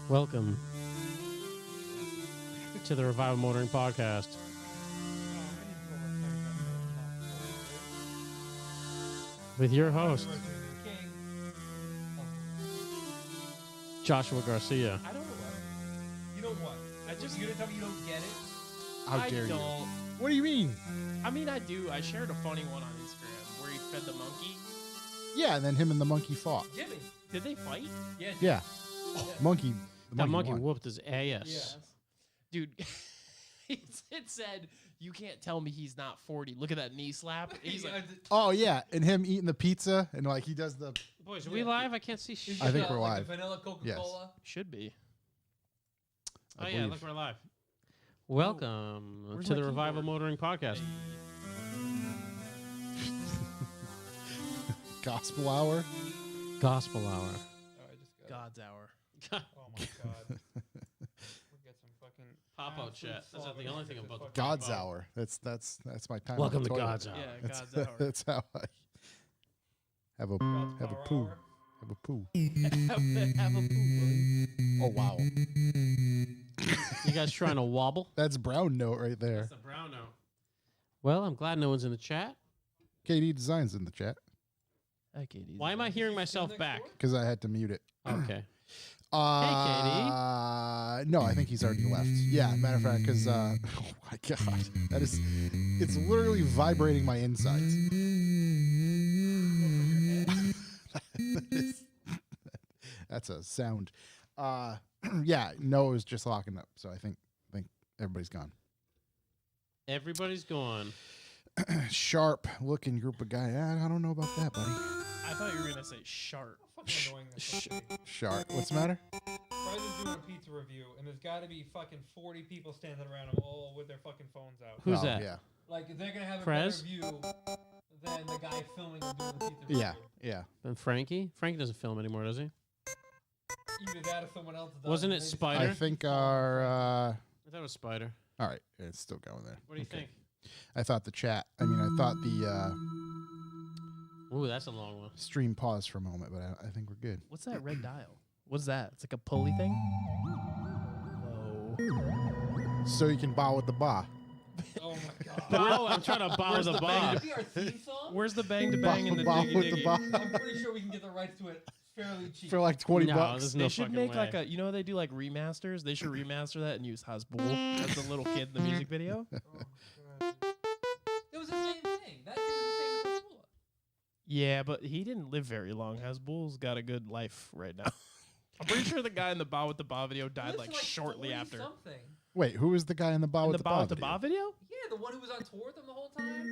Welcome to the Revival Motoring Podcast. With your host, Joshua Garcia. I don't know. You know what? You didn't tell me you don't get it. How dare you? What do you mean? I mean, I do. I shared a funny one on Instagram where he fed the monkey. Yeah, and then him and the monkey fought. Jimmy, did they fight? Yeah. Yeah. Monkey. That monkey won. whooped his ass. Yes. Dude, it said, you can't tell me he's not 40. Look at that knee slap. He's like, Oh, yeah, and him eating the pizza, and like he does the... Boys, are we live? I can't see shit. I think we're like live. vanilla Coca-Cola. should be. Oh, I yeah, believe. look, we're live. Welcome Where's to my the Revival keyboard? Motoring Podcast. Gospel hour. Gospel Hour. Oh, I just got God's hour. it. Oh my god. We'll get some fucking Pop-out absolute chat. That's not the solid only thing shit about the fucking- God's Wow. hour. That's my time. Welcome on the to toilet. God's Hour. Yeah, That's, God's hour. that's how I have a God's have a power poo. hour. Have a poo. Have a poo, Willie. Oh wow, You guys trying to wobble? that's brown note right there. That's the brown note. Well, I'm glad no one's in the chat. KD Designs in the chat Okay, these Why am I guys. hearing Is he still myself next back? door? because I had to mute it. Okay. No, I think he's already left. Yeah, matter of fact, because oh my god, it's literally vibrating my insides. That's a sound. Yeah, Noah's just locking up, so I think everybody's gone. Everybody's gone. Sharp looking group of guys. I don't know about that, buddy. I thought you were going to say sharp. Fucking annoying this fucking thing. Sharp. What's the matter? Fry's is doing a pizza review, and there's got to be fucking 40 people standing around him all with their fucking phones out. Who's Oh, that? Yeah, Like, they're gonna have a Prez? better view than the guy filming and doing the pizza review. yeah. And Frankie? Frankie doesn't film anymore, does he? Either that or someone else does. Wasn't and it they just- Spider? I think our. I thought it was Spider. All right, it's still going there. What do you Okay. think? I thought the chat. I mean, I thought the Ooh, that's a long one. stream paused for a moment, but I think we're good. What's that red dial? What's that? It's like a pulley thing? Whoa. So you can bow with the ba. Oh my god. Bow, I'm trying to bow Where's the the bow. That could be our theme song? Where's the bang to bang and the Bow diggy with the diggy? ba I'm pretty sure we can get the rights to it fairly cheap. for like 20 No, bucks. there's They no should fucking make way. like a, you know, they do like remasters. They should remaster that and use Hasbull as the little kid in the music video. Oh my god. It was the same thing. That dude was the same as Hasbulla. Yeah, but he didn't live very long. Hasbull's got a good life right now. I'm pretty sure the guy in the Bow with the Ba video died He like lived to, shortly 40 after. Something. Wait, who was the guy in the bow In with the the Bow ba? with the video? Ba video? Yeah, the one who was on tour with them the whole time.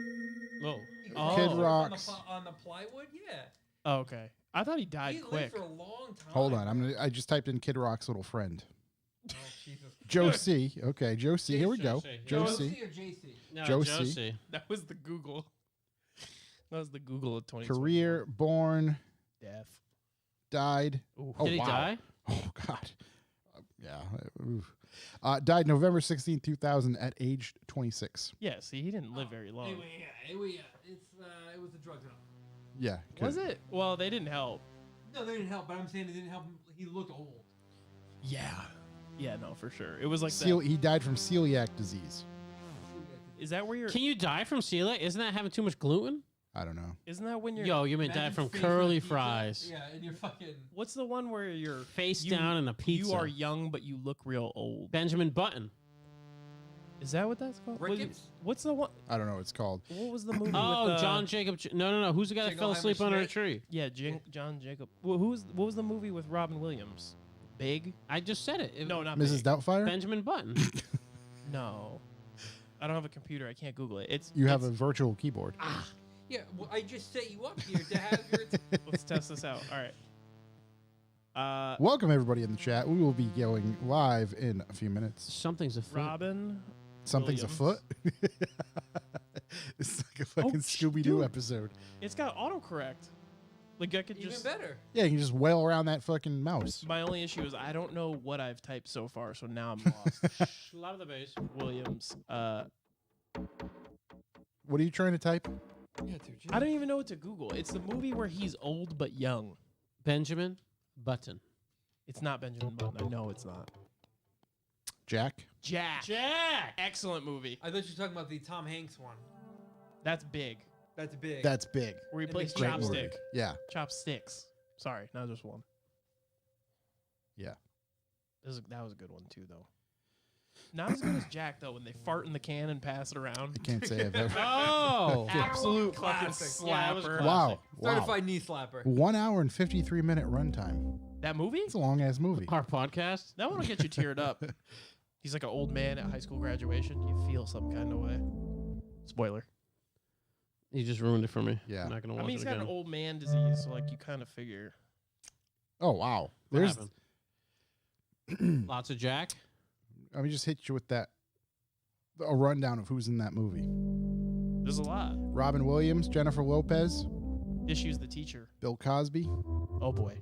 Oh. He Oh. was Kid on Rocks. on the plywood. Yeah. Oh, okay. I thought he died He quick. lived for a long time. Hold on, I just typed in Kid Rock's little friend. Oh Jesus. Joe C. Okay, Joe C. Here we go. Joe C. Joe Joe C. C or JC? No, Joe Josie. C. That was the Google. That was the Google of 2020. Career, born, Death. died. Ooh. Oh, Did he wow. die? Oh God. Yeah. Oof. Died November 16, 2000 at age 26. Yeah, see, he didn't live very long. Anyway, it was the drugs. and all. Yeah. Was it? Well, they didn't help. No, they didn't help. But I'm saying they didn't help him. He looked old. Yeah. Yeah, no, for sure. It was like He died from celiac disease. Is that where you're? Can you die from celiac? Isn't that having too much gluten? I don't know. Isn't that when you're? Yo, you mean die Imagine from face curly on pizza. fries? Yeah, and you're fucking. What's the one where you're Face you- down in a pizza. You are young, but you look real old. Benjamin Button. Is that what that's called? Rickets? What's the one? I don't know what it's called. What was the movie? Oh, with, John Jacob. No. Who's the guy that fell Jingleheimer asleep under a Schmidt? tree? Yeah, John Jacob. What was the movie with Robin Williams? Big? I just said it. No, not Mrs. Big. Doubtfire? Benjamin Button. No, I don't have a computer. I can't Google it. It's You have a it's- virtual keyboard. Yeah, well, I just set you up here to have your. Let's test this out. All right. Welcome, everybody in the chat. We will be going live in a few minutes. Something's afoot. Robin. Something's Williams. afoot. It's like a fucking Scooby-Doo dude. episode. It's got autocorrect. Like I could Even just. better. Yeah, you can just wail around that fucking mouse. My only issue is I don't know what I've typed so far, so now I'm lost. A lot of the base. Williams. What are you trying to type? Yeah, dude. I don't even know what to Google. It's the movie where he's old but young. Benjamin Button. It's not Benjamin Button. I know it's not. Jack. Jack. Jack. Excellent movie. I thought you were talking about the Tom Hanks one. That's big. That's big. That's big. Where he And plays the great movie. Chopstick. Yeah. Chopsticks. Sorry, not just one. Yeah. That was a good one too, though. Not as good as Jack though. When they fart in the can and pass it around. I can't say I've ever. Oh. Absolute Classic. classic Yeah, it was slapper. classic. Wow. Wow. Certified knee slapper. 1 hour and 53-minute runtime. That movie? It's a long ass movie. Our podcast. That one will get you teared up. He's like an old man at high school graduation. You feel some kind of way. Spoiler. You just ruined it for me. Yeah. I'm not gonna I watch mean, he's it got again. an old man disease, so like you kind of figure. Oh wow. What There's. happened? Lots of Jack. Let me just hit you with that. A rundown of who's in that movie. There's a lot. Robin Williams, Jennifer Lopez, Issues the teacher. Bill Cosby. Oh boy.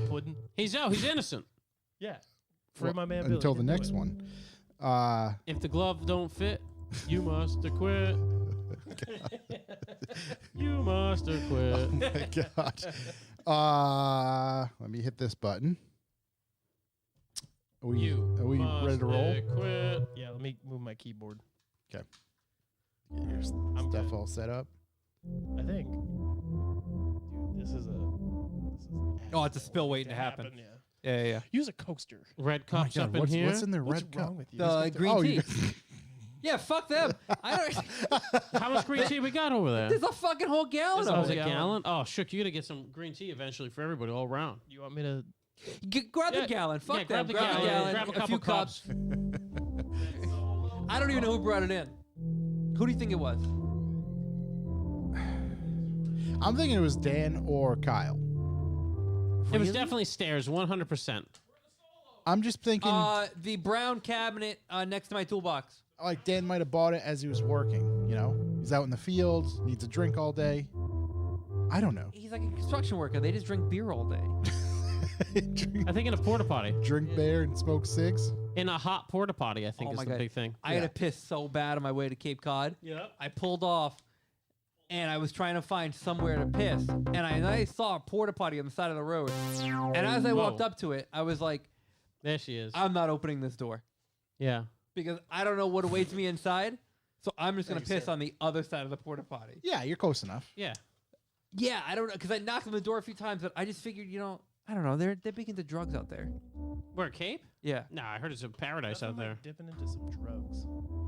Puddin. He's innocent. Yeah. Free Well, my man Billy. until the Didn't do next it. one. If the glove don't fit, you must have quit. You must have quit. Oh my god. Let me hit this button. Are we ready to roll? have quit. Yeah, let me move my keyboard. Get your I'm stuff good. all set up. I think. Dude, this is Oh, it's a spill waiting to happen. Yeah. Yeah. Use a coaster. Red Oh my cups God, up in what's, here. what's in the What's red wrong cup? with you? The green Oh, tea. you- Yeah, fuck them. I don't. How much green tea we got over there? There's a fucking whole gallon There's Oh, of is it. it a gallon? Oh, shook. You gotta get some green tea eventually for everybody all around. You want me to? Grab Yeah, the gallon. Fuck yeah, them. grab the Grab the gallon, gallon. grab a a couple few cups. I don't even know who brought it in. Who do you think it was? I'm thinking it was Dan or Kyle. It was definitely stairs, 100%. I'm just thinking The brown cabinet next to my toolbox. like Dan might have bought it as he was working. You know, he's out in the fields, needs a drink all day. I don't know. He's like a construction worker. They just drink beer all day. drink, I think in a porta potty, drink beer and smoke cigs. in a hot porta potty, I think Oh is my the God. big thing. I had to piss so bad on my way to Cape Cod. Yep. I pulled off, and I was trying to find somewhere to piss, and I saw a porta potty on the side of the road. And as I walked Whoa. up to it, I was like, There she is. I'm not opening this door Yeah. because I don't know what awaits me inside. So I'm just gonna piss on the other side of the porta potty. Yeah, you're close enough. Yeah. Yeah, I don't know because I knocked on the door a few times, but I just figured, I don't know. They're big into drugs out there. Where, Cape? Yeah, Nah, I heard it's a paradise out there. Dipping into some drugs.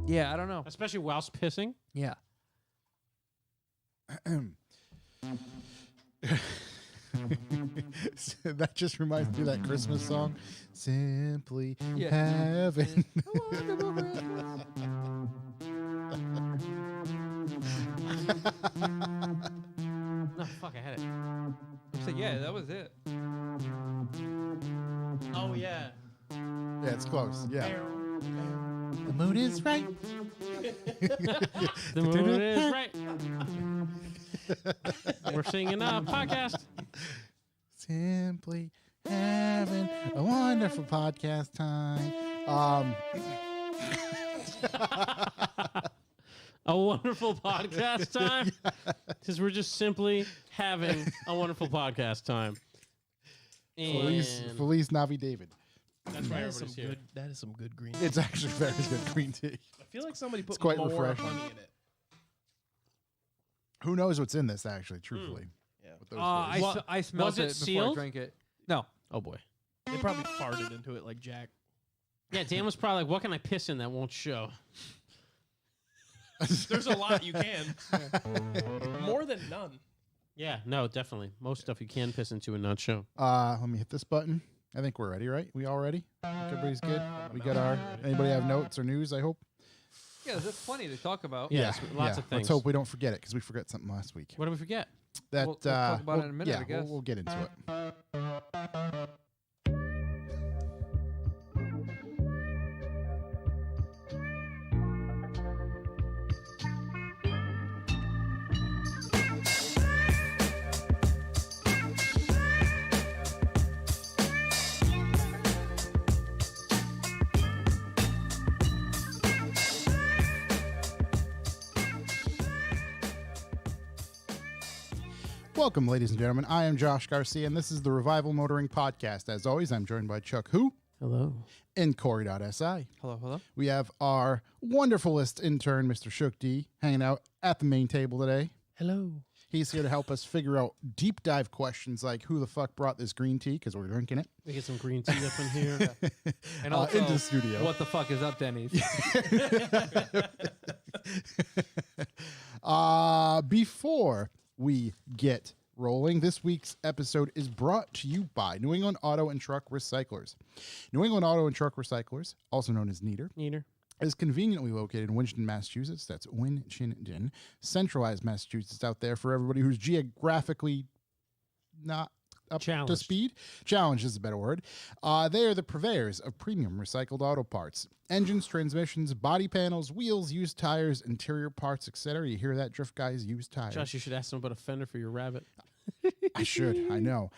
yeah. I don't know. Especially whilst pissing. Yeah. That just reminds me of that Christmas song, Simply Yeah. Heaven. No, fuck, I had it. So yeah, that was it. Oh, yeah. Yeah, it's close. Yeah. The mood is right. The mood is right. We're singing a podcast. Simply having a wonderful podcast time. A wonderful podcast time. Because we're just simply having a wonderful podcast time. Feliz, And Feliz Navi David. that's why That is some everybody's here. good. That is some good green. It's actually very good green tea. I feel like somebody put quite more refreshing. honey in it. Who knows what's in this, actually, truthfully. Yeah. With those I, words. I smelled was it it before sealed? I drank it. No. Oh, boy. They probably farted into it like Jack. Yeah, Dan was probably like, what can I piss in that won't show? There's a lot you can. More than none. Yeah, no, definitely. Most stuff you can piss into and not show. Let me hit this button. I think we're ready, right? We all ready? Think everybody's good? We got our... Anybody have notes or news, I hope? Yeah, there's plenty to talk about. Yeah. Yes, lots of Let's things. hope we don't forget it, because we forgot something last week. What did we forget? That, We'll talk about it in a minute, yeah, I guess. We'll get into it. Welcome, ladies and gentlemen. I am Josh Garcia, and this is the Revival Motoring Podcast. As always, I'm joined by Chuck Who Hello. and Corey.si. Hello, hello. We have our wonderfulest intern, Mr. Shook D, hanging out at the main table today. Hello. He's here to help us figure out deep dive questions like who the fuck brought this green tea, because we're drinking it, We get some green tea up in here. And also, into the studio. what the fuck is up, Denny's? Before we get rolling, this week's episode is brought to you by New England Auto and Truck Recyclers. New England Auto and Truck Recyclers, also known as NEATR, Neater. is conveniently located in Winchendon, Massachusetts. That's Winchendon, centralized Massachusetts, out there for everybody who's geographically not up to Challenged. speed. Challenge is a better word. They are the purveyors of premium recycled auto parts, engines, transmissions, body panels, wheels, used tires, interior parts, etc. You hear that, Drift Guys? Used tires. Josh, you should ask them about a fender for your rabbit. I should. I know.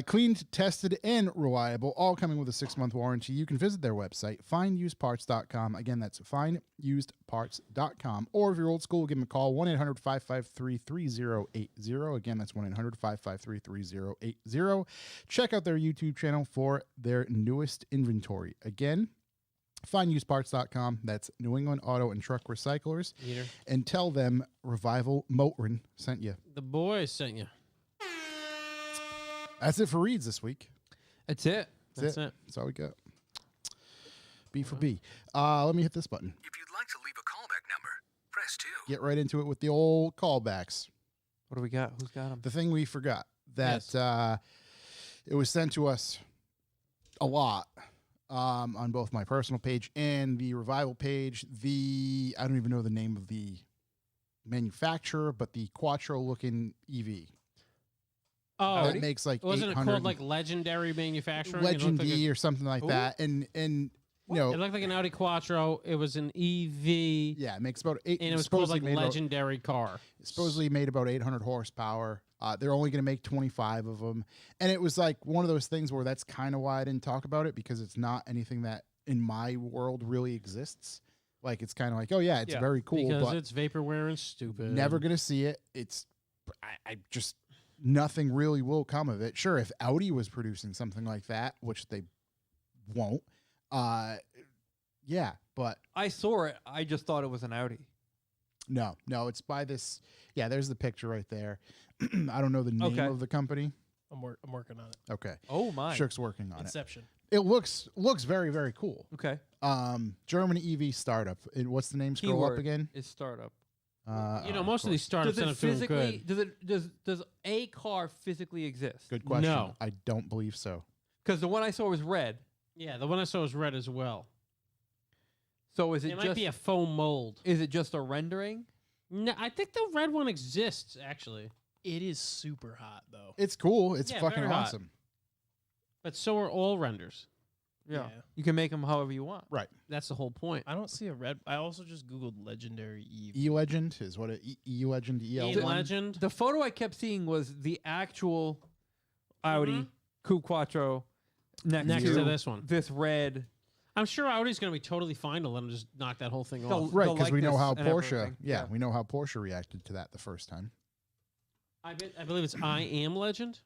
Cleaned, tested, and reliable, all coming with a 6-month warranty. You can visit their website, findusedparts.com. Again, that's findusedparts.com. Or if you're old school, give them a call, 1-800-553-3080. Again, that's 1-800-553-3080. Check out their YouTube channel for their newest inventory. Again, findusedparts.com. That's New England Auto and Truck Recyclers. Neater. And tell them Revival Motoring sent you. The boys sent you. That's it for reads this week. That's it. That's it. That's all we got. B for B. Let me hit this button. If you'd like to leave a callback number, press 2. Get right into it with the old callbacks. What do we got? Who's got them? The thing we forgot that Yes. it was sent to us a lot on both my personal page and the Revival page. I don't even know the name of the manufacturer, but the Quattro looking EV. Oh, That makes like wasn't it 800 called like Legendary Manufacturing? It looked Legend like a- D or something like that. And you know, It looked like an Audi Quattro. It was an EV, yeah, it makes about 8. and it was called supposedly like made about- Legendary Car. supposedly made about 800 horsepower. They're only going to make 25 of them. And it was like one of those things where that's kind of why I didn't talk about it, because it's not anything that in my world really exists. Like, it's kind of like, oh yeah, it's Yeah, very cool, Because but it's vaporware and stupid. never going to see it. I just, nothing really will come of it. Sure, if Audi was producing something like that, which they won't, yeah, but I saw it. I just thought it was an Audi. no, it's by this. Yeah, there's the picture right there. I don't know the name Okay. of the company. I'm working on it. Okay. Oh my. Shook's working on Inception. it. It looks very, very cool. Okay. German EV startup. And what's the name? Scroll up Keyword again. is startup. You know, most of these startups Does end it up doing physically? good. Does a car physically exist? Good question. No. I don't believe so. Because the one I saw was red. Yeah, the one I saw was red as well. So is It it might just be a foam mold. is it just a rendering? No, I think the red one exists actually, It is super hot though. It's cool. It's Yeah, fucking very hot. awesome. but so are all renders. Yeah. You can make them however you want. Right. That's the whole point. I don't see a red. I also just googled legendary EV. E-Legend is what it E-Legend EL1. Legend. The photo I kept seeing was the actual Audi Coupe Quattro next Next to this one. this red. I'm sure Audi's going to be totally fine to let them just knock that whole thing The- off. Right, because we know how likeness and Porsche. everything. Yeah, we know how Porsche reacted to that the first time. I believe it's I Am Legend.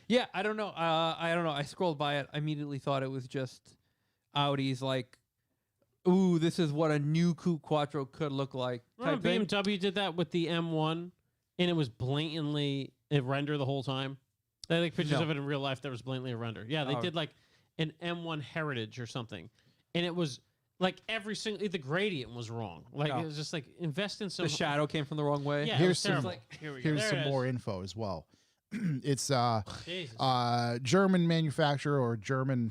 Yeah, I don't know. I don't know. I scrolled by it. I immediately thought it was just Audi's like, ooh, this is what a new Coupe Quattro could look like. Remember type thing. BMW did that with the M1, and it was blatantly a render the whole time. They had like pictures No. of it in real life that was blatantly a render. Yeah, they Oh. did like an M1 Heritage or something, and it was like every single the gradient was wrong. Like Oh. it was just like invest in some The shadow came from the wrong way. Yeah, Here's it was some- terrible. Like, Here we go. Here's There some it is. more info as well. It's Jesus. German manufacturer or German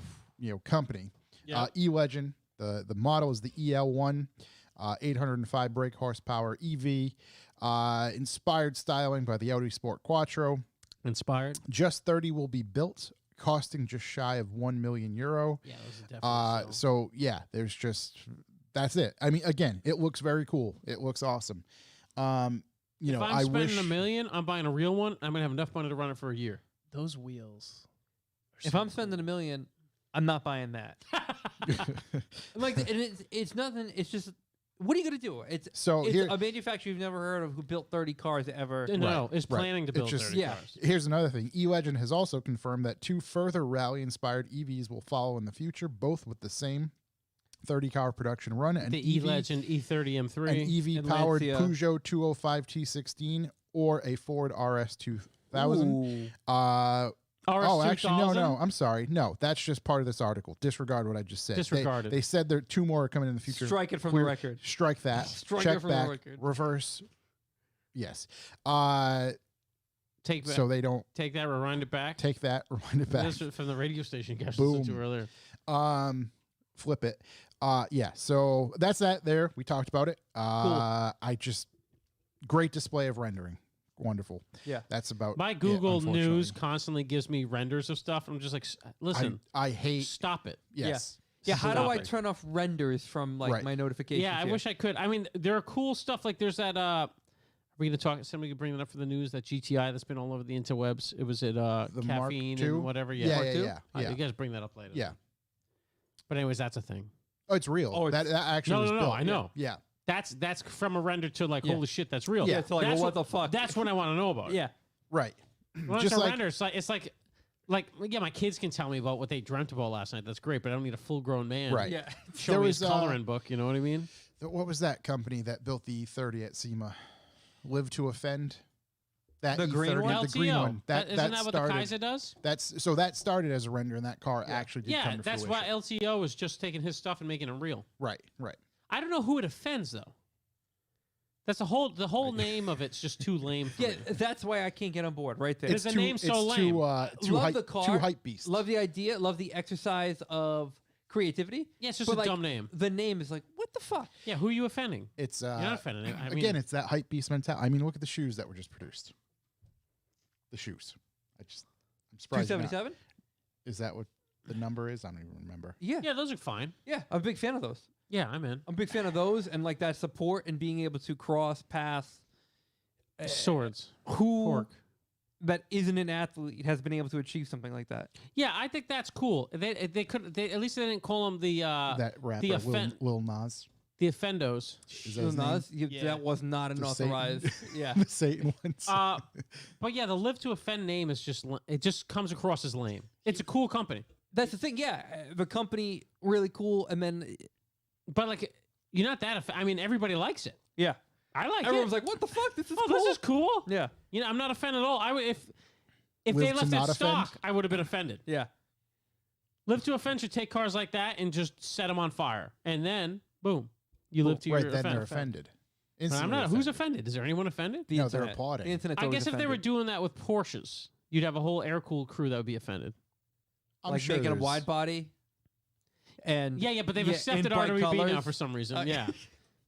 company. Yeah. E-Legend. The model is the EL1, 805 brake horsepower EV, inspired styling by the Audi Sport Quattro. Inspired. Just 30 will be built, costing just shy of €1 million. Yeah, those are definitely So yeah, there's that's it. I mean, again, it looks very cool. It looks awesome. If I'm I spending wish $1 million, I'm buying a real one. I'm gonna have enough money to run it for a year. Those wheels. are if so I'm spending $1 million, I'm not buying that. Like, and it's nothing. It's just what are you gonna do? It's So here- a manufacturer you've never heard of who built 30 cars ever. No, is right. planning to It's build just- 30 Yeah. cars. Here's another thing. E-Legend has also confirmed that 2 further rally-inspired EVs will follow in the future, both with the same 30-car production run. An The EV, E-Legend E30 M3. an EV-powered Lancia. Peugeot 205 T16, or a Ford RS 2000. Ooh. Oh, actually, no. 2000? I'm sorry. No, that's just part of this article. Disregard what I just said. Disregard it. They said there 2 more are coming in the future. Strike it from Clear- the record. Strike that. Strike Check it from the back. record. Reverse. Yes. Take that. So they don't Take that. Rewind it back. take that, rewind it back. This was from the radio station you guys Boom. listened to earlier. Flip it. Yeah. So that's that. There, we talked about it. I just great display of rendering. Wonderful. Yeah. That's about My it, Google unfortunately. News constantly gives me renders of stuff. I'm just like, listen, I hate. stop it. Yes. Yeah, how do I Stop it. turn off renders from like Right. my notifications? Yeah, I wish I could. I mean, there are cool stuff like there's that. Are we going to talk? Somebody could bring that up for the news. That GTI that's been all over the interwebs. It was at The Mark caffeine II? and whatever. Yeah, Yeah. Mark Yeah. II? Yeah. All right, Yeah. you guys bring that up later. Yeah. But anyways, that's a thing. Oh, it's real. Oh, that actually No, was no, no. built. I know. Yeah. That's from a render to like Yeah. holy shit, that's real. Yeah, it's like, that's well, what the fuck? That's what I want to know about. Yeah. Right. When Just it's a like render, it's like yeah, my kids can tell me about what they dreamt about last night. That's great, but I don't need a full grown man. Right. Yeah. Show There me was, his coloring book. You know what I mean? what was that company that built the E30 at SEMA? Live to Offend. That The green E30, one? the green LTO. one. That Isn't that what the started. Kaiser does? That started as a render, and that car actually did Yeah, come to that's fruition. why LTO is just taking his stuff and making it real. Right. Right. I don't know who it offends though. That's the whole name of it's just too lame for Yeah, me. that's why I can't get on board right there. It's the name's so it's lame. Too Love hype, the car. Too hype beast. Love the idea. Love the exercise of creativity. Yeah, it's just but, a like, dumb name. The name is like, what the fuck? Yeah, who are you offending? It's You're not offending. I mean, again, it's that hype beast mentality. I mean, look at the shoes that were just produced. The shoes. I'm surprised. you're not. 277? Is that what the number is? I don't even remember. Yeah. yeah, those are fine. Yeah. I'm a big fan of those. Yeah, I'm in. I'm a big fan of those and like that support and being able to cross paths. Swords. Who Pork. that isn't an athlete has been able to achieve something like that. Yeah, I think that's cool. They at least they didn't call them the That rapper, the Lil Nas. the offendos. Is that his name? Nas, Yeah. that was not an The authorized. Yeah. The Satan ones. But yeah, the live to offend name is just it just comes across as lame. It's a cool company, That's the thing. Yeah. The company, really cool. And then, but like you're not that. I mean, everybody likes it. yeah. I like Everyone's it. like, what the fuck? This is Oh, cool. this is cool. Yeah. You know, I'm not offended at all. I would if they Live to left not it stock, offend? I would have been offended. Yeah. Live to offend should take cars like that and just set them on fire, and then boom, you live to right, your then they're offended. offended. But I'm Instantly not. Who's offended? Is there anyone offended? The No, they're internet. applauding. The internet's I always guess if they were offended. doing that with Porsches, you'd have a whole air cooled crew that would be offended. I'm like sure making a there's- wide body. And Yeah, but they've yeah, accepted in bright RWB now colors. for some reason. Uh, yeah,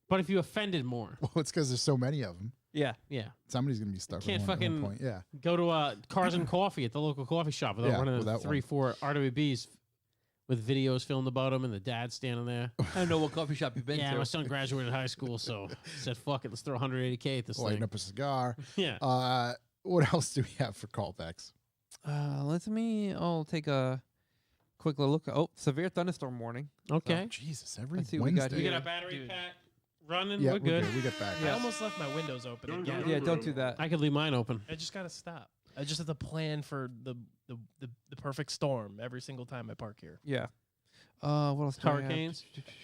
but if you offended more, Well, it's because there's so many of them. Yeah. yeah, Somebody's gonna be stuck Can't with one at one fucking- point. Yeah. go to Cars and Coffee at the local coffee shop without Yeah, running without 3-4 RWBs with videos filmed about them and the dad standing there. I don't know what coffee shop you've been Yeah, to. my son graduated high school, so said, "Fuck it, let's throw 180K at this Lighting thing." up a cigar. Yeah, What else do we have for callbacks? I'll take a quick little look. Oh, severe thunderstorm warning. okay. Jesus, every Let's see what we got Wednesday. We here. got a battery Dude. pack running. Yeah, we're good. We get back. I almost left my windows open again. Yeah, don't do that. I could leave mine open. I just gotta stop. I just have to plan for the perfect storm every single time I park here. Yeah. What else? do I have? Hurricanes.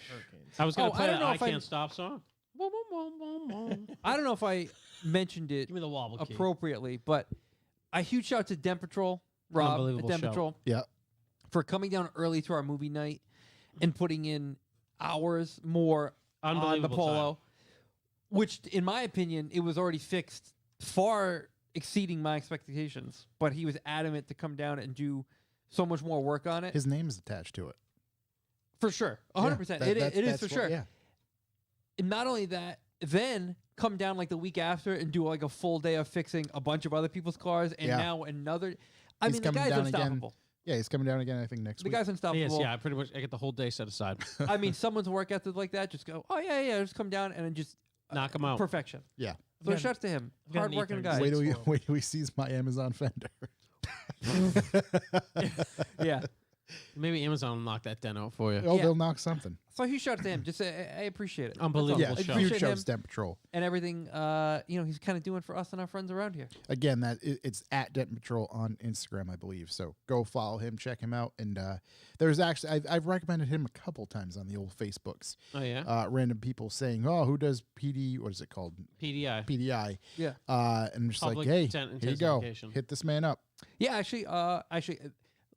Hurricanes. I was gonna Oh, play I don't that know I if I- Can't Stop song. Boom, boom, boom, boom, boom. I don't know if I mentioned it Give me the wobble key. appropriately, but a huge shout out to Den Patrol, Rob at Unbelievable Den show. Patrol, Yeah. for coming down early to our movie night and putting in hours more on the Unbelievable Polo, which, in my opinion, it was already fixed, far exceeding my expectations. But he was adamant to come down and do so much more work on it. His name is attached to it. For sure, 100%. Yeah, It is that's for what- sure. Yeah. And not only that, then come down like the week after and do like a full day of fixing a bunch of other people's cars, and Yeah. now another. I He's mean, the coming guy's down again. unstoppable. Yeah, he's coming down again. I think next The week. guy's unstoppable. Yes, yeah. I pretty much I get the whole day set aside. I mean, someone's work ethic like that, just go, oh yeah, just come down and then just Knock 'em out. Perfection. Yeah. So got- shouts to him, I've got an hardworking E36. guy. Wait till for him. he sees my Amazon Fender. Yeah, Maybe Amazon will knock that dent out for you. Oh, Yeah. they'll knock something. So huge shout out to him. Just I appreciate it. That's all. Unbelievable Yeah, show. huge Appreciate show him Dent Patrol. and everything. He's kind of doing for us and our friends around here. Again, it's at Dent Patrol on Instagram, I believe. So go follow him, check him out. And there's actually I've recommended him a couple times on the old Facebooks. Oh yeah. Random people saying, "Oh, who does PD? What is it called? PDI. PDI." Yeah. And I'm just Public like, hey, intent here you go. intensification. Hit this man up. Yeah, actually, what's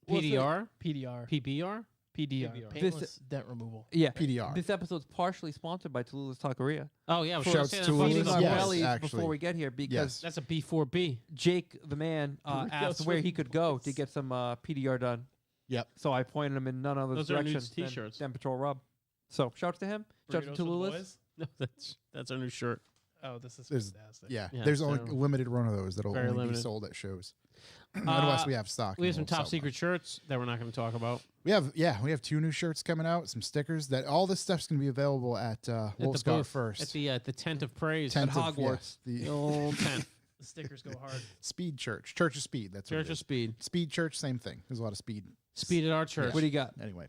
the- PDR. PDR. PBR. PDR. Paintless dent removal. Yeah, PDR. This episode's partially sponsored by Tallulah's Taqueria. Oh yeah. I was Shouts gonna say to that Feeding Tallulah's, our yes, bellies actually. before we get here because Yes. That's a B4B. Jake, the man, Burritos asked for where the he could go to get some PDR done. Yep. So I pointed him in none other Those are new direction than t-shirts. Dent Patrol Rub. So shouts to him. Shouts to Burritos for the Tallulah's. boys? No, that's our new shirt. Oh, this is There's- fantastic. Yeah. Yeah, There's only so- a limited run of those that'll Very only limited. be sold at shows. Unless we have stock. We have and some we'll top sell secret them. shirts that we're not going to talk about. We have 2 new shirts coming out, some stickers. That all this stuff's going to be available at Wolf the Scout booth, first. At the tent of praise. Tent at of- yeah, Hogwarts. The the old tent. The stickers go hard. Speed Church of Speed. That's what Church it of is. Speed. Speed Church, same thing. There's a lot of speed. Speed at our church. What do you got? Anyway,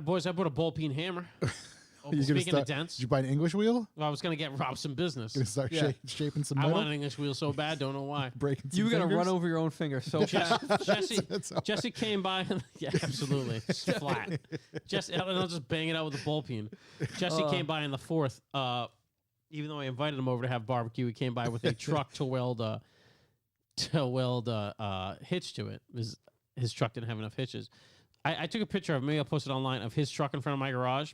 Boys, I bought a ball peen hammer. You gonna Speaking start- of dents, did you buy an English wheel? well, I was going to get Rob some business. Gonna start Yeah. shaping some I metal, want an English wheel so bad, don't know why. breaking some You were gonna fingers? run over your own finger so fast. Jesse, That's all Jesse came by and yeah, absolutely, it's flat. Jesse, and I'll just bang it out with a ball peen. Jesse came by in the 4th. Even though I invited him over to have barbecue, he came by with a truck to weld hitch to it. His truck didn't have enough hitches. I took a picture of maybe I'll post it online of his truck in front of my garage.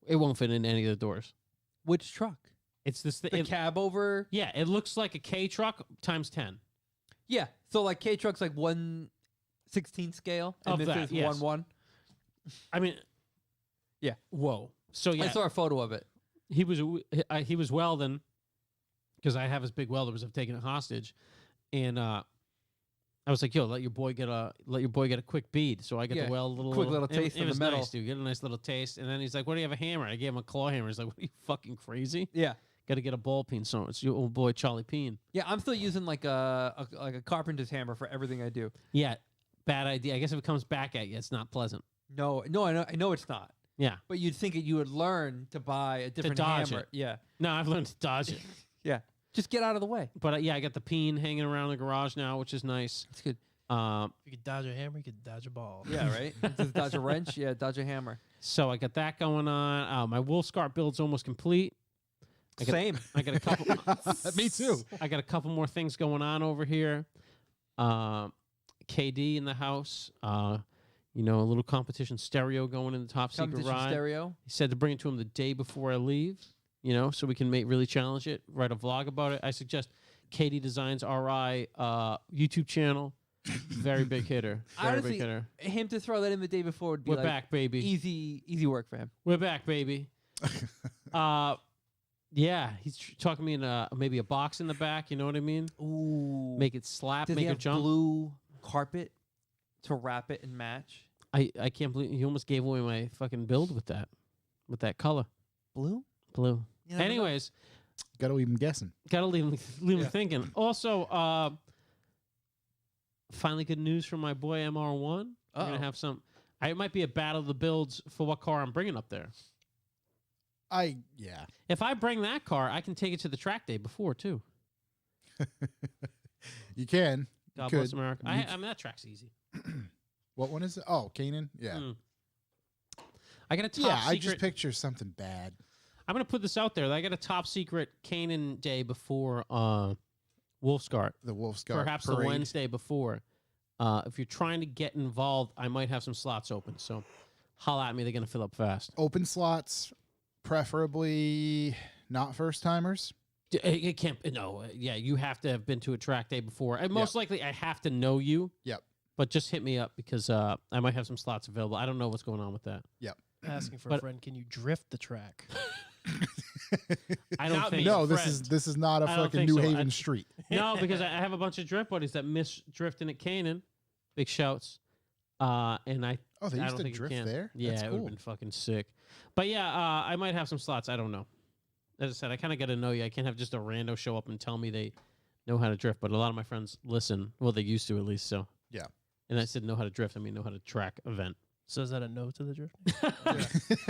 It won't fit in any of the doors. Which truck? It's this The thing. cab over. Yeah, it looks like a K truck times 10. Yeah. So like K truck's like 1/16 scale, and Of this that, is yes. 1/1. I mean, Yeah. Whoa. So yeah, I saw a photo of it. he was welding because I have his big welder because I've taken it hostage, and I was like, "Yo, let your boy get a quick bead." So I get Yeah, to weld a little quick little taste It of the was metal. nice, dude. Get a nice little taste, and then he's like, "What do you have a hammer?" I gave him a claw hammer. He's like, "What are you fucking crazy? Yeah. Got to get a ball peen." So it's your old boy Charlie Peen. Yeah, I'm still using like a carpenter's hammer for everything I do. Yeah, bad idea. I guess if it comes back at you, it's not pleasant. No, I know it's not. Yeah. But you'd think that you would learn to buy a different dodge hammer. it. Yeah. No, I've learned to dodge it. Yeah. Just get out of the way. But yeah, I got the peen hanging around the garage now, which is nice. It's good. If you could dodge a hammer, you could dodge a ball. Yeah, right? Just dodge a wrench. Yeah, dodge a hammer. So I got that going on. My Wolfscart build's almost complete. Same. I got a couple. Me too. I got a couple more things going on over here. KD in the house. A little competition stereo going in the top secret Competition ride. stereo. He said to bring it to him the day before I leave. So we can really challenge it. Write a vlog about it. I suggest KD Designs RI YouTube channel. Very big hitter. Very Honestly, big hitter. him to throw that in the day before would be We're like back, baby. easy work for him. We're back, baby. Yeah, he's talking me in maybe a box in the back. You know what I mean? Ooh. Make it slap, Does make he it have jump. blue carpet to wrap it and match? I can't believe he almost gave away my fucking build with that color, Blue? blue. You never know. Anyways, Got to leave him guessing. gotta leave him Yeah. thinking. Also, finally, good news from my boy MR1. We're Uh-oh. gonna have some. It might be a battle of the builds for what car I'm bringing up there. Yeah. If I bring that car, I can take it to the track day before too. You can. God Could. bless America. You I mean that track's easy. What one is it? Oh, Canaan. Yeah. Mm. I got a top Yeah, secret. I just picture something bad. I'm gonna put this out there. I got a top secret Canaan day before Wolfscart. The Wolf Scout Perhaps parade. the Wednesday before. If you're trying to get involved, I might have some slots open. So holla at me. They're going to fill up fast. Open slots, preferably not first timers. It can't. No. Yeah, you have to have been to a track day before. And most likely, I have to know you. Yep. But just hit me up because I might have some slots available. I don't know what's going on with that. Yep. Asking for But- a friend, can you drift the track? I don't Not think. me. No, this friend. is not a I don't fucking think New so. Haven street. No, because I have a bunch of drift buddies that miss drifting at Canaan. Big shouts. And I. Oh, they I used don't to think you drift can. there? Yeah, That's it would cool. have been fucking sick. But yeah, I might have some slots. I don't know. As I said, I kind of got to know you. I can't have just a rando show up and tell me they know how to drift. But a lot of my friends listen. Well, they used to at least. So Yeah. And I said know how to drift. I mean know how to track event. So is that a no to the drift?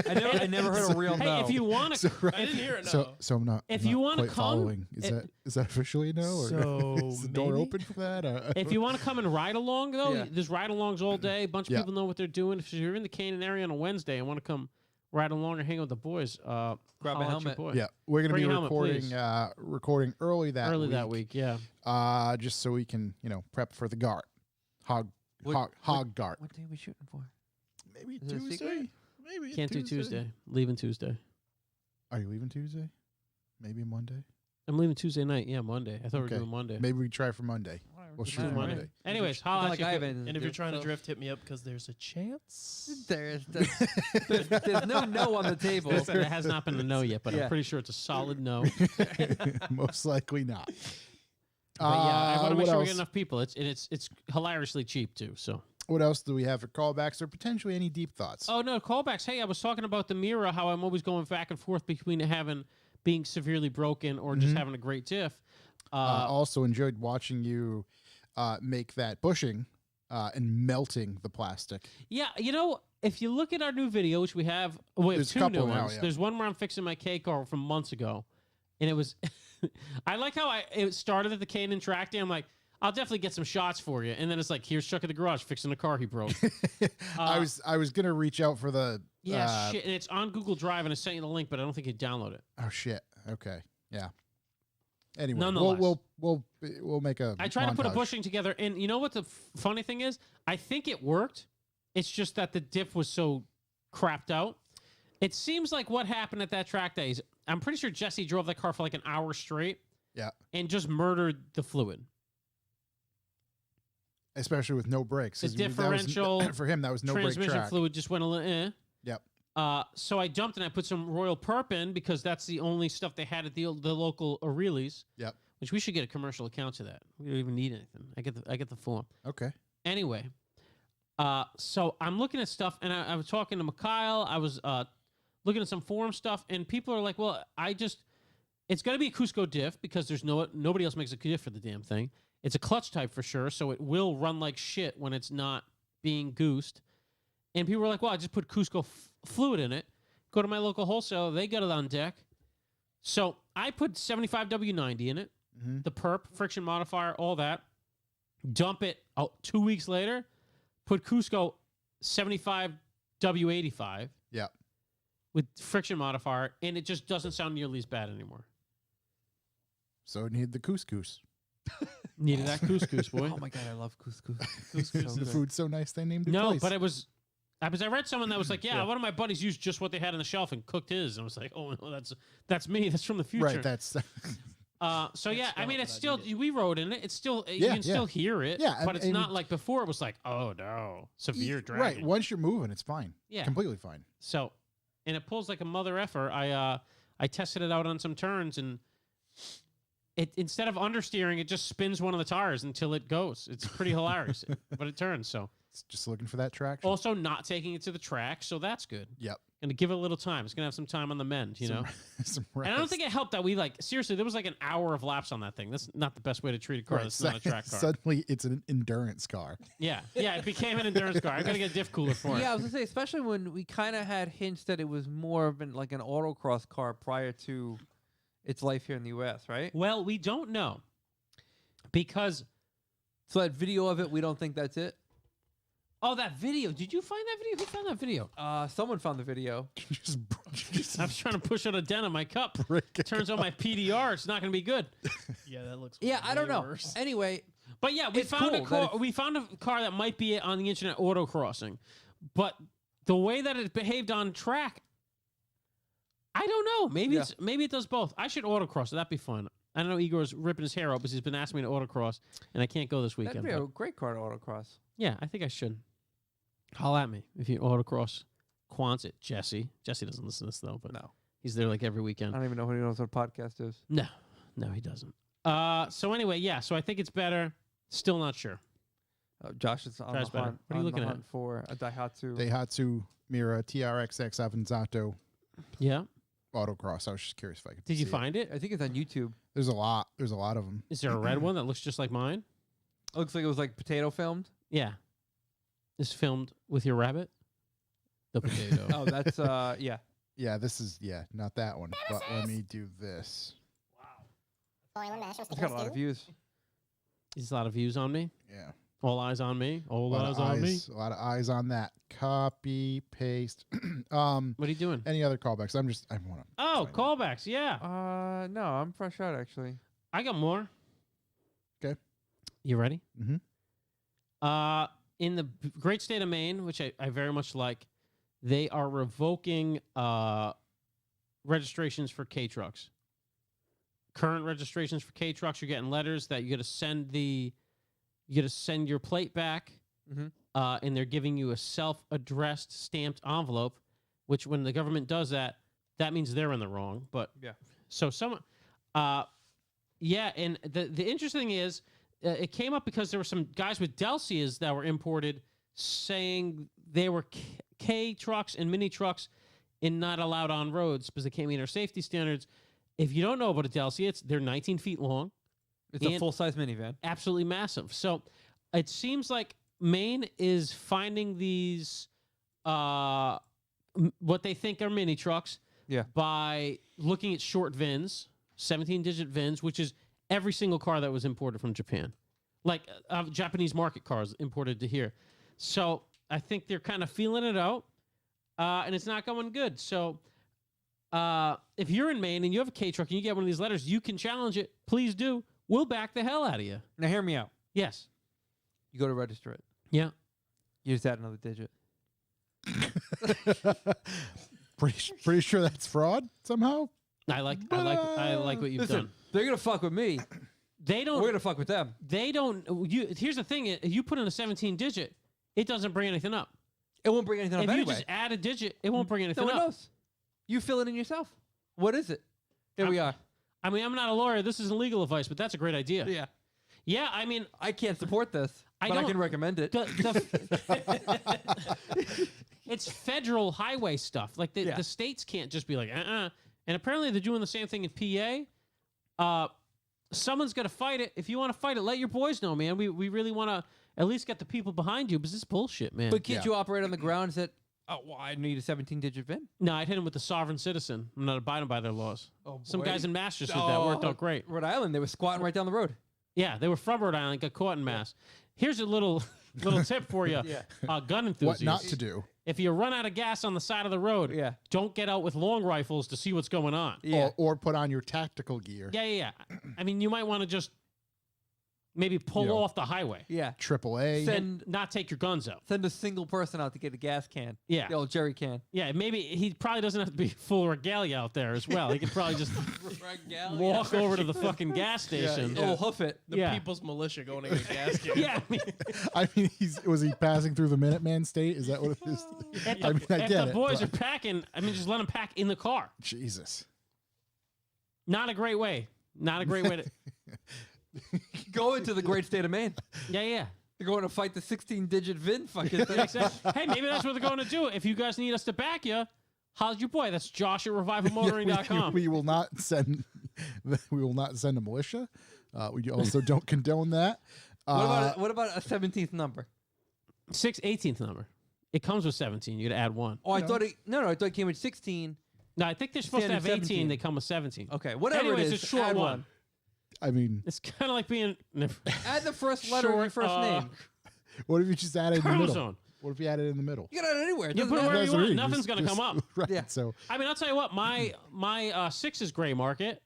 I never heard a real Hey, no. if you want to, I didn't hear it. No. So I'm not. If I'm you not wanna quite come, following. Is that officially a no? Or So is the door maybe? open for that? if you want to come and ride along, though, Yeah. there's ride-alongs all day. A bunch of Yeah. people know what they're doing. If you're in the Canaan area on a Wednesday and want to come ride along or hang out with the boys, Grab a holla at your helmet. boy. Yeah, we're gonna Bring be your helmet, recording please. recording early that Early week, that week, yeah. just so we can prep for the GART, hog GART. What day are we shooting for? Maybe Is it a secret? Tuesday. Maybe Can't do Tuesday. Leaving Tuesday. Are you leaving Tuesday? Maybe Monday. I'm leaving Tuesday night. Yeah, Monday. I thought we Okay. were doing Monday. Maybe we try for Monday. We'll shoot Alright. Monday. Anyways, Not holla like at I you. have anything And to if you're do, trying to so- drift, hit me up because there's a chance. there's no no on the table. Listen, it has not been a no yet, but Yeah. I'm pretty sure it's a solid no. Most likely not. But yeah, I want to make what sure we else? get enough people. It's hilariously cheap too. So. What else do we have for callbacks or potentially any deep thoughts? Oh no, callbacks. Hey, I was talking about the mirror. How I'm always going back and forth between being severely broken or just having a great diff. Also enjoyed watching you make that bushing and melting the plastic. Yeah, if you look at our new video, which we have There's a two couple new now, ones. yeah. There's one where I'm fixing my K car from months ago, and it was. I like how it started at the Canaan track day. I'm like, I'll definitely get some shots for you, and then it's like, here's Chuck at the garage fixing a car he broke. I was gonna reach out for the Shit, and it's on Google Drive, and I sent you the link, but I don't think you download it. Oh shit. Okay. Yeah. Anyway, Nonetheless. we'll make a. I tried to put a montage. bushing together, and you know what the funny thing is? I think it worked. It's just that the diff was so crapped out. It seems like what happened at that track day is I'm pretty sure Jesse drove that car for like an hour straight. Yeah. And just murdered the fluid. Especially with no brakes. The 'cause that was- differential for him, that was no brake Transmission track. fluid just went a little Yep. So I jumped and I put some Royal Perp in because that's the only stuff they had at the local Aureli's. Yep. Which we should get a commercial account to that. We don't even need anything. I get the form. Okay. Anyway, so I'm looking at stuff, and I was talking to Mikhail. I was looking at some forum stuff, and people are like, "Well, it's going to be a Cusco diff because there's nobody else makes a diff for the damn thing. It's a clutch type for sure, so it will run like shit when it's not being goosed." And people were like, "Well, I just put Cusco fluid in it. Go to my local wholesaler; they got it on deck." So I put 75W90 in it, the perp, friction modifier, all that. Dump it 2 weeks later. Put Cusco 75W85 Yeah. with friction modifier, and it just doesn't sound nearly as bad anymore. So it needed the couscous. Needed that couscous, boy. Oh my god, I love couscous. The food's so nice they named it No, twice. but it was. I read someone that was like, "Yeah, one of my buddies used just what they had on the shelf and cooked his," and I was like, "Oh no, that's me. That's from the future." Right. That's So yeah, I mean, not it's what I still needed. we wrote in it. It's still you Yeah, can still hear it. Yeah, but it's and not like before. It was like, oh no, severe dragging. right. Once you're moving, it's fine. Yeah. Completely fine. So, and it pulls like a mother effer. I tested it out on some turns, and it instead of understeering, it just spins one of the tires until it goes. It's pretty hilarious, but it turns. So It's just looking for that traction. also not taking it to the track, so that's good. Yep. Gonna give it a little time. It's gonna have some time on the mend, you know. Some And I don't think it helped that we seriously. There was like an hour of laps on that thing. That's not the best way to treat a car. Right, That's not a track car. Suddenly, it's an endurance car. Yeah, it became an endurance car. I gotta get a diff cooler for it. Yeah, I was gonna say, especially when we kind of had hints that it was more of an autocross car prior to its life here in the U.S., right? Well, we don't know because So that video of it, we don't think that's it. that video. Did you find that video? Who found that video? Someone found the video. just I was trying to push out a dent on my cup. break it. Turns on my PDR. It's not gonna be good. Yeah, that looks. Yeah, I don't way know. worse. Anyway, But yeah, we It's found a cool car. that We found a car that might be on the internet autocrossing, but the way that it behaved on track, I don't know. Maybe Yeah. maybe it does both. I should autocross. That'd be fun. I know Igor's ripping his hair out because he's been asking me to autocross, and I can't go this that'd weekend. be a but great car to autocross. yeah, I think I should. Holla at me if you autocross Quonset, Jesse. Jesse doesn't listen to this though, but No, he's there like every I weekend. don't even know who knows what a podcast is. No, he doesn't. So anyway, yeah. So I think it's better. Still not sure. Josh is on Drives the better. hunt. What are you on looking the at? hunt for a Daihatsu. Daihatsu Mira TRXX Avanzato Yeah. autocross. I was just curious if I could. Did you see it. find it? I think it's on YouTube. There's a lot. There's a lot of them. Is there a red one that looks just like mine? Looks like it was potato filmed. Yeah. is filmed with your rabbit? The potato. Oh, that's yeah. Yeah, this is not that one. But let me do this. It's got a lot of views. There's a lot of views on me. Yeah. All eyes on me. A All lot eyes of on me. eyes. A lot of eyes on that. Copy, paste. What are you doing? Any other callbacks? I want to. Oh, callbacks. Yeah. No, I'm fresh out actually. I got more. Okay. You ready? Mm-hmm. In the great state of Maine, which I very much like, they are revoking registrations for K trucks. Current registrations for K trucks, you're getting letters that you got to send your plate back, and they're giving you a self-addressed stamped envelope. Which, when the government does that, that means they're in the wrong. But Yeah. So someone, yeah, and the interesting thing is, it came up because there were some guys with Delcias that were imported saying they were K trucks and mini trucks and not allowed on roads because they can't meet our safety standards. If you don't know about a Delcia, they're 19 feet long. It's a full-size minivan. Absolutely massive. So it seems like Maine is finding these, what they think are mini trucks, by looking at short VINs, 17-digit VINs, which is every single car that was imported from Japan, like Japanese market cars imported to here. So I think they're kind of feeling it out, and it's not going good. So if you're in Maine and you have a K truck and you get one of these letters, you can challenge it. Please do. We'll back the hell out of you. Now hear me out. Yes. You go to register it. Yeah. You just add another digit. Pretty sure that's fraud somehow. I like what you've done. They're gonna fuck with me. They don't. We're gonna fuck with them. They don't. Here's the thing: you put in a 17-digit, it doesn't bring anything up. It won't bring anything up If anyway. you just add a digit, it won't bring anything no one up. knows. You fill it in yourself. What is it? Here we are. I mean, I'm not a lawyer. This isn't legal advice, but that's a great idea. Yeah. Yeah. I mean, I can't support this, but I can recommend it. It's federal highway stuff. Like the states can't just be like, And apparently they're doing the same thing in PA. Someone's got to fight it. If you want to fight it, let your boys know, man. We really want to at least get the people behind you, because this is bullshit, man. But can't you operate on the grounds that, I need a 17-digit VIN? No, I'd hit him with the sovereign citizen. I'm not abiding by their laws. Oh, Some boy. guys in Mass just did that. Worked out great. Rhode Island, they were squatting right down the road. Yeah, they were from Rhode Island, got caught in Mass. Here's a little tip for you, gun enthusiasts. What not to do? If you run out of gas on the side of the road, don't get out with long rifles to see what's going on. Yeah. Or put on your tactical gear. Yeah. I mean, you might want to just maybe pull off the highway. Yeah. AAA. And not take your guns out. Send a single person out to get a gas can. Yeah. The old jerry can. Yeah, maybe he probably doesn't have to be full regalia out there as well. He could probably just walk over to the fucking gas station. Oh, hoof it. The people's militia going to get gas can. Yeah, I mean, was he passing through the Minuteman state? Is that what it is? I if get the it, boys but- are packing, I mean, just let them pack in the car. Jesus. Not a great way. Not a great way to. Go into the great state of Maine. Yeah. They're going to fight the 16-digit VIN fucking thing. Exactly. Hey, maybe that's what they're going to do. If you guys need us to back you, how's your boy? That's Josh at revivalmotoring.com. We will not send. We will not send a militia. We also don't condone that. What about a 17th number? 18th number. It comes with 17. You got to add one. Oh, I thought I thought it came with 16. No, I think they're supposed to have Standard 18. 17. They come with 17. Okay, whatever Anyways, it is, it's a short add one. I mean, It's kind of like being. Add the first letter of your first name. what if you just added in the middle? Chromosome. What if you added it in the middle? You can add it anywhere. It You doesn't put it matter. where you Doesn't want. really, Nothing's going to come up. Right. Yeah. So I mean, I'll tell you what. My 6 is gray market,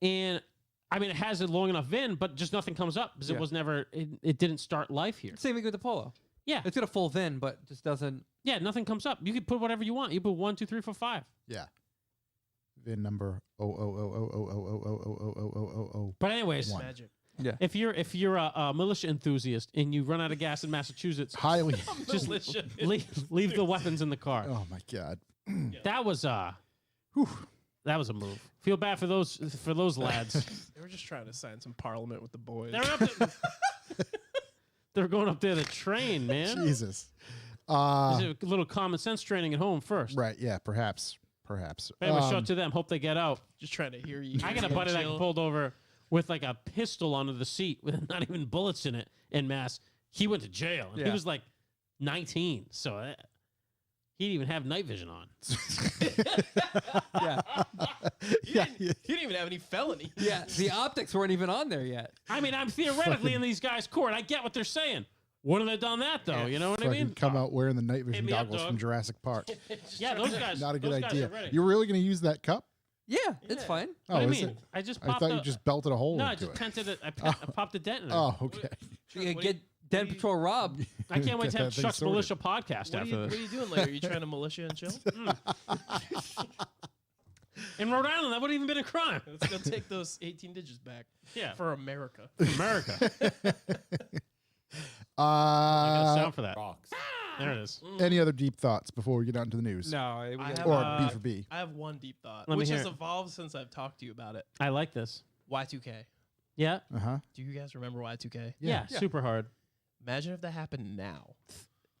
and I mean it has a long enough VIN, but just nothing comes up because it was never. It didn't start life here. Same thing with the Polo. Yeah, It's got a full VIN, but just doesn't. yeah, nothing comes up. You can put whatever you want. You put 1, 2, 3, 4, 5. yeah. VIN number 0000000000000. But anyways, One. Magic. Yeah. if you're a militia enthusiast and you run out of gas in Massachusetts, Highly. just leave the weapons in the car. Oh my God. That was that was a move. Feel bad for those lads. They were just trying to sign some parliament with the boys. They're going up there to train, man. Jesus. There's a little common sense training at home first. Right. Yeah. Perhaps. Anyway, show it to them. Hope they get out. Just trying to hear you. I got a buddy that got pulled over with like a pistol under the seat with not even bullets in it in Mass. He went to jail. And he Yeah. was like 19. So he didn't even have night vision on. Yeah. He didn't even have any felony. Yeah. The optics weren't even on there yet. I mean, I'm theoretically in these guys' court. I get what they're saying. Wouldn't have done that, though. You know what I Fucking mean? come out wearing the night vision me up, goggles dog. from Jurassic Park. Yeah, those guys. Not a good those guys idea. are ready. You're really going to use that cup? Yeah, it's fine. Oh, What do you is mean? it? I just I popped thought you just belted a hole No, I into just it. tented it. I popped a dent in it. Oh, okay. You What get Den Patrol Rob. I can't wait to Get have that thing Chuck's sorted. Militia podcast What after are this. you doing later? Are you trying to militia and chill? In Rhode Island, that would have even been a crime. Let's go take those 18 digits back. Yeah. For America. America. I got a sound for that. Rocks. There it is. Any other deep thoughts before we get on to the news? No, I got have, Or B for B. I have one deep thought, Let me which has hear it. evolved since I've talked to you about it. I like this. Y2K. Yeah. Uh-huh. Do you guys remember Y2K? Yeah. Super hard. Imagine if that happened now.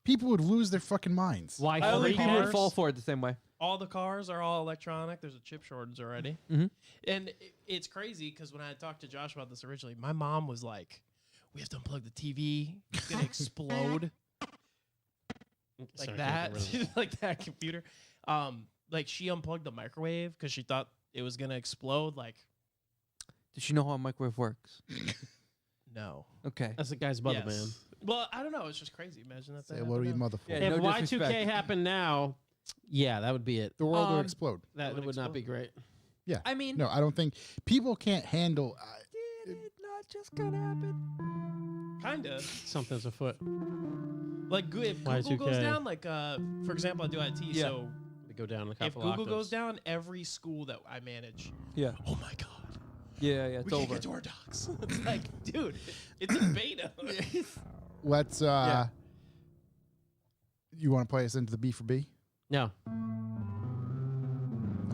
People would lose their fucking minds. Why I don't think three people would cars? fall for it the same way. All the cars are all electronic. There's a chip shortage already. Mhm. And it's crazy because when I talked to Josh about this originally, my mom was like, we have to unplug the TV. It's going to explode. Like Sorry, that. get rid of this. Like that computer. Like she unplugged the microwave because she thought it was going to explode. Like, Does she know how a microwave works? no. Okay. That's the guy's mother, Yes. man. Well, I don't know. It's just crazy. Imagine that. Say that hello to happened your now. mother for Yeah, it. If no Y2K disrespect. happened now, yeah, that would be it. The world would Um, explode. That would would not be explode. great. Yeah. I mean, No, I don't think people can't handle. did it not just gonna happen? Kind of. Something's afoot. Like if Google Y2K. goes down, like for example, I do IT. Yeah. So We go down a if couple Google goes octaves. down, every school that I manage, Yeah. oh my god, Yeah, we it's can't over. get to our docs. It's like, dude, it's in beta. Let's. Yeah. You want to play us into the B for B? No.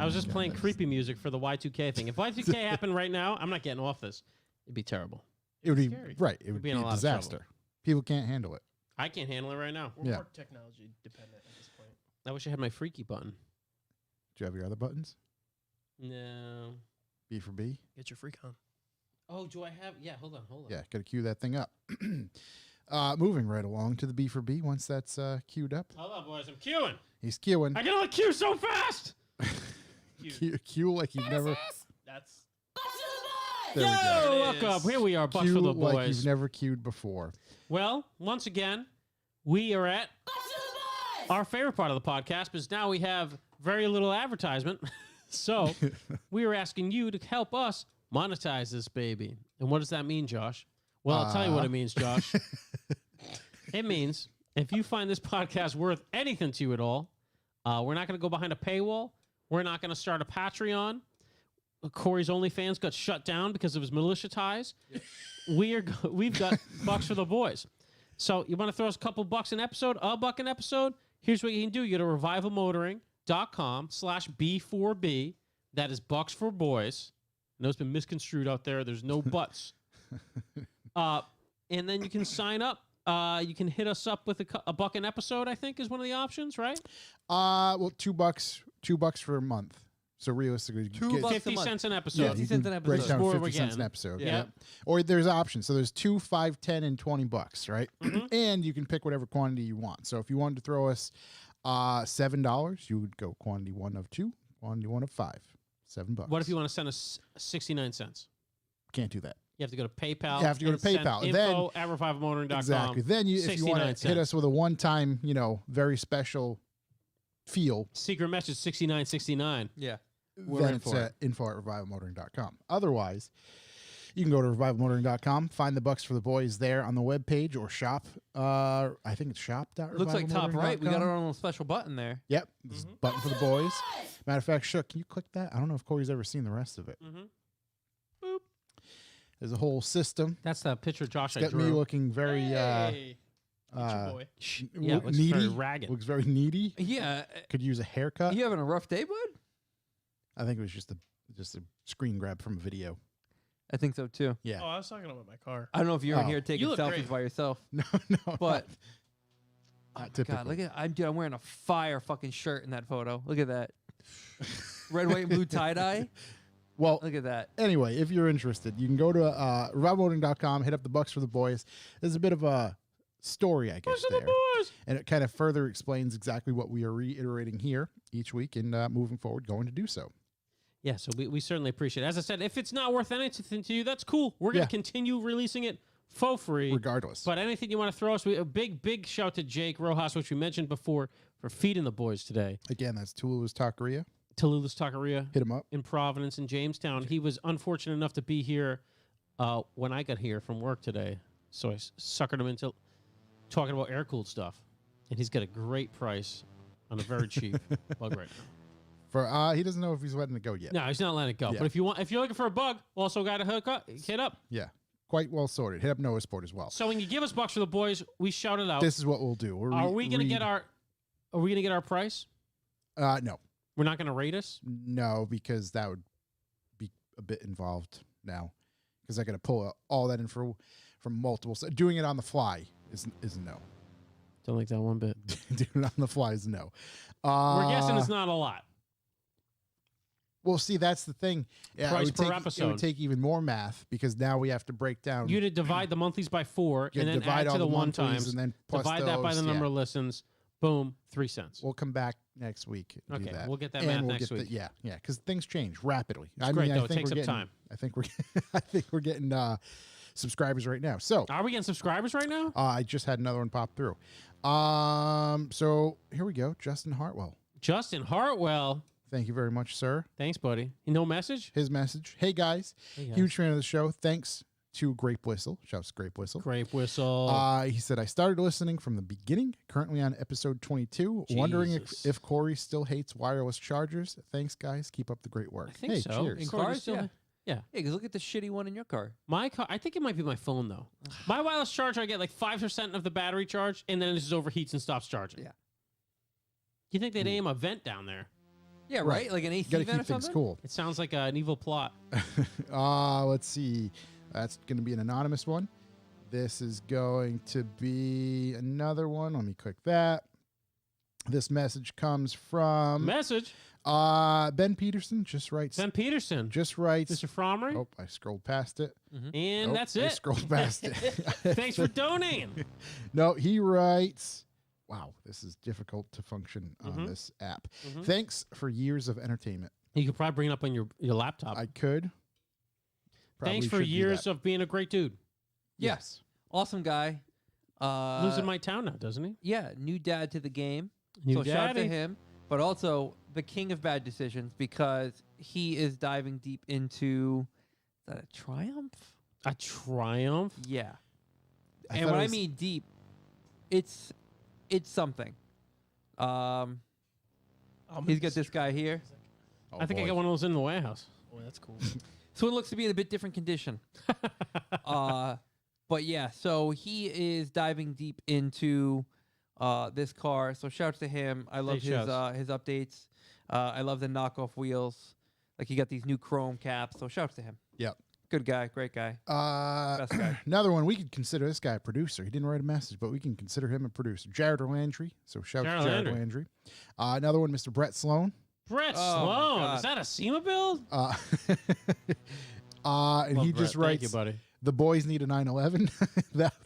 I was just playing creepy music for the Y2K thing. If Y2K happened right now, I'm not getting off this. It'd be terrible. It would be scary. right. It would be be in a a lot of trouble. disaster. People can't handle it. I can't handle it right now. We're Yeah. more technology dependent at this point. I wish I had my freaky button. Do you have your other buttons? No. B for B. Get your freak on. Oh, do I have? Yeah, hold on. Yeah, got to cue that thing up. Moving right along to the B for B. Once that's queued up, Hold on, boys. I'm queuing. he's queuing. I can only queue so fast. Cue like you've never. That's There we go. Yo, It look is. up. Here we are, Bucks Cue for the like boys. you've never queued before. Well, once again, we are at our favorite part of the podcast because now we have very little advertisement. So we are asking you to help us monetize this baby. And what does that mean, Josh? Well, I'll tell you what it means, Josh. It means if you find this podcast worth anything to you at all, we're not going to go behind a paywall. We're not going to start a Patreon. Corey's OnlyFans got shut down because of his militia ties. We've got Bucks for the boys. So you want to throw us a couple bucks an episode, $1 an episode? Here's what you can do. You go to revivalmotoring.com/B4B. That is Bucks for boys. I know it's been misconstrued out there. There's no buts. And then you can sign up. You can hit us up with a buck an episode, I think, is one of the options, right? Well, $2 for a month. So realistically, you can $2 get- 50 month. cents an Yeah, episode. you 50 can cents an break episode. down More 50 we're cents an getting. episode. Yeah. Yeah. Or there's options. So there's 2, 5, 10, and $20, right? And you can pick whatever quantity you want. So if you wanted to throw us $7, you would go quantity 1 of 2, quantity 1 of 5. $7. What if you want to send us 69 cents? Can't do that. You have to go to PayPal. You have to go and to PayPal. Send Then- info at revivalmotoring.com. Exactly. Then if you want 69 to hit us with a one-time, very special feel, Secret message 6969. Yeah. We're then in it's for it. info@revivalmotoring.com. Otherwise, you can go to revivalmotoring.com, find the Bucks for the Boys there on the webpage or shop. I think it's shop.revivalmotoring.com. Looks like top right. We got our own special button there. Yep. This is button for the boys. Matter of fact, Shook, can you click that? I don't know if Corey's ever seen the rest of it. Boop. There's a whole system. That's the picture Josh I It's got me drew. looking very hey, get your boy. Yeah, it looks needy. very ragged. Looks very needy. Yeah. Could use a haircut. You having a rough day, bud? I think it was just a screen grab from a video. I think so too. Yeah. Oh, I was talking about my car. I don't know if you're in Oh. here taking You look selfies great. by yourself, No, but not oh my typically. God, look at I'm wearing a fire fucking shirt in that photo. Look at that. Red, white, and blue tie dye. Well, Look at that. anyway, if you're interested, you can go to revivalmotoring.com, hit up the Bucks for the Boys. There's a bit of a story, I guess, Boys of there. the boys. And it kind of further explains exactly what we are reiterating here each week and moving forward, going to do so. Yeah, so we certainly appreciate it. As I said, if it's not worth anything to you, that's cool. We're going to continue releasing it for free. Regardless. But anything you want to throw us, a big shout to Jake Rojas, which we mentioned before, for feeding the boys today. Again, that's Tulu's Taqueria. Tallulah's Taqueria Hit him up. in Providence and Jamestown. He was unfortunate enough to be here when I got here from work today. So I suckered him into talking about air-cooled stuff. And he's got a great price on a very cheap bug right now. For he doesn't know if he's letting it go yet. No, he's not letting it go. Yeah. But if you're looking for a bug, also got to hit up. Yeah. Quite well sorted. Hit up Noah Sport as well. So when you give us bucks for the boys, we shout it out. This is what we'll do. Are we going to get our price? No. We're not going to rate us? No, because that would be a bit involved now. Because I got to pull all that in from multiple. Doing it on the fly is a no. Don't like that one bit. Doing it on the fly is no. We're guessing it's not a lot. Well, see, that's the thing. Yeah, Price per It episode. would take even more math because now we have to break down. You to divide the monthlies by 4 Yeah, and then divide add all to the the one monthlies times. and then plus divide that by the those, number yeah. of listens. Boom, 3 cents. We'll come back next week. And do Okay, that. we'll get that And math we'll next get week. yeah, because things change rapidly. It's great, though. It think takes we're up getting- time. I think we're I think we're getting subscribers right now. So Are we getting subscribers right now? I just had another one pop through. So here we go. Justin Hartwell. Justin Hartwell. Thank you very much, sir. Thanks, buddy. No message? His message. Hey guys, guys. huge fan of the show. Thanks to Grape Whistle. Shouts to Grape Whistle. Grape whistle. He said, I started listening from the beginning, currently on episode 22, wondering Jesus. if Corey still hates wireless chargers. Thanks, guys. Keep up the great work. I think hey, so. cheers. In Corey cars, still- yeah. Yeah. Yeah, because look at the shitty one in your car. My car, I think it might be my phone, though. My wireless charger, I get like 5% of the battery charge, and then it just overheats and stops charging. Yeah. You think they'd aim a vent down there? Yeah, right? Like an AC Got to vent keep or things something? cool. It sounds like an evil plot. Let's see. That's going to be an anonymous one. This is going to be another one. Let me click that. This message comes from Message. Ben Peterson. Just writes. Ben Peterson. Just writes. Mr. Frommery. Oh, I scrolled past it. And Nope, that's I it. scrolled past it. Thanks for donating. No, he writes, wow, this is difficult to function Mm-hmm. on this app. Thanks for years of entertainment. You could probably bring it up on your laptop. I could. Thanks Probably for should do years that. of being a great dude. Yes. Awesome guy. Lives in my town now, doesn't he? Yeah, new dad to the game. New so shout out to daddy. him. But also the king of bad decisions because he is diving deep into, is that a Triumph? A Triumph. Yeah. I and thought when it I was- mean deep, it's something. He's got this guy here. Oh, I think I boy. got one of those in the warehouse. Oh, that's cool. So it looks to be in a bit different condition. But yeah, so he is diving deep into this car. So shouts to him. I love Hey, shouts. his updates. I love the knockoff wheels. Like he got these new chrome caps. So shouts to him. Yep. Good guy, great guy. Best guy. Another one, we could consider this guy a producer. He didn't write a message, but we can consider him a producer. Jared Landry. So shout out to Jared Jared Landry. Landry. Another one, Mr. Brett Sloan. Brett Oh, my Sloan. God. Is that a SEMA build? And Love he Brett. just Thank writes, you, buddy. the boys need a 911.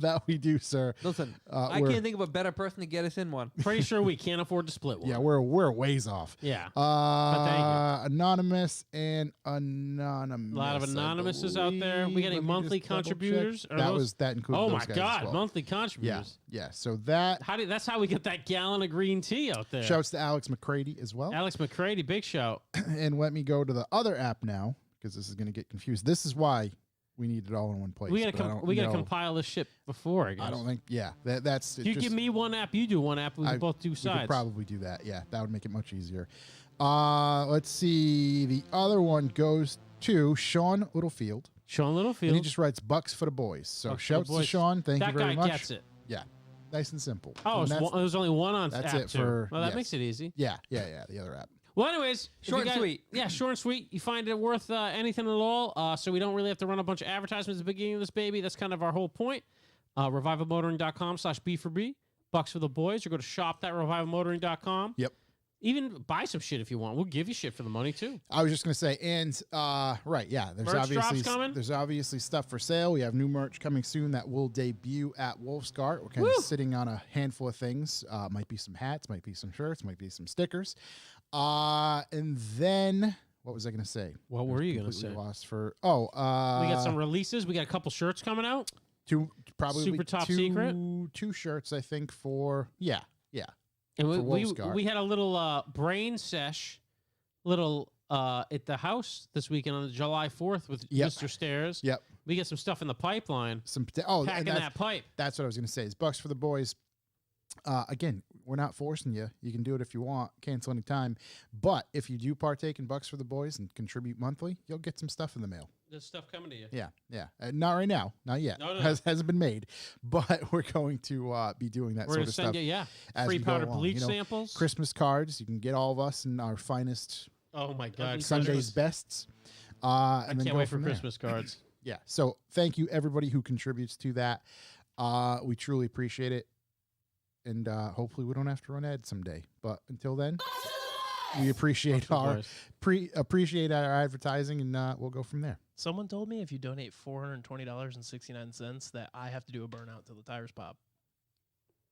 that we do, sir. Listen, I we're- can't think of a better person to get us in one. Pretty sure we can't afford to split one. Yeah, we're ways off. Yeah. But Anonymous and Anonymous. A lot of I anonymouses out there. We believe. got any Let me monthly just double check. contributors? Are That those- was that included. Oh those my guys as God, well. monthly Yeah, contributors. yeah. So that That's how we get that gallon of green tea out there. shouts to Alex McCready as well. Alex McCready, big shout. And let me go to the other app now because this is going to get confused. This is why we need it all in one place. We but I don't gotta know- compile this shit before. I guess. I don't think. Yeah, that's. You give me one app, you do one app. We can both do We could sides. probably do that. Yeah, that would make it much easier. Let's see. The other one goes to Sean Littlefield. Sean Littlefield. And he just writes bucks for the boys. So Bucks for the shouts to boys. Sean. Thank that you very guy much. gets it. Yeah, nice and simple. Oh, And it's that's- there's only one on that's app it too. for- Well, that yes. makes it easy. yeah. The other app. Well, anyways, if Short you and guys- sweet. Yeah, short and sweet. You find it worth anything at all, so we don't really have to run a bunch of advertisements at the beginning of this baby. That's kind of our whole point. Revivalmotoring.com/B4B. Bucks for the boys. Or go to shop.revivalmotoring.com. Yep. Even buy some shit if you want. We'll give you shit for the money too. I was just gonna say, and right, yeah, Merch drops coming? there's obviously stuff for sale. We have new merch coming soon that will debut at Wolfscart. We're kind of sitting on a handful of things. Might be some hats, might be some shirts, might be some stickers. And then what was I gonna say? What were you gonna say? Lost for We got some releases. We got a couple shirts coming out. probably super top secret? two shirts, I think, for yeah. And For we Wolfscart. had a little brain sesh, at the house this weekend on July 4th with Yep. Mr. Stairs. Yep. We get some stuff in the pipeline. And Packing that pipe. That's what I was going to say. Is Bucks for the Boys. Again, we're not forcing you. You can do it if you want. Cancel any time. But if you do partake in Bucks for the Boys and contribute monthly, you'll get some stuff in the mail. There's stuff coming to you. Yeah. Not right now. Not yet. No. Hasn't been made. But we're going to be doing that We're sort going of to stuff. send you, as free we go powder along. bleach You know, samples. Christmas cards. You can get all of us in our finest Oh my God. Sunday's Christmas. bests. I And then can't go wait for from there. Christmas cards. Yeah. So thank you, everybody who contributes to that. We truly appreciate it. And hopefully we don't have to run ads someday. But until then, we appreciate appreciate our advertising, and we'll go from there. Someone told me if you donate $420.69 that I have to do a burnout till the tires pop.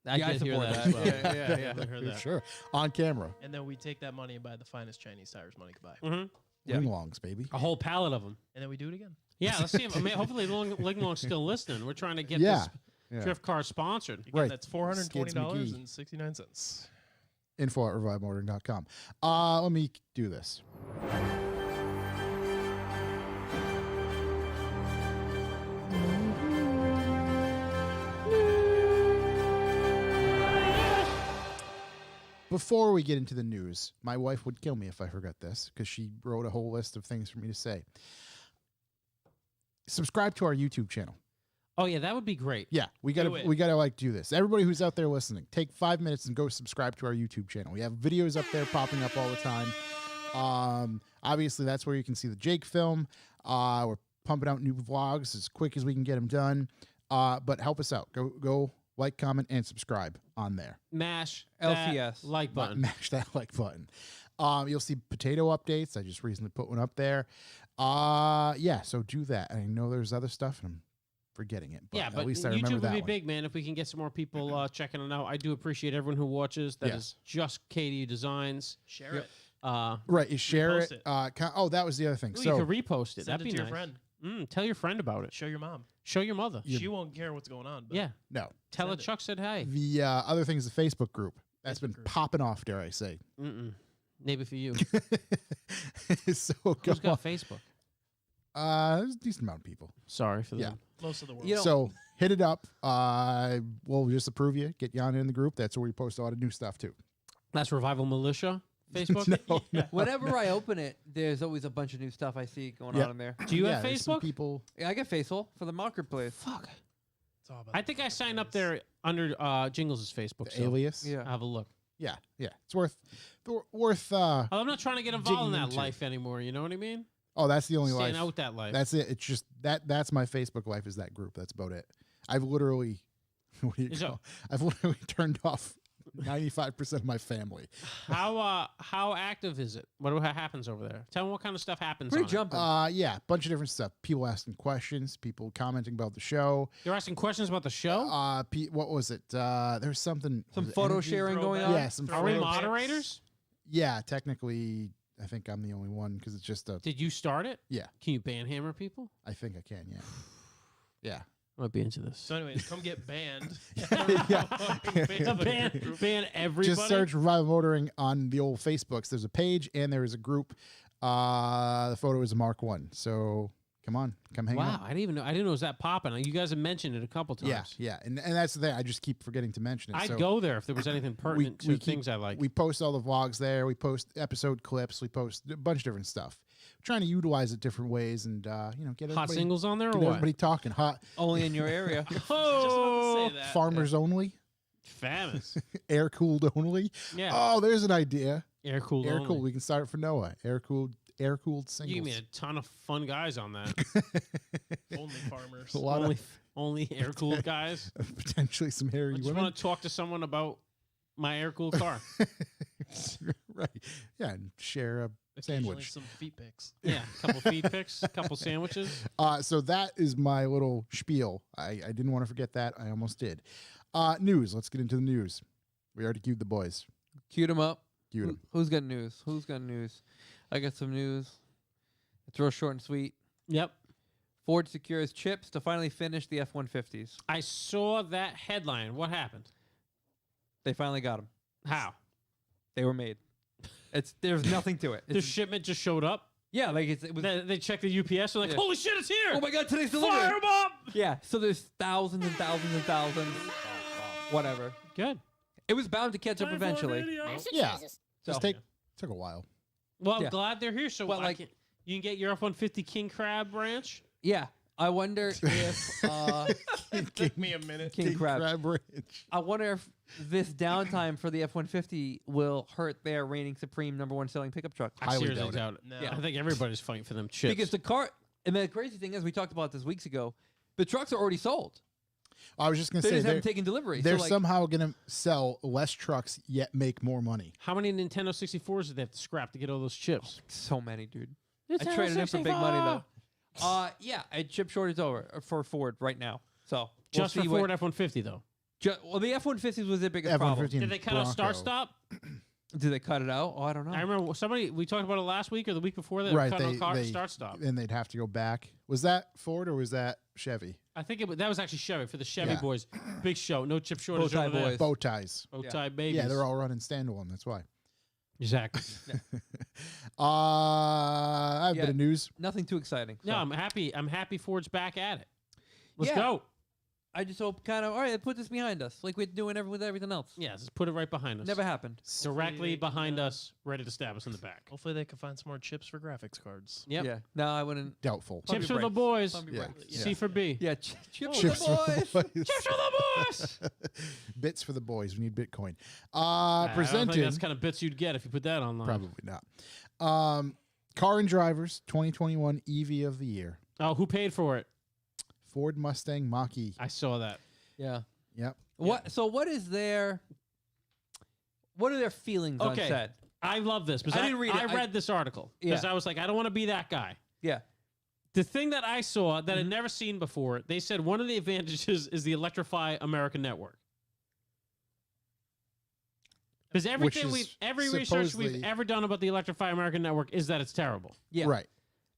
I Yeah, I did hear support that that. as well. Yeah. I heard that. Sure. On camera. And then we take that money and buy the finest Chinese tires money could buy. hmm Yeah. Ring longs, baby. A whole pallet of them. And then we do it again. Yeah, let's see. Hopefully, Ling Long's still listening. We're trying to get Yeah. this drift car sponsored. Again, Right. that's Skids McGee. $420.69. info@revivemotoring.com. Let me do this. Before we get into the news, my wife would kill me if I forgot this because she wrote a whole list of things for me to say. Subscribe to our YouTube channel. Oh yeah, that would be great. Yeah, we Do gotta it. do this. Everybody who's out there listening, take 5 minutes and go subscribe to our YouTube channel. We have videos up there popping up all the time. Obviously that's where you can see the Jake film. We're pumping out new vlogs as quick as we can get them done. But help us out. Go like, comment, and subscribe on there. Mash LCS. that like button. Mash that like button. You'll see potato updates. I just recently put one up there. Yeah, so do that. I know there's other stuff, and I'm forgetting it. But Yeah, at but least I YouTube remember would that be one. big, man. If we can get some more people checking it out, I do appreciate everyone who watches. That is Yes. just KDU Designs. Share Yep. it. Right, you share Repost it. it. That was the other thing. Ooh, So you could repost it. Send That'd it be to nice. your friend. Tell your friend about it. Show your mom. Show your mother. She won't care what's going on. But Yeah. no, Tell her Send it. Chuck said hey. the other thing is the Facebook group. That's Facebook been group. popping off, dare I say. Maybe for you. So go Who's on. got Facebook? There's a decent amount of people. Sorry for Yeah. them. Most of the world. You know- So hit it up. We'll just approve you, get you on in the group. That's where we post a lot of new stuff too. That's Revival Militia Facebook. No. Whenever I open it, there's always a bunch of new stuff I see going Yep. on in there. Do you Yeah, have there's some Facebook? people. Yeah, I get Faisal for the marketplace. Fuck. It's all about I the think I signed up marketplace. there under Jingles' Facebook. The So alias. Yeah. have a look. Yeah. It's worth. I'm not trying to get involved in Digging that into. life anymore. You know what I mean? Oh, that's the only Staying life. out with that life. That's it. It's just that's my Facebook life is that group. That's about it. I've literally what do you So- call? I've literally turned off 95% of my family. How active is it? What happens over there? Tell me what kind of stuff happens. Pretty on it. jumping. Yeah, a bunch of different stuff. People asking questions, people commenting about the show. You're asking questions about the show. What was it? There's something Some was it photo energy? sharing going throwback? on. Yeah, some Are we photos. moderators? Yeah, technically I think I'm the only one because it's just a Did you start it? yeah, Can you banhammer people? I think I can, yeah. Yeah. I might be into this. So, anyways, come get banned. ban everybody. Just search Revival Motoring on the old Facebooks. There's a page and there is a group. The photo is a Mark 1. So come on, come hang Wow, out. I didn't even know. I didn't know it was that popping. You guys have mentioned it a couple times. Yeah. And that's the thing. I just keep forgetting to mention it. I'd So go there if there was anything pertinent to keep- things I like. We post all the vlogs there. We post episode clips. We post a bunch of different stuff. We're trying to utilize it different ways and get Hot everybody, singles on there or get what? everybody talking. Hot Only in your area. Oh, Just about to say that. farmers only, famous. air cooled only. Yeah, Oh, there's an idea. air cooled. Air only. cooled. We can start it for Noah. Air cooled singles. You give me a ton of fun guys on that. Only farmers. a lot only, of only air cooled guys. potentially some hairy I just women. want to talk to someone about my air cooled car. Right. Yeah, and share a Occasionally sandwich. some feet pics. Yeah, a couple feed picks, a couple sandwiches. So that is my little spiel. I didn't want to forget that. I almost did. News. Let's get into the news. We already queued the boys. Queued them up. Queued them. Who's got news? Who's got news? I got some news. It's real short and sweet. Yep. Ford secures chips to finally finish the F-150s. I saw that headline. What happened? They finally got them. How? They were made. There's nothing to it. The It's, shipment just showed up. yeah, like it was. They checked the UPS. They're like, Yeah. holy shit, it's here. Oh my god, today's delivery. Fire 'em up. Yeah, so there's thousands and thousands and thousands. Whatever. Good. It was bound to catch up Time for eventually. video. Yeah. So, Just took a while. Well, I'm Yeah. glad they're here. So Well, like- you can get your F-150 King Crab Ranch. yeah, I wonder if It took me a minute. King Crab. Ranch. I wonder if this downtime for the F-150 will hurt their reigning supreme #1 selling pickup truck. I Highly seriously doubt doubt it. No. Yeah. I think everybody's fighting for them chips. Because the car, and the crazy thing is, we talked about this weeks ago. The trucks are already sold. I was just going to They say just haven't they're, taken delivery. they're so like, somehow going to sell less trucks yet make more money. How many Nintendo 64s did they have to scrap to get all those chips? so many, dude. I Nintendo traded in for big money 64. though. Yeah, a chip shortage over for Ford right now. So we'll Just for see Ford F-150 though. well, the F-150s was their biggest problem. F-150 Did they cut out start stop? Did they cut it out? Oh, I don't know. I remember we talked about it last week or the week before. They were Right, cutting out they start stop. and they'd have to go back. Was that Ford or was that Chevy? I think that was actually Chevy for the Chevy Yeah. boys. Big show, no chip shortage Bow tie over there. boys. Bow ties. Bow Yeah. tie babies. Yeah, they're all running standalone. That's why. exactly. I have a Yeah. bit of news. Nothing too exciting. No, So I'm happy. I'm happy Ford's back at it. Let's Yeah. go. I just hope all right, put this behind us like we're doing with everything else. Yeah, let's put it right behind us. Never happened. Directly Hopefully, behind us, ready to stab us in the back. Hopefully they can find some more chips for graphics cards. Yep. Yeah. No, I wouldn't. Doubtful. Pump Chips your for the brakes. boys. Pump your Yeah. brakes. C for B. Yeah, chips for Chips the for boys. the boys. Chips for the boys. Bits for the boys. We need Bitcoin. I don't Presented. think that's kind of bits you'd get if you put that online. Probably not. Car and Drivers 2021 EV of the Year. Oh, who paid for it? Ford Mustang Mach-E. I saw that. Yeah. Yep. What? So what is their? What are their feelings on Okay. set? I love this because I didn't read it. I read this article because Yeah. I was like, I don't want to be that guy. Yeah. The thing that I saw that I'd never seen before, they said one of the advantages is the Electrify America network. Because is every research supposedly- we've ever done about the Electrify America network is that it's terrible. Yeah. Right.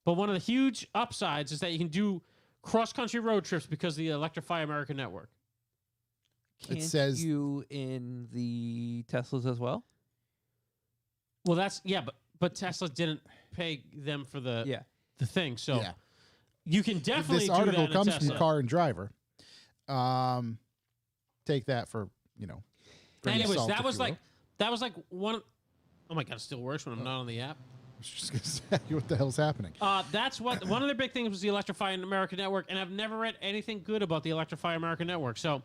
But one of the huge upsides is that you can do cross-country road trips because of the Electrify America network. Can't says- you in the Teslas as well? Well, but Tesla didn't pay them for the Yeah. the thing, so Yeah. you can definitely This do article that in comes Tesla. from Car and Driver. Take that for, grain of Anyways, salt, that if was you like will. that was like one. Oh my god, it still works when I'm not on the app. I was just gonna say, what the hell's happening? That's what one of their big things was the Electrify America network, and I've never read anything good about the Electrify America network. So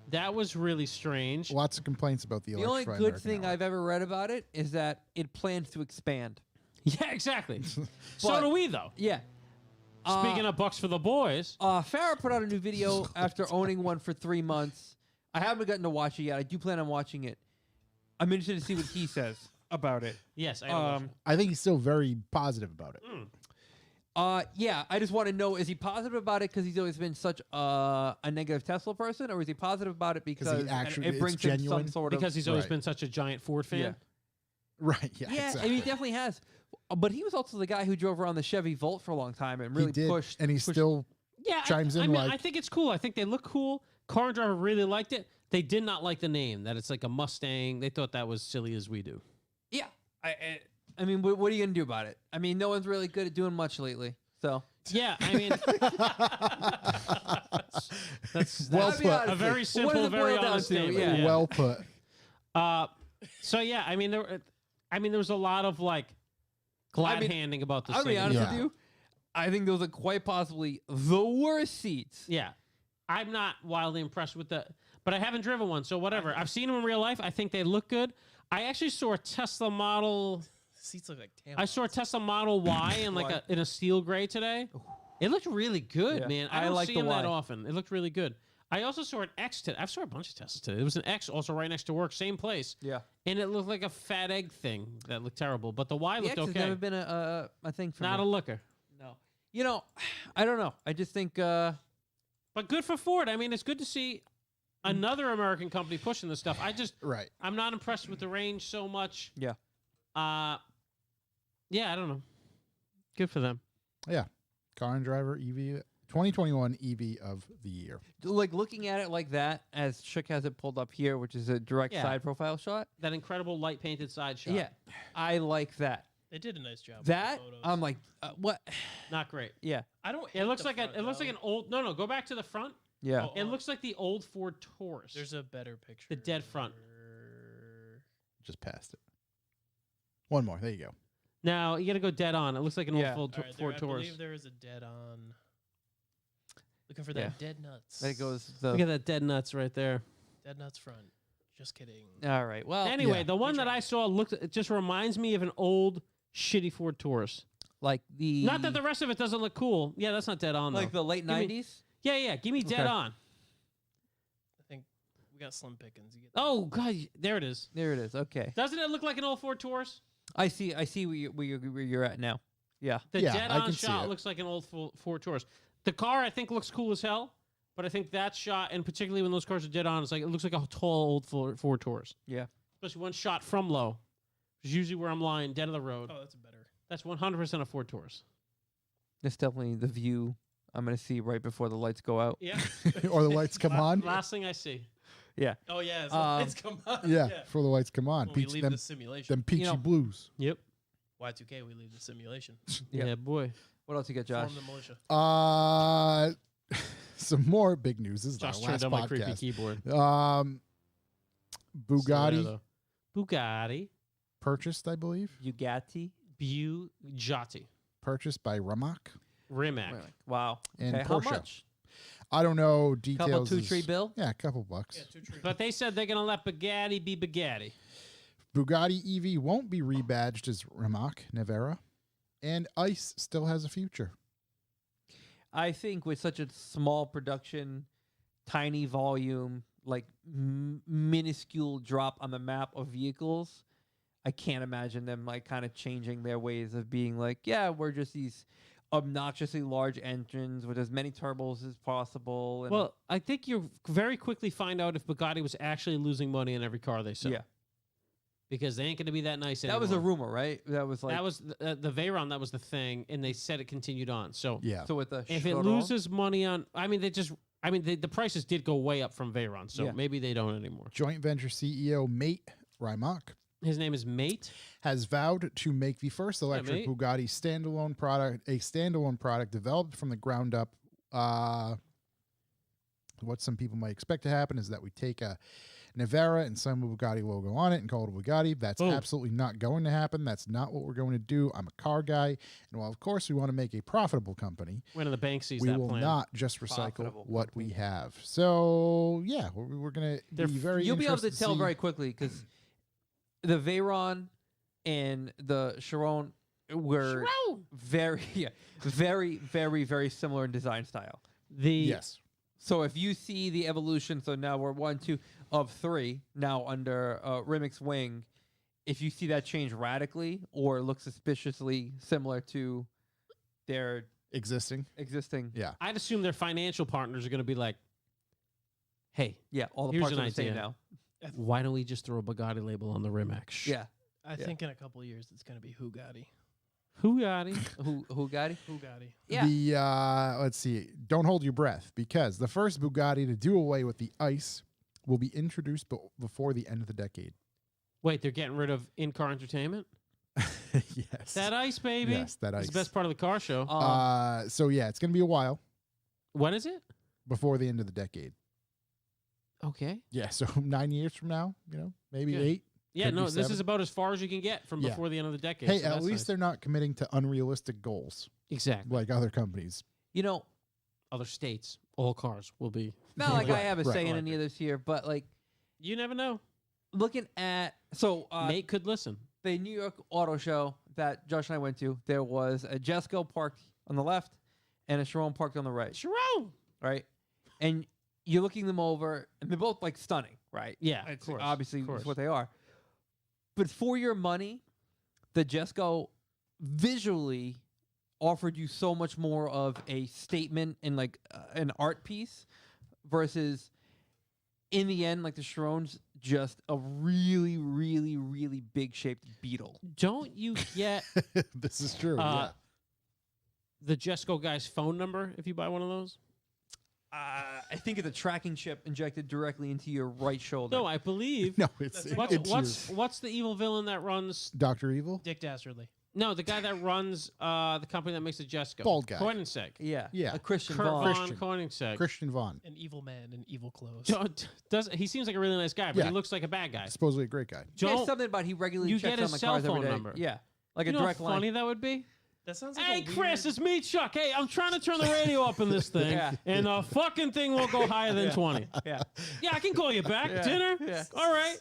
that was really strange. Lots of complaints about the The only Electrify good America thing network. I've ever read about it is that it plans to expand. Yeah, exactly. so But- do we, though. Yeah. Speaking of bucks for the boys, Farrah put out a new video after owning one for 3 months. I haven't gotten to watch it yet. I do plan on watching it. I'm interested to see what he says about it. yes, I I think he's still very positive about it. Yeah, I just want to know, is he positive about it because he's always been such a negative Tesla person, or is he positive about it because actually- it brings it's him genuine? some sort of... because he's always Right. been such a giant Ford fan. Yeah. Right. Yeah. Yeah, exactly. I mean, he definitely has. But he was also the guy who drove around the Chevy Volt for a long time and really he did, pushed... and he pushed- still Yeah, chimes I in mean, like- I think it's cool. I think they look cool. Car and Driver really liked it. They did not like the name. That it's like a Mustang. They thought that was silly as we do. Yeah. I mean, what are you going to do about it? I mean, no one's really good at doing much lately. So... Yeah, I mean, that's Well I'll be put. honest a with very you. simple, What does it very boil down honest to? statement. Yeah. well put. So yeah, I mean, there was a lot of like glad handing about this I'll thing. be honest Yeah. with you. I think those are quite possibly the worst seats. Yeah, I'm not wildly impressed with the, but I haven't driven one, so whatever. I've seen them in real life. I think they look good. I actually saw a Tesla Model. Seats look like tampons. I saw a Tesla Model Y in like in a steel gray today. It looked really good, Yeah. man. I I don't like see the them that Y. often. It looked really good. I also saw an X today. I saw a bunch of Teslas today. There was an X also right next to work, same place. Yeah. And it looked like a fat egg thing that looked terrible. But the Y The looked X has okay. never been a thing for Not me. a looker. No. You know, I don't know. I just think But good for Ford. I mean, it's good to see another American company pushing this stuff. Right. I'm not impressed with the range so much. Yeah. Yeah, I don't know. Good for them. Yeah. Car and Driver EV 2021 EV of the year. like looking at it like that, as Shook has it pulled up here, which is a direct Yeah. side profile shot. That incredible light painted side shot. Yeah. I like that. They did a nice job. That with the photos. I'm like, what? Not great. Yeah. I don't. It hate looks the like front, an though. old. No, go back to the front. Yeah. Oh, It looks like the old Ford Taurus. There's a better picture. The dead front. Just passed it. One more. There you go. Now you got to go dead on. It looks like an Yeah. old All right, Ford I Taurus. believe there is a dead on. Looking for Yeah. that dead nuts. There goes the. Look at that dead nuts right there. Dead nuts front. Just kidding. All right. Well, Anyway, yeah. the one We that tried. I saw it just reminds me of an old shitty Ford Taurus. like the. Not that the rest of it doesn't look cool. Yeah, that's not dead on like though. the late Give me- '90s. Yeah, give me dead Okay. on. I think we got slim pickings. You get Oh god, there it is. There it is. Okay. Doesn't it look like an old Ford Taurus? I see where you're at now. Yeah. The Yeah, dead I on can see shot it. looks like an old Ford Taurus. The car I think looks cool as hell, but I think that shot, and particularly when those cars are dead on, it looks like a tall old Ford Taurus. Yeah. Especially one shot from low, which is usually where I'm lying, dead of the road. Oh, that's a better. That's 100% a Ford Taurus. That's definitely the view I'm gonna see right before the lights go out. Yeah. Or the lights come on. Last thing I see. Yeah. Oh yeah, as Um, lights come on. Yeah, before the lights come on. When we Peach, leave them, the simulation. them peachy know- blues. Yep. Y2K, we leave the simulation. Yeah. Yeah, boy. What else you got, Josh? Form the militia. Some more big news. This is Josh our turned last on my creepy podcast. keyboard. Bugatti Bugatti. purchased, I believe, Bugatti. Bugatti. purchased by Rimac Rimac. Wow. and Okay. Porsche. How much? I don't know Couple details. 2-3 bill. Yeah, a couple bucks. Yeah, 2 trees. But they said they're going to let Bugatti be Bugatti. Bugatti EV won't be rebadged as Rimac Nevera, and ICE still has a future. I think with such a small production, tiny volume, like minuscule drop on the map of vehicles, I can't imagine them like kind of changing their ways of being like, yeah, we're just these obnoxiously large engines with as many turbos as possible. And Well, I think you very quickly find out if Bugatti was actually losing money in every car they sell. yeah, Because they ain't going to be that nice anymore. that was a rumor, right? That was like That was the Veyron. That was the thing, and they said it continued on. So Yeah. so with the if it Chiron- loses money on, the prices did go way up from Veyron. So Yeah. maybe they don't anymore. Joint venture CEO Mate Rimac His name is Mate. has vowed to make the first electric Mate. Bugatti standalone product developed from the ground up. What some people might expect to happen is that we take a Nevera and some Bugatti logo on it and call it a Bugatti. That's Boom. absolutely not going to happen. That's not what we're going to do. I'm a car guy, and while of course we want to make a profitable company, When the bank sees we that will plan. not just recycle Profitable what we have. So yeah, we're going to They're be very. You'll be able to interested tell see- very quickly because the Veyron and the Chiron were Chiron! very similar in design style. The Yes. So if you see the evolution, so now we're 1, 2 of 3 now under Rimac's wing. If you see that change radically or look suspiciously similar to their Existing. existing, Yeah. I'd assume their financial partners are going to be like, "Hey, yeah, all the Here's parts an are the same idea. now. why don't we just throw a Bugatti label on the Rimac?" Yeah, I think in a couple of years it's going to be Bugatti. Bugatti. who got it? Bugatti. Yeah, The let's see. Don't hold your breath because the first Bugatti to do away with the ICE will be introduced before the end of the decade. Wait, they're getting rid of in-car entertainment? Yes. That ice, baby. Yes, that It's ICE. the best part of the car show. So yeah, it's going to be a while When is it? before the end of the decade. Okay. Yeah, so 9 years from now, maybe Good. 8. Yeah, Could no, be this 7. is about as far as you can get from Yeah. before the end of the decade. Hey, so at that's least nice. they're not committing to unrealistic goals Exactly. like other companies. you know, Other states, all cars will be. not like I Right, have a right. say in any of this here, but like You never know. looking at Nate could listen. the New York Auto Show that Josh and I went to, there was a Jesco parked on the left and a Chiron parked on the right. Sharon! Right? And you're looking them over, and they're both like stunning, right? Yeah, It's of course, obviously of course. it's what they are. But for your money, the Jesco visually offered you so much more of a statement and like an art piece versus in the end, like the Chiron's just a really, really, really big shaped beetle. Don't you get This is true. the Jesco guy's phone number if you buy one of those? I think it's a tracking chip injected directly into your right shoulder. No, I believe. No, it's That's it's What's the evil villain that runs? Dr. Evil. Dick Dastardly. No, the guy that runs the company that makes the Jesco. Bald guy. Koenigsegg. Yeah, Yeah. a Christian Kurt Vaughn. von Christian. Koenigsegg. Christian Vaughn. An evil man in evil clothes. He seems like a really nice guy, but Yeah. he looks like a bad guy. Supposedly a great guy. Yeah, Don't something about he regularly you checks get on his the cell cars every phone day. number? Yeah, like you a know how direct line. funny that would be? That sounds like Hey, a Chris, weird... it's me, Chuck. Hey, I'm trying to turn the radio up in this thing, Yeah. and the fucking thing won't go higher than 20. Yeah, Yeah, I can call you back. Yeah. Dinner? Yeah. All right.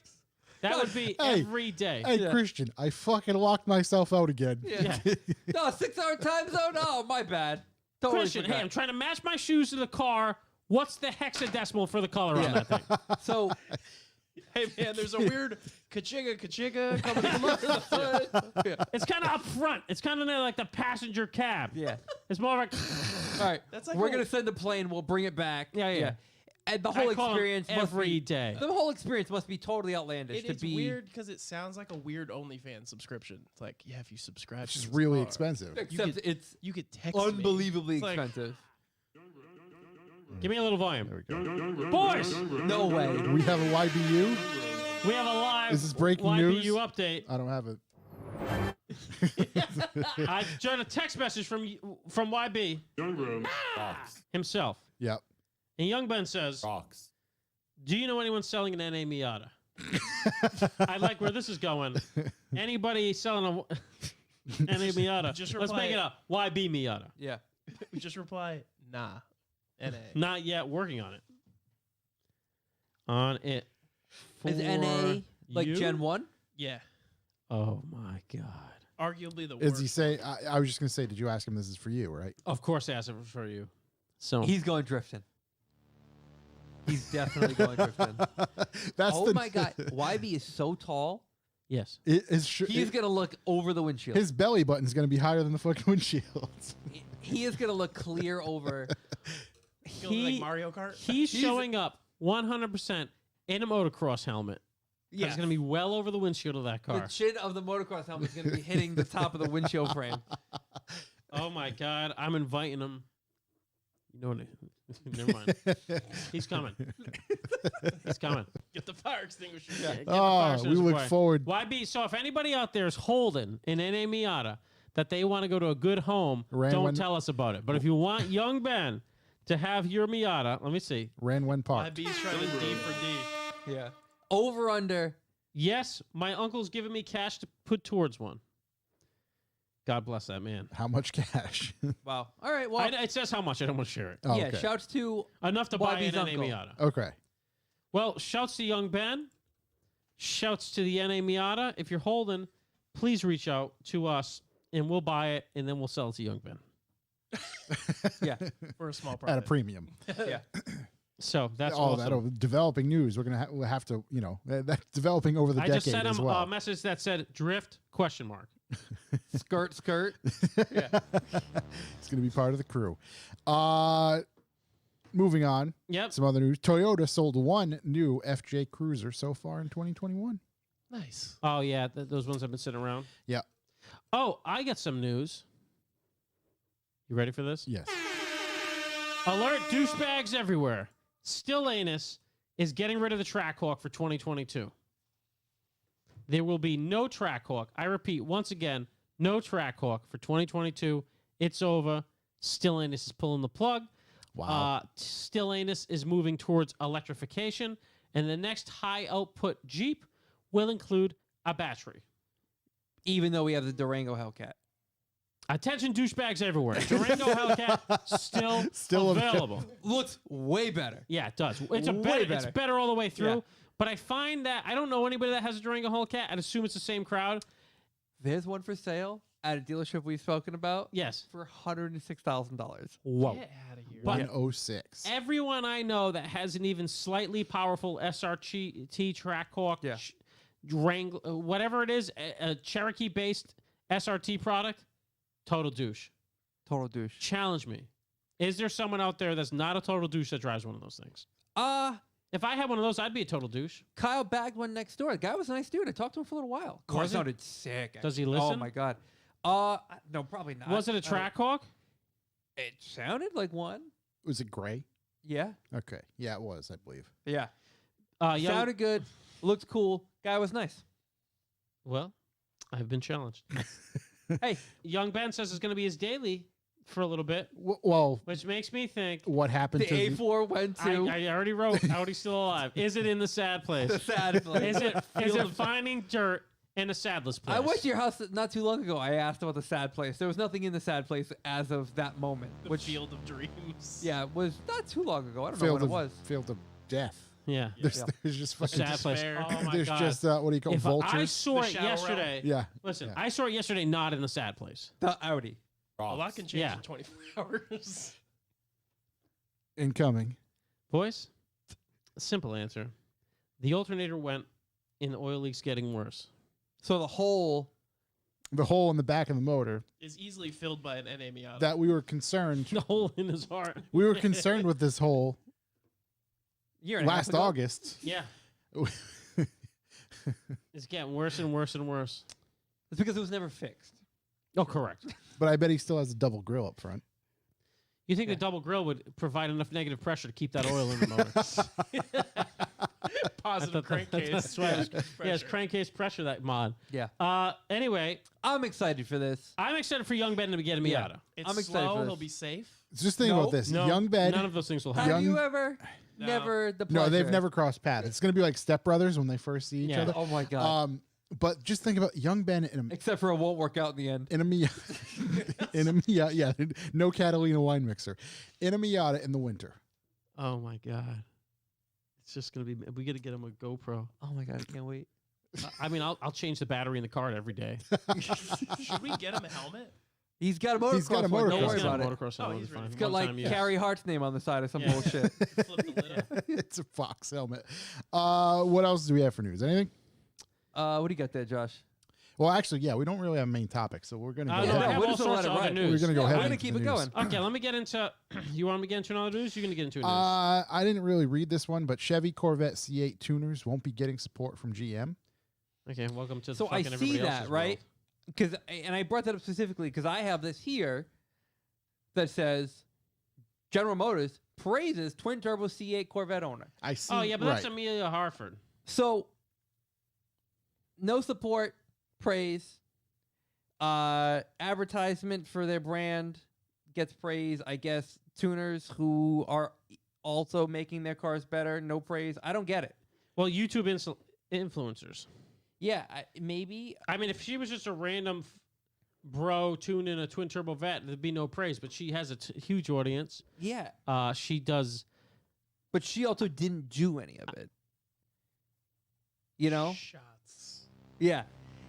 That would be Hey. every day. Hey, Yeah. Christian, I fucking locked myself out again. yeah. No, 6-hour time zone. Oh, my bad. Totally Christian, hey, forgot. I'm trying to match my shoes to the car. What's the hexadecimal for the color on that thing? So Hey, man, there's a weird kachiga coming from under the hood. yeah. It's kind of up front. It's kind of like the passenger cab. Yeah. It's more like All right. That's like We're a- gonna send the plane. We'll bring it back. Yeah. And the whole I call 'em experience must every be, day. The whole experience must be totally outlandish to It's be weird because it sounds like a weird OnlyFans subscription. It's like, yeah, if you subscribe, It's to just this really car, expensive. Except could- it's You could text me. unbelievably It's like- expensive. give me a little volume. There we go. Boys, No way. Do we have a YBU? we have a live Is this breaking YBU news? update. I don't have it. I got a text message from YB himself. Yep. And Young Ben says, Rocks. do you know anyone selling an NA Miata? I like where this is going. Anybody selling a NA Miata? Just Let's reply make it a YB Miata. Yeah. We just reply, nah. NA. Not yet working on it. On it. Is for NA like you? Gen 1? Yeah. Oh my God. Arguably the Is worst. he say? I was just gonna say. Did you ask him? This is for you, right? Of course I asked it for you. So He's going drifting. He's definitely going drifting. That's Oh the, my God. YB is so tall. yes. He's going to look over the windshield. his belly button's gonna be higher than the fucking windshield. He is going to look clear over. Go like Mario Kart. He's showing up 100% in a motocross helmet. Yeah. It's going to be well over the windshield of that The car. chin of the motocross helmet is going to be hitting the top of the windshield frame. Oh my God. I'm inviting him. You know what? Never mind. He's coming. He's coming. Get the fire extinguisher. Yeah, get the Oh, fire we extinguisher look away. forward. YB, so if anybody out there is holding an NA Miata that they want to go to a good home, Ran don't one- tell us about it. But if you want young Ben to have your Miata, let me see. Ran when parked. IB's trying to D for D. Yeah. Over under. Yes, my uncle's giving me cash to put towards one. God bless that man. How much cash? Wow. All right. Well, It says how much. I don't want to share it. Oh, yeah. okay. Shouts to Enough to buy YB's an NA uncle. Miata. Okay. Well, shouts to young Ben. Shouts to the NA Miata. If you're holding, please reach out to us and we'll buy it and then we'll sell it to young Ben. yeah. For a small At a profit. premium. Yeah. So that's all awesome. that over developing news. We're gonna we'll have to, that's developing over the I decade just sent as him well. a message that said drift ? Skirt, skirt. It's gonna be part of the crew. Moving on. Yep. Some other news. Toyota sold one new FJ Cruiser so far in 2021. Nice. Oh yeah, those ones have been sitting around. Yeah. Oh, I got some news. You ready for this? Yes. Alert douchebags everywhere. Stellantis is getting rid of the Trackhawk for 2022. There will be no Trackhawk. I repeat once again, no Trackhawk for 2022. It's over. Stellantis is pulling the plug. Wow. Stellantis is moving towards electrification, and the next high output Jeep will include a battery. Even though we have the Durango Hellcat. Attention douchebags everywhere. Durango Hellcat still available. Looks way better. Yeah, it does. It's a Way better. It's better. better all the way through. Yeah. But I find that I don't know anybody that has a Durango Hellcat. I'd assume it's the same crowd. There's one for sale at a dealership we've spoken about. Yes. For $106,000. Whoa. Get out of here. here. But- 106. Everyone I know that has an even slightly powerful SRT Trackhawk, Yeah. Wrangler, whatever it is, a Cherokee-based SRT product, total douche. Total douche. Challenge me. Is there someone out there that's not a total douche that drives one of those things? If I had one of those, I'd be a total douche. Kyle bagged one next door. The guy was a nice dude. I talked to him for a little while. Car Was it? sounded sick. Does he actually. listen? Oh my god. No, probably not. Was it a I don't- Trackhawk? It sounded like one. Was it gray? Yeah. Okay. Yeah, it was, I believe. Yeah. Young, Sounded good. Looked cool. Guy was nice. well, I've been challenged. Hey, Young Ben says it's going to be his daily for a little bit, Well, which makes me think. what happened the to the, A4 went to I already wrote Audi's still alive. Is it in the sad place? the sad place. Is it finding dirt in a sadless place? I went to your house not too long ago. I asked about the sad place. There was nothing in the sad place as of that moment. The Which, field of dreams. yeah, was not too long ago. I don't know field when of it was. field of death? Yeah. There's, Yeah. there's just fucking. Sad place. despair. Oh my There's god. just what do you call if vultures? I saw The it shadow yesterday. yeah. Listen, Yeah. I saw it yesterday not in the sad place. The Audi. A lot can change Yeah. in 24 hours. Incoming. Boys, simple answer. The alternator went and the oil leak's getting worse. So the whole. The hole in the back of the motor Is easily filled by an NA Miata. that we were concerned. The hole in his heart. We were concerned with this hole Year and a half last ago. August. Yeah. It's getting worse and worse and worse. It's because it was never fixed. Oh, correct. But I bet he still has a double grill up front. You think Yeah. the double grill would provide enough negative pressure to keep that oil in the motor? Positive crankcase. That's why it's Pressure. crankcase pressure, that mod. Yeah. Anyway, I'm excited for this. I'm excited for Young Ben to get a Miata. Yeah. It's I'm excited slow. for He'll this. be safe. Just think No, about this. No, Young Ben. none of those things will Have happen. Young- you ever? No. Never the No, they've pleasure. never crossed paths. It's going to be like stepbrothers when they first see each Yeah. other. Oh my god. But just think about Young Ben Except for it won't work out in the end. in a Miata. In a Miata, yeah, no Catalina wine mixer. In a Miata in the winter. Oh my god, it's just gonna be. We got to get him a GoPro. Oh my god, I can't wait. I mean, I'll change the battery in the car every day. Should we get him a helmet? He's got a motocross. He's got a one, motocross Don't He's worry got about a it. motocross. Oh, helmet, he's fine. ready. It's got One-time like use. Carrie Hart's name on the side or some Yeah. bullshit. Flip the lid up. It's a Fox helmet. What else do we have for news? Anything? What do you got there, Josh? Well, actually, yeah, we don't really have a main topic, so we're going to I go don't know. Yeah, I ahead. have we're all just sorts gonna of let it other ride. news. We're going to go Yeah, ahead. we're gonna into keep the it news. going. Okay, let me get into. You want me to get into another news? You're going to get into a news. I didn't really read this one, but Chevy Corvette C8 tuners won't be getting support from GM. Okay, welcome to. So the I fucking see everybody that, else's right? world. And I brought that up specifically because I have this here that says General Motors praises twin turbo C8 Corvette owner. I see. Oh yeah, but that's right. Amelia Harford. So no support, praise. Advertisement for their brand gets praise. I guess tuners who are also making their cars better, no praise. I don't get it. Well, YouTube influencers. Yeah, maybe. I mean, if she was just a random bro tuning a twin turbo vet, there'd be no praise. But she has a huge audience. Yeah, She does. but she also didn't do any of it. You know? Shots. Yeah.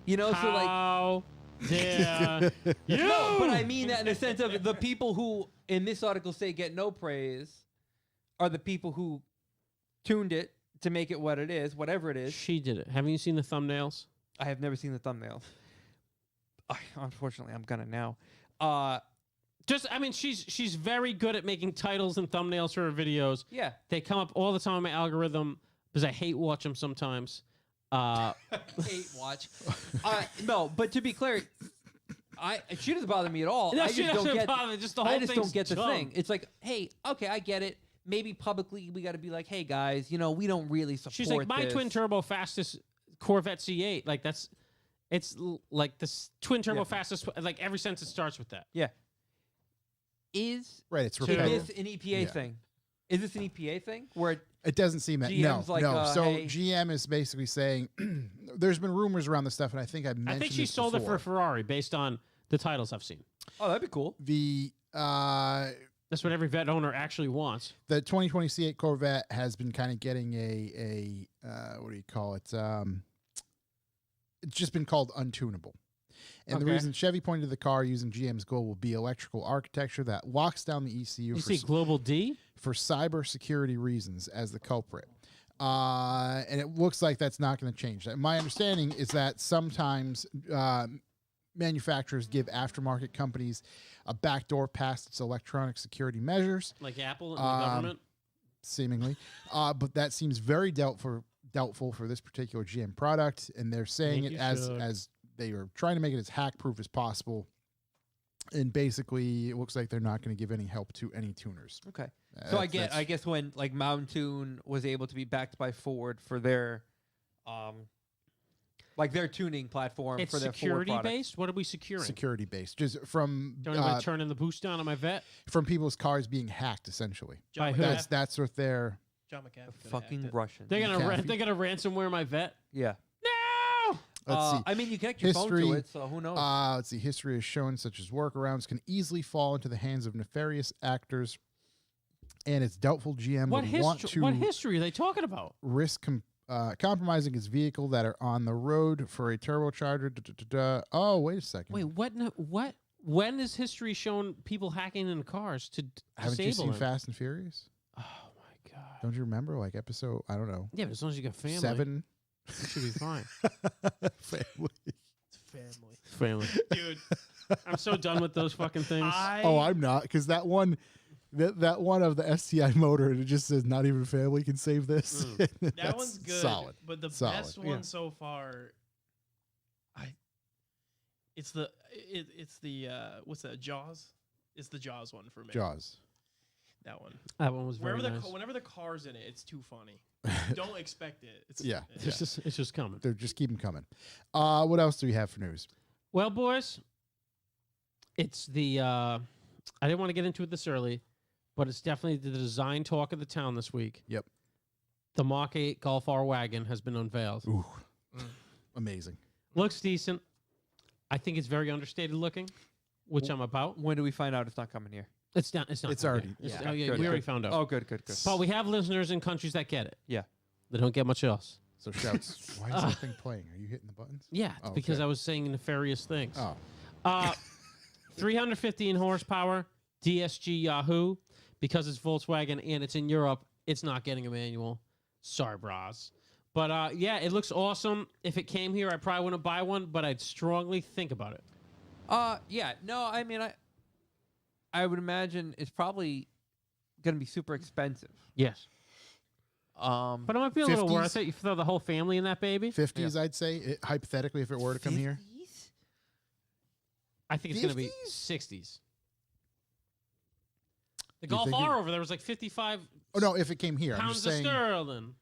You know, so like How dare you? no, but I mean that in the sense of the people who in this article say get no praise are the people who tuned it to make it what it is, whatever it is. She did it. Haven't you seen the thumbnails? I have never seen the thumbnail. Unfortunately, I'm gonna now. Just, I mean, she's very good at making titles and thumbnails for her videos. Yeah. They come up all the time on my algorithm because I hate watch them sometimes. Hate watch. No, but to be clear, she doesn't bother me at all. No, I she just don't doesn't get. bother me, just the whole I just don't thing's get the dumb. thing. It's like, hey, okay, I get it. Maybe publicly we got to be like, hey guys, we don't really support. She's like, my this. twin turbo fastest Corvette C8. Like like this twin turbo Yeah. fastest. Like every sentence starts with that. Yeah. Is Right, it's Two. repetitive. this an EPA Yeah. thing? Is this an EPA thing where It doesn't seem that. GM's No, like, no. So hey- GM is basically saying there's been rumors around this stuff, and I think I mentioned I think she this sold it for before. a Ferrari based on the titles I've seen. oh that'd be cool. The That's what every vet owner actually wants. the 2020 C8 Corvette has been kind of getting a what do you call it? It's just been called untunable. And the Okay. reason Chevy pointed to the car using GM's global B electrical architecture that locks down the ECU You for, see Global D? for cyber security reasons as the culprit. And it looks like that's not going to change. My understanding is that sometimes manufacturers give aftermarket companies a backdoor past its electronic security measures, Like Apple and the government? seemingly. But that seems very doubtful for this particular GM product, and they're saying Think it you as they are trying to make it as hack-proof as possible. And basically, it looks like they're not going to give any help to any tuners. Okay. So I That's- guess when like Mountoon was able to be backed by Ford for their, like their tuning platform It's for their Ford security products. based? What are we securing? security based, just from Don't anybody turn in the boost down on my vet? from people's cars being hacked, essentially. By John who? McAfee. That's what they're. John McAfee. could've Fucking hacked it. Russians. They're gonna McAfee. they're gonna ransomware my vet? Yeah. No! Let's see. I mean, you connect your phone to History, it, so who knows? Let's see. History has shown such as workarounds can easily fall into the hands of nefarious actors, and it's doubtful GM What would want to what history are they talking about? risk compromising its vehicle that are on the road for a turbocharger. Oh, wait a second. Wait, what? When is history shown people hacking in cars to Haven't you disable seen them? Fast and Furious? Oh my god! Don't you remember like episode? I don't know. Yeah, but as long as you got family, 7. it should be fine. Family. It's family. Family. Dude, I'm so done with those fucking things. Oh, I'm not, because that one of the STI motor, it just says not even family can save this. that That's one's good. Solid. But the Solid. best one so far, it's the what's that? Jaws. It's the Jaws one for me. Jaws. That one. That one was very Wherever nice. whenever the car's in it, it's too funny. Don't expect it. It's Yeah. It's just coming. They're just keep them coming. What else do we have for news? Well, boys, it's the. I didn't want to get into it this early, but it's definitely the design talk of the town this week. Yep. The Mach 8 Golf R wagon has been unveiled. Ooh, amazing. Looks decent. I think it's very understated looking, which I'm about. When do we find out it's not coming here? It's not. It's not. It's okay. already- It's- yeah. oh, yeah, Good, we already good. found out. Oh, good. But we have listeners in countries that get it. Yeah. They don't get much else. So shouts. Why is that thing playing? Are you hitting the buttons? Yeah, it's Oh, because okay. I was saying nefarious things. Oh, 315 horsepower, DSG Yahoo. Because it's Volkswagen and it's in Europe, it's not getting a manual. Sorry, bras. But yeah, it looks awesome. If it came here, I probably wouldn't buy one, but I'd strongly think about it. Yeah. No, I mean, I would imagine it's probably going to be super expensive. Yes. But it might be a little 50s? worth it. You throw the whole family in that baby. 50s, I'd say, hypothetically, if it were to come here. 50s? I think it's going to be 50s? 60s. The You Golf think R over there was like 55 Oh, no, if it came here. I'm pounds just of saying. sterling.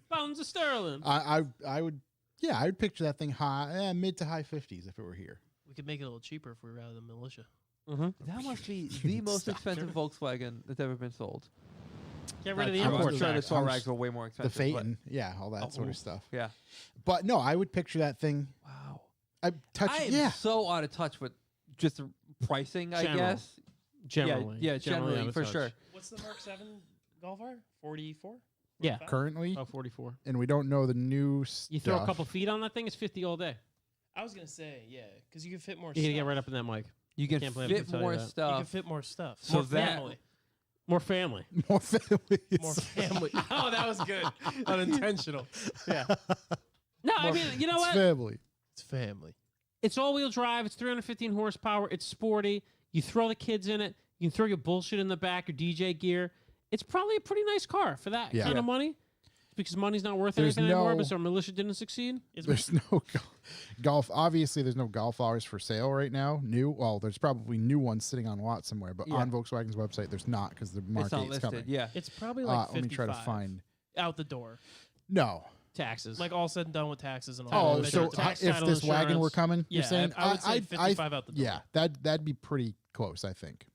Pounds of sterling. I would, yeah, I would picture that thing high, mid to high 50s if it were here. We could make it a little cheaper if we were out of the militia. Mm-hmm. That must be the most Stop. expensive Volkswagen that's ever been sold. Get rid of the That's- import I'm sure the tax. Touaregs were way more The expensive. but- Phaeton, yeah, all that sort Oh. of stuff. Yeah. But no, I would picture that thing. Wow. I touch, I am yeah. so out of touch with just the pricing, I General. guess. Generally. Yeah, out generally, of for touch. sure. What's the Mark 7 Golf R? 44? Yeah. 45? Currently, Oh, 44. and we don't know the new stuff. You throw a couple feet on that thing, it's 50 all day. I was gonna say, yeah, because you can fit more. You gotta stuff. get right up in that mic. You can Can't believe I have fit to tell you more that. You stuff. can fit more stuff. So more that- family. More family. More families. More family. Oh, that was good. Unintentional. Yeah. No, I mean, you know It's what? family. It's family. It's all-wheel drive. It's 315 horsepower. It's sporty. You throw the kids in it. You can throw your bullshit in the back, your DJ gear. It's probably a pretty nice car for that Yeah. kind Yeah. of money. It's because money's not worth There's anything anymore, no- but so militia didn't succeed. There's no golf. Obviously, there's no golf R's for sale right now. New. Well, there's probably new ones sitting on lot somewhere, but Yeah. on Volkswagen's website, there's not because the Mark It's not 8's listed. coming. Yeah. It's probably like 55 Let me try to find. out the door. No. Taxes. Like all said and done with taxes and all. Oh, that. so Measure tax. if title, this wagon were insurance. coming, Yeah, you're saying I would say 55 out the door. Yeah, that'd be pretty close, I think.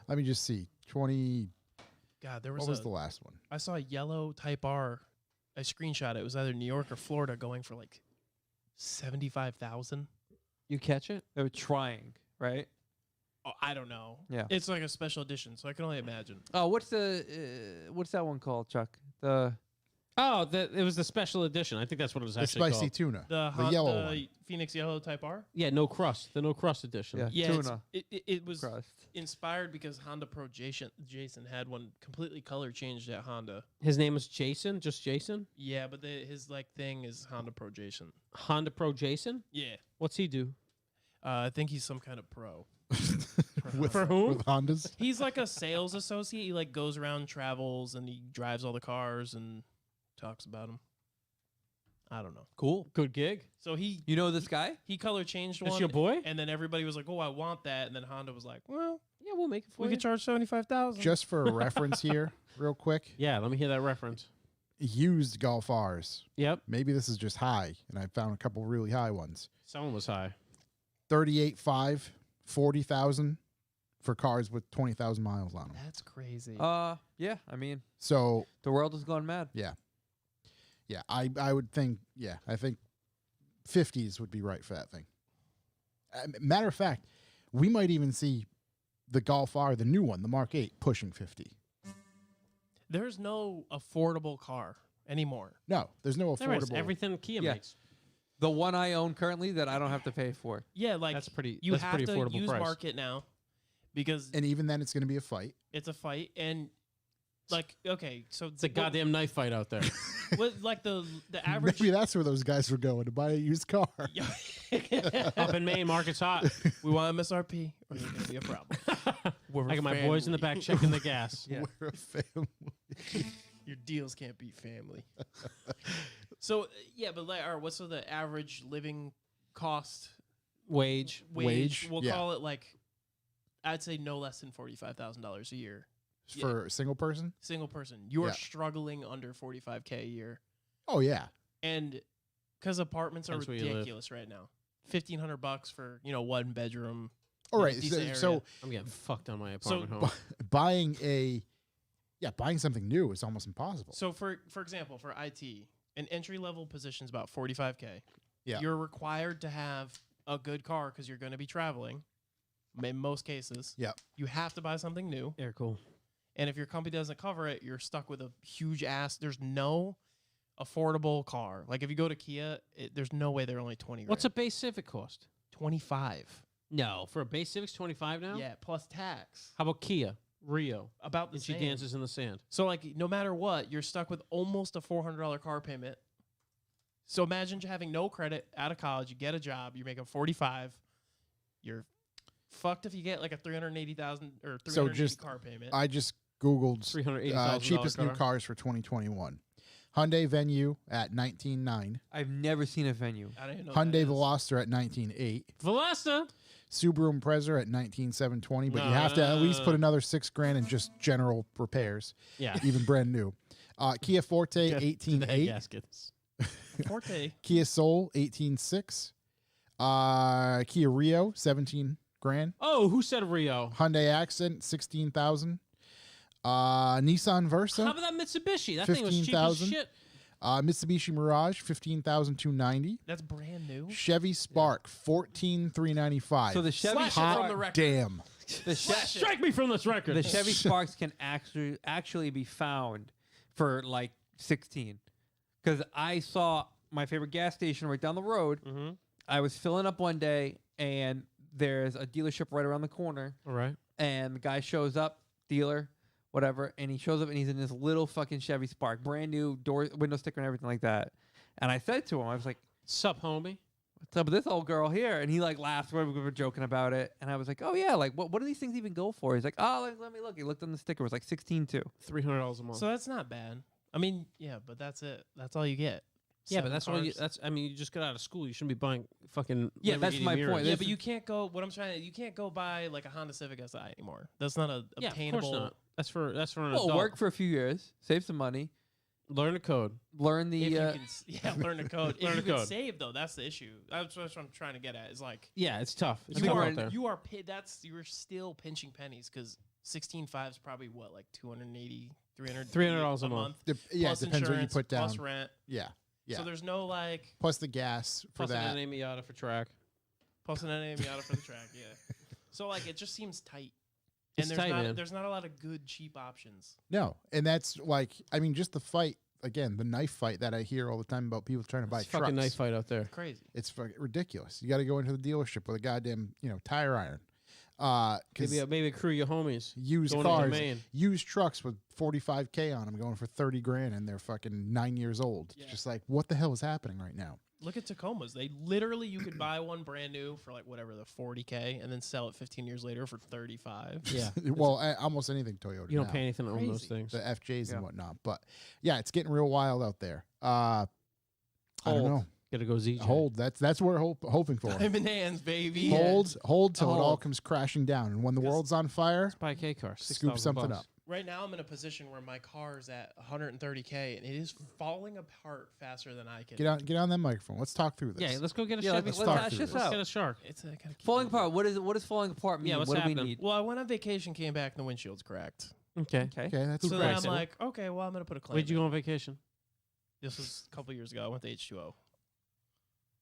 Let me just see. 20. God, there What was, was the last one? I saw a yellow Type R. I screenshot it. It was either New York or Florida, going for like 75,000. You catch it? They were trying, right? Oh, I don't know. Yeah. It's like a special edition, so I can only imagine. Oh, what's that one called, Chuck? The Oh, it was the special edition. I think that's what it was The actually spicy called. tuna. The yellow one. Phoenix Yellow Type R. Yeah, no crust. The no crust edition. Yeah, Yeah, tuna it was crust. inspired because Honda Pro Jason had one completely color changed at Honda. His name is Jason, just Jason. Yeah, but his like thing is Honda Pro Jason. Honda Pro Jason. Yeah, What's he do? I think he's some kind of pro. For whom? With Hondas. He's like a sales associate. He like goes around, travels, and he drives all the cars and talks about them. I don't know. Cool. Good gig. So he You know this guy? color changed That's one. your boy? And then everybody was like, "Oh, I want that." And then Honda was like, "Well, Yeah, we'll make it for we you. could charge $75,000." Just for a reference here, real quick. Yeah, let me hear that reference. Used Golf R's. Yep. Maybe this is just high, and I found a couple really high ones. Someone was high. 38.5, 40,000 for cars with 20,000 miles on them. That's crazy. Yeah. I mean, So the world has gone mad. yeah, I would think I think 50s would be right for that thing. Matter of fact, we might even see the Golf R, the new one, the Mark 8, pushing 50. There's no affordable car anymore. No, there's no There is affordable. everything Kia Yeah. makes. The one I own currently that I don't have to pay for. Yeah, like That's pretty. you that's have pretty to affordable use price. market now because And even then, it's going to be a fight. it's a fight and like okay, so It's a goddamn knife fight out there. like the average. Maybe that's where those guys were going to buy a used car. Up in Maine, market's hot. We want MSRP or there's gonna be a problem. I got my boys in the back checking the gas. Yeah. We're a family. Your deals can't beat family. So yeah, but like, all right, what's the average living cost Wage. Wage? We'll Yeah. call it like, I'd say no less than $45,000 a year. For a single person? Single person, you are Yeah. struggling under $45K a year, Oh, yeah. and because apartments are Depends where you live. ridiculous right now. $1,500 for 1 bedroom. All in a right. decent So area. I'm getting fucked on my So- apartment home. buying buying something new is almost impossible. So for example, for IT, an entry level position is about $45K. Yeah. You're required to have a good car because you're going to be traveling. In most cases, Yeah. you have to buy something new. Air cool. And if your company doesn't cover it, you're stuck with a huge ass. There's no affordable car. Like if you go to Kia, there's no way they're only 20 grand. What's a base Civic cost? 25? No, for a base Civic's 25 now. Yeah, plus tax. How about Kia Rio? About the And she same. dances in the sand. So like no matter what, you're stuck with almost a $400 car payment. So imagine having no credit out of college, you get a job, you're making 45. You're fucked if you get like a 380,000 or 380 So just- car payment. I just Googled $380,000 cheapest new car. cars for 2021. Hyundai Venue at 19.9. I've never seen a venue. I don't even know what Hyundai that is. Veloster at 19.8. Veloster. Subaru Impreza at 19,720. But you have to at least put another $6,000 in just general repairs, Yeah. even brand new. Kia Forte The head 18.8. gaskets. Forte. Kia Soul 18.6. Kia Rio 17,000. Oh, who said Rio? Hyundai Accent 16,000. Nissan How Versa. about that Mitsubishi? That thing was cheap as 15,000. shit. Mitsubishi Mirage 15,290. That's brand new. Chevy Spark 14,395. So the Chevy Slash it Spark, from the record. Damn. the, Slash it. Strike me from this record. the Chevy Sparks can actually be found for like 16. Because I saw my favorite gas station right down the road. Mm-hmm. I was filling up one day, and there's a dealership right around the corner. All right. And the guy shows up, dealer, whatever, and he shows up and he's in this little fucking Chevy Spark, brand new door, window sticker and everything like that. And I said to him, I was like, Sup, homie? "What's up with this old girl here?" And he like laughed. We were joking about it, and I was like, "Oh yeah, like what do these things even go for?" He's like, "Oh, let me look." He looked on the sticker. It was like 16.2. $300 a month. So that's not bad. I mean, yeah, but that's it. That's all you get. yeah, but 7 that's all you. cars. That's. I mean, you just got out of school. You shouldn't be buying fucking. Yeah, that's Lamborghini my mirrors. point. Yeah, This but is- you can't go. What I'm trying to, you can't go buy like a Honda Civic Si anymore. That's not a Yeah, of obtainable. course not. That's for an Well, adult. work for a few years, save some money, Learn the code. learn the. If you can, learn the code. Learn if you the can code. save though, that's the issue. That's what I'm trying to get at. Is like Yeah, it's tough. It's You tough are- out there. you are you're still pinching pennies because 16.5 is probably what, like 280, 300 $300 a month. Yeah, plus it depends what you insurance, put down. plus rent. Yeah. Yeah. So there's no like Plus the gas for Plus that. an Miata for track. plus an NA Miata for the track. Yeah. So like it just seems tight. It's And tight, man. there's not a lot of good cheap options. No. And that's like, I mean, just the fight again, the knife fight that I hear all the time about people trying to buy It's trucks. fucking knife fight out there. Crazy. It's fucking ridiculous. You got to go into the dealership with a goddamn, tire iron. Because Maybe a crew of your homies. used going into cars, Maine. used trucks with 45K on them going for 30 grand and they're fucking 9 years old. Yeah. It's just like, what the hell is happening right now? Look at Tacomas. They literally, you could buy one brand new for like whatever, the 40K, and then sell it 15 years later for 35. Yeah. Well, almost anything Toyota. You don't now. pay anything to own those Crazy. things. The FJs Yeah. and whatnot. But yeah, it's getting real wild out there. I don't Hold. know. Gotta go ZJ. Hold. That's what we're hoping for. Diamond hands, baby. Hold till it all Hold. comes crashing down. And when the Because- world's on fire, Buy a K car. scoop something up. Right now, I'm in a position where my car is at 130K, and it is falling apart faster than I can. Get on that microphone. Let's talk through this. Yeah, let's go get a Yeah, Chevy. let's talk hash through this this. Let's out. get a shark. It's I gotta keep Falling moving. apart. What does falling apart mean? Yeah, what's what do we happening? need? Well, I went on vacation, came back, and the windshield's cracked. Okay. Okay. Okay, that's So Who then cracked I'm it? like, okay, well, I'm gonna put a claim. Where'd you in. go on vacation? This was a couple years ago. I went to H2O. all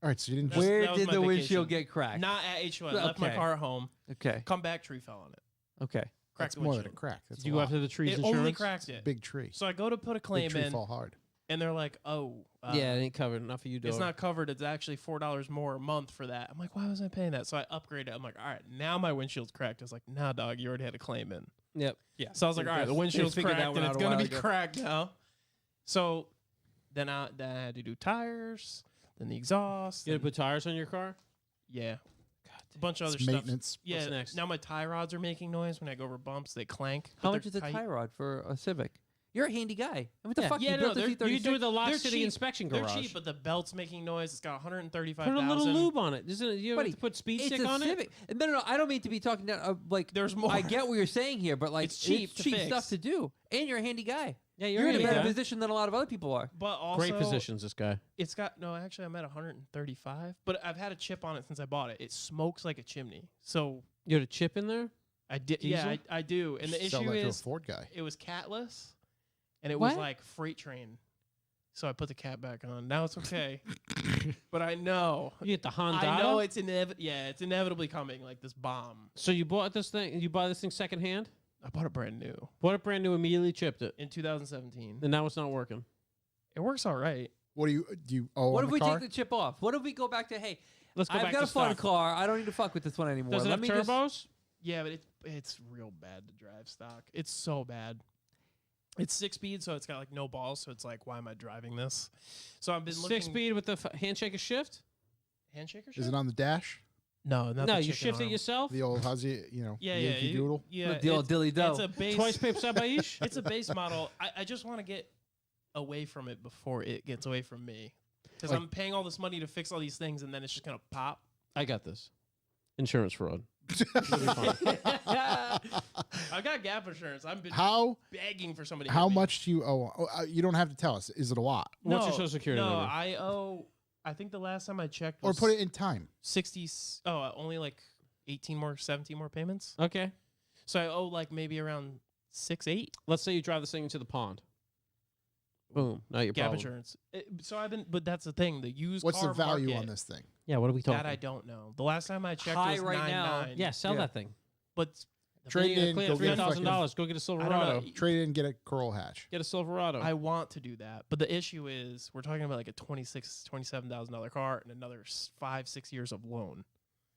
right. So you didn't. That's- Just, Where that was did my the windshield vacation. get cracked? Not at H2O. I left my Okay. car at home. Okay. Come back, tree fell on it. Okay. Cracked that's the more than a windshield. crack. That's Did you a go lot. after the trees It insurance? only cracked it. Big tree. So I go to put a Big claim tree in, fall hard. and they're like, "Oh, Yeah, it ain't covered. Enough of you, dog. it's not covered. It's actually $4 more a month for that." I'm like, "Why was I paying that?" So I upgraded. I'm like, "All right, now my windshield's cracked." It's like, "Nah, dog, you already had a claim in." Yep. Yeah. So I was like, "All right, the windshield's figured that cracked, one and out it's a gonna while be ago. cracked now." So then I had to do tires, then the exhaust. You gotta then- put tires on your car? yeah, a bunch of other It's stuff. maintenance. Yeah. What's next? Now my tie rods are making noise when I go over bumps. They clank. How but much is a they're tie tight. rod for a Civic? You're a handy guy. What the Yeah. fuck? Yeah, you no, built they're- a You can Z36? do it at the Lock They're City cheap. inspection They're garage. cheap, but the belt's making noise. It's got Put a 135,000. little lube on it. Isn't it? You Buddy, have to put speed It's stick a on it? Civic. No. I don't mean to be talking down. Like, There's more. I get what you're saying here, but like, It's cheap to fix. stuff to do, and you're a handy guy. Yeah, You're in a handy better guy. position than a lot of other people are. But also, Great positions, this guy. It's got no. Actually, I'm at 135, but I've had a chip on it since I bought it. It smokes like a chimney. So You had a chip in there? I did. Yeah, Diesel? I do. And the Sell issue that to a is, Ford guy. it was catless, and it was What? like freight train. So I put the cat back on. Now it's okay. But I know. You get the Honda. I know it's it's inevitably coming, like this bomb. So you bought this thing? You buy this thing secondhand? I bought it brand new Bought it brand new, immediately chipped it, in 2017. and now it's not working. It works all right. What do you owe What on if the we car? take the chip off? What if we go back to, hey, Let's go I've back got to a fun stock. car. I don't need to fuck with this one anymore. Does it Let have me just- turbos? Yeah, but it's real bad to drive stock. It's so bad. It's 6-speed, so it's got like no balls. So it's like, why am I driving this? So I've been looking. 6-speed with the handshake and shift? Handshaker. Is it on the dash? No, not No, the you chicken shift it arm. yourself? The old how's Yeah, Yankee yeah, Doodle? Yeah, The old dilly do. It's a base. Twice pip sabaish? It's a base model. I just want to get away from it before it gets away from me, because Like- I'm paying all this money to fix all these things, and then it's just gonna pop. I got this. Insurance fraud. I've got gap insurance. I've been How begging for somebody. to how help me. much do you owe? You don't have to tell us. Is it a lot? What's your social security No, number? I owe. I think the last time I checked Or was put it in time. 60. Only like 17 more payments. Okay. So I owe like maybe around 6, 8 Let's say you drive this thing into the pond. Boom. Now you're gap problem. insurance. So I've been, but that's the thing. The used What's car the value market, on this thing? Yeah, what are we talking That I don't know. The last time I checked High was right now. 9.9. Yeah, sell Yeah. that thing. but Trade it in, Clear go get a $3,000. Go get a I don't Silverado. know. Trade it in, get a Coral Hatch. Get a Silverado. I want to do that, but the issue is we're talking about like a $27,000 car and another 5-6 years of loan.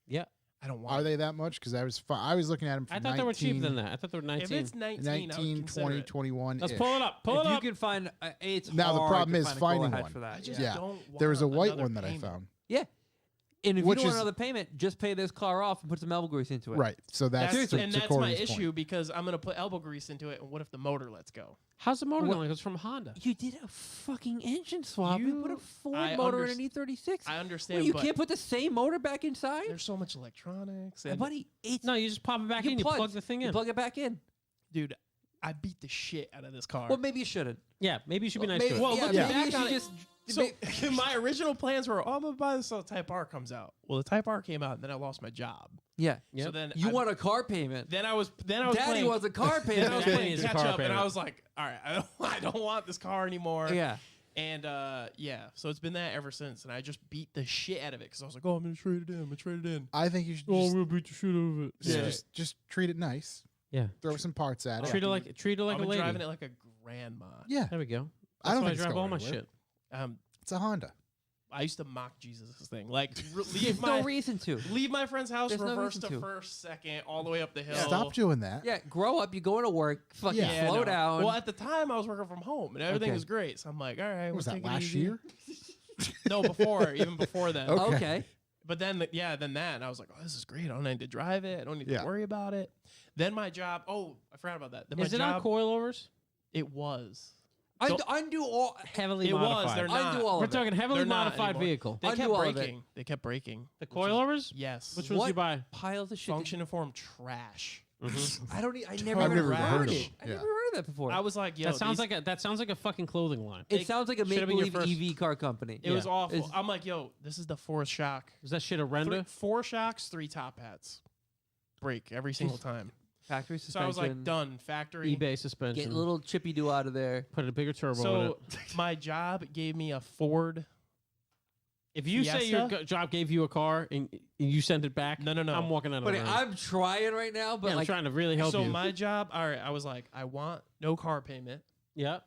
Yeah. I don't want. Are they that much? Because I was looking at them for I thought they were cheaper than that. I thought they were 19. If it's 19, I would 19, consider 20, it. 21. Let's pull it up. Pull If it you up. can find, it's Now, the hard problem to is find a finding Cola Hatch one. for that. I just Yeah. don't want There was a white another one that payment. I found. Yeah. And if Which you don't is- want another payment, just pay this car off and put some elbow grease into it. Right. So that's That's, to and that's my Corey's point. issue because I'm going to put elbow grease into it, and what if the motor lets go? How's the motor What- going? It's from Honda. You did a fucking engine swap. You put a Ford I motor in underst- an E36. I Well, understand, you but can't put the same motor back inside? there's so much electronics. And Buddy, it's No, you just pop it back in. You plug the thing You in. plug it back in. dude, I beat the shit out of this car. Well, maybe you shouldn't. Yeah, maybe you should be nice maybe, to it. Well, yeah, looking maybe back you should on it- just. So my original plans were, I'm gonna buy this till the Type R comes out. Well, the Type R came out, and then I lost my job. yeah. Yep. So then You want a car payment. Then I was Daddy playing, wants a car then I was payment. Daddy playing needs a catch car up, and payment. I was like, all right, I don't want this car anymore. Yeah. And yeah, so it's been that ever since, and I just beat the shit out of it because I was like, oh, I'm gonna trade it in. I'm gonna trade it in. I think you should Oh, just, we'll beat the shit out of it. yeah, just treat it nice. Yeah. Throw some parts at it. Treat it like I've a been lady. driving it like a grandma. Yeah. There we go. I That's don't why I think it's drive going all my anywhere. shit. It's a Honda. I used to mock Jesus' thing. Like, There's leave no my reason to. leave my friend's house, There's no reverse reason to to. first, second, all the way up the hill. Stop doing that. Yeah, grow up. You go to work. Fucking Yeah, slow no. down. Well, at the time, I was working from home, and everything Okay. was great. So I'm like, all right, What was we'll that take it last easy. year? No, before, even before that. Okay. Okay. But then, then that, and I was like, oh, this is great. I don't need to drive it. I don't need Yeah. to worry about it. Then my job. Oh, I forgot about that. Then Is my it on job. coilovers? It was. Undo all. Heavily It modified. was. They're not. Undo all We're of it. talking heavily They're not modified anymore. vehicle. They Undo kept all of it. breaking. They kept breaking. The which is- coilovers? Yes. Which ones What? you buy? Piles of shit. Function informed trash. I don't. I I've never never heard, heard of it. them. I Yeah. never heard of that before. I was like, yo, That sounds these- like a fucking clothing line. it sounds like a Should've been your make-believe first- EV car company. It was Yeah. awful. It's- I'm like, yo, this is the fourth shock. Is that shit a render? 4 shocks, 3 top hats. Break every single time. Factory So suspension. I was like, done. Factory. eBay suspension. Get a little chippy do out of there. Put a bigger turbo in So it. my job gave me a Ford. If you say your Fiesta? job gave you a car and you sent it back, No. I'm walking out of But the room. I'm trying right now. But Yeah, I'm like, trying to really help So you. my job, all right, I was like, I want no car payment. yeah.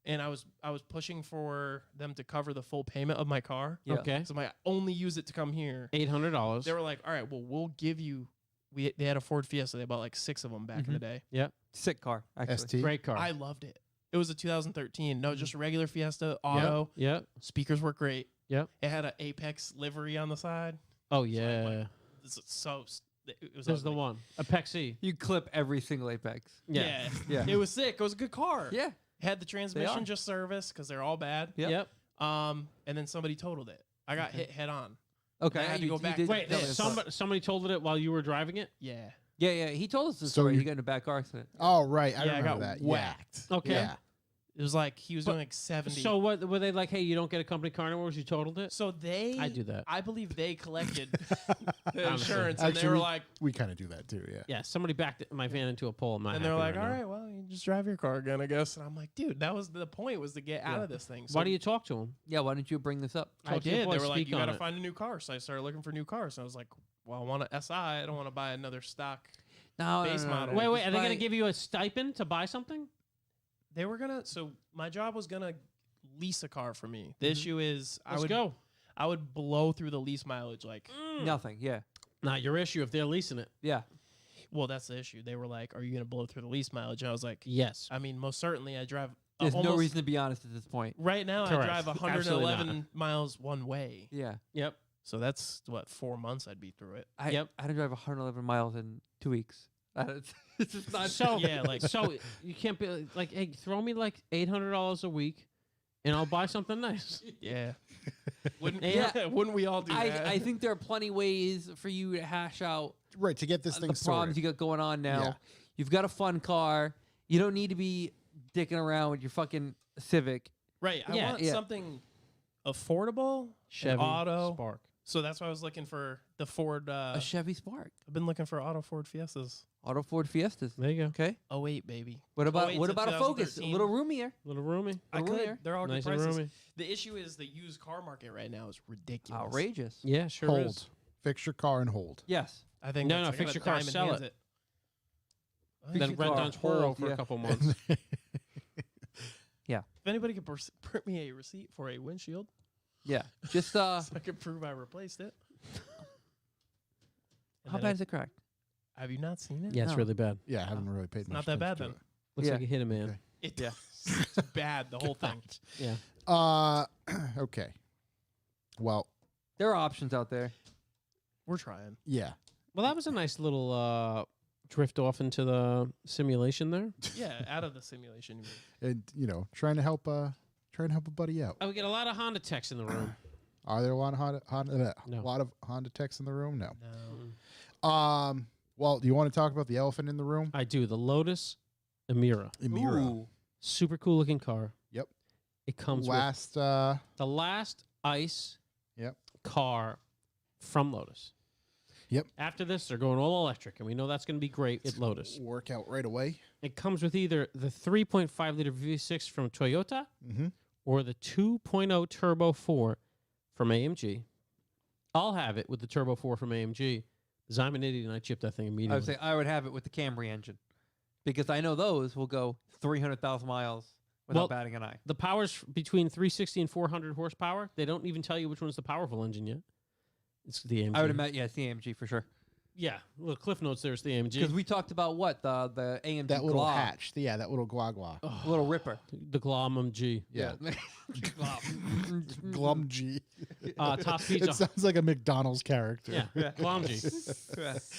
And I was pushing for them to cover the full payment of my car. Yeah. Okay. So I only use it to come here. $800. They were like, all right, well, we'll give you. They had a Ford Fiesta. They bought like 6 of them back in the day. sick car. Actually. ST. Great car. I loved it. It was a 2013. No, just a regular Fiesta auto. Yep. Speakers were great. Yep. It had an Apex livery on the side. Oh yeah. It was There's the ugly. one. A Pexi. You clip every single Apex. Yeah. Yeah. It was sick. It was a good car. Yeah. Had the transmission are. just service because they're all bad. Yep. Yep. And then somebody totaled it. I got hit head on. Okay. I had to go back did to Wait, the tell me this part. somebody told it while you were driving it? Yeah. Yeah. He told us the So story. you- He got in a back car accident. Oh, right. I I remember got that. whacked. Okay. Yeah. It was like he was But- doing like 70. So what were they like? Hey, you don't get a company car anymore because you totaled it. So they, I do that. I believe they collected the Honestly. insurance, and Actually, they were we- like, We kind of do that too. Yeah. Yeah, somebody backed my van into a pole. I'm not and they're happy like, all now. right, well, you just drive your car again, I guess. And I'm like, dude, that was the point, was to get out Yeah. of this thing. So Why do you talk to him? Yeah. Why didn't you bring this up? I Talk to your did. boy, They were like, speak you on got to it. find a new car. So I started looking for new cars. And I was like, well, I want an SI. I don't want to buy another stock. No. Base model. Wait, Just are they going buy- to give you a stipend to buy something? They were going to, so my job was going to lease a car for me. The issue is Let's go. I would blow through the lease mileage. Like, nothing? Yeah. Not your issue if they're leasing it. Yeah. well, that's the issue. They were like, are you going to blow through the lease mileage? And I was like, Yes. I mean, most certainly I drive. There's no almost- reason to be honest at this point. Right now, Correct. I drive Absolutely 111 miles one way. Yeah. Yep. So that's what 4 months I'd be through it. I Yep. I had to drive 111 miles in 2 weeks. It's just not So Yeah, like- so you can't be like, hey, throw me like $800 a week, and I'll buy something nice. Yeah. wouldn't Yeah. wouldn't we all do that? I think there are plenty ways for you to hash out Right. To get this the thing problems sorted. you got going on now. Yeah. You've got a fun car. You don't need to be dicking around with your fucking Civic. right. I Yeah, want yeah. something affordable, Chevy auto. Spark. So that's why I was looking for the Ford. A Chevy Spark. I've been looking for auto Ford Fiestas. Auto Ford Fiestas. There you go. Okay. Oh wait, baby. What about 08 what to about a Focus? A 2013. little roomier. Little roomy. I Little could. roomier. They're all Nice good and prices. roomy. The issue is the used car market right now is ridiculous. Outrageous. Yeah, sure hold. is. Fix your car and hold. Yes. I think No, that's- no, I fix gotta your car, diamond sell hands it. What? Fix Then your rent car, on Twirl hold, for yeah. a couple months. If anybody could print me a receipt for a windshield, Yeah. Just so I could prove I replaced it. And how then bad is it cracked? Have you not seen it? Yeah, it's No. really bad. Yeah, I haven't really paid much Not that bad attention then. Looks Yeah. like you hit a man. Okay. It, Yeah. it's bad. The whole thing. Yeah. to it. Okay. Well, There are options out there. We're trying. yeah. Well, that was a nice little drift off into the simulation there. Yeah, out of the simulation. You mean. And trying to help a buddy out. Oh, we get a lot of Honda techs in the room. Are there a lot of Honda No. a lot of Honda techs in the room? No. No. Well, do you want to talk about the elephant in the room? I do. The Lotus Emira. Emira. Ooh. Super cool looking car. Yep. It comes Last with the last ICE Yep. car from Lotus. Yep. After this, they're going all electric, and we know that's going to be great at Lotus. work out right away. It comes with either the 3.5 liter V6 from Toyota Mm-hmm. or the 2.0 Turbo 4 from AMG. I'll have it with the Turbo 4 from AMG because I'm an idiot and I chipped that thing immediately. I would say I would have it with the Camry engine, because I know those will go 300,000 miles without Well, batting an eye. The power's between 360 and 400 horsepower. They don't even tell you which one's the powerful engine yet. It's the AMG. I would imagine, yeah, it's the AMG for sure. Yeah, little cliff notes. There's the AMG. Because we talked about what the AMG That little Glock, hatch. Yeah, that little glogwa. little Ripper. The Glom MG. Yeah. Glom. Glumg. Top speed's It sounds like a McDonald's character. yeah, Glomg.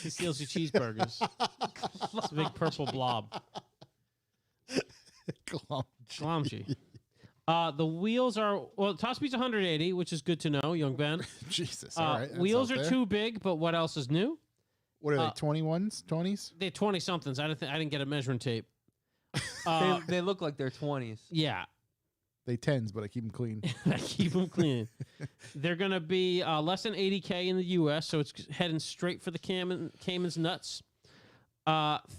He steals your cheeseburgers. It's a big purple blob. Glumg. Glomg. The wheels are top speed's 180, which is good to know, young Ben. Jesus. All right. that's Wheels out are there. too big, but what else is new? What are they? 21s? 20s? They're 20 somethings. I didn't get a measuring tape. They look like they're 20s. Yeah, They 10s, but I keep them clean. I keep them clean. They're gonna be less than 80K in the U.S., so it's heading straight for the Cayman's nuts.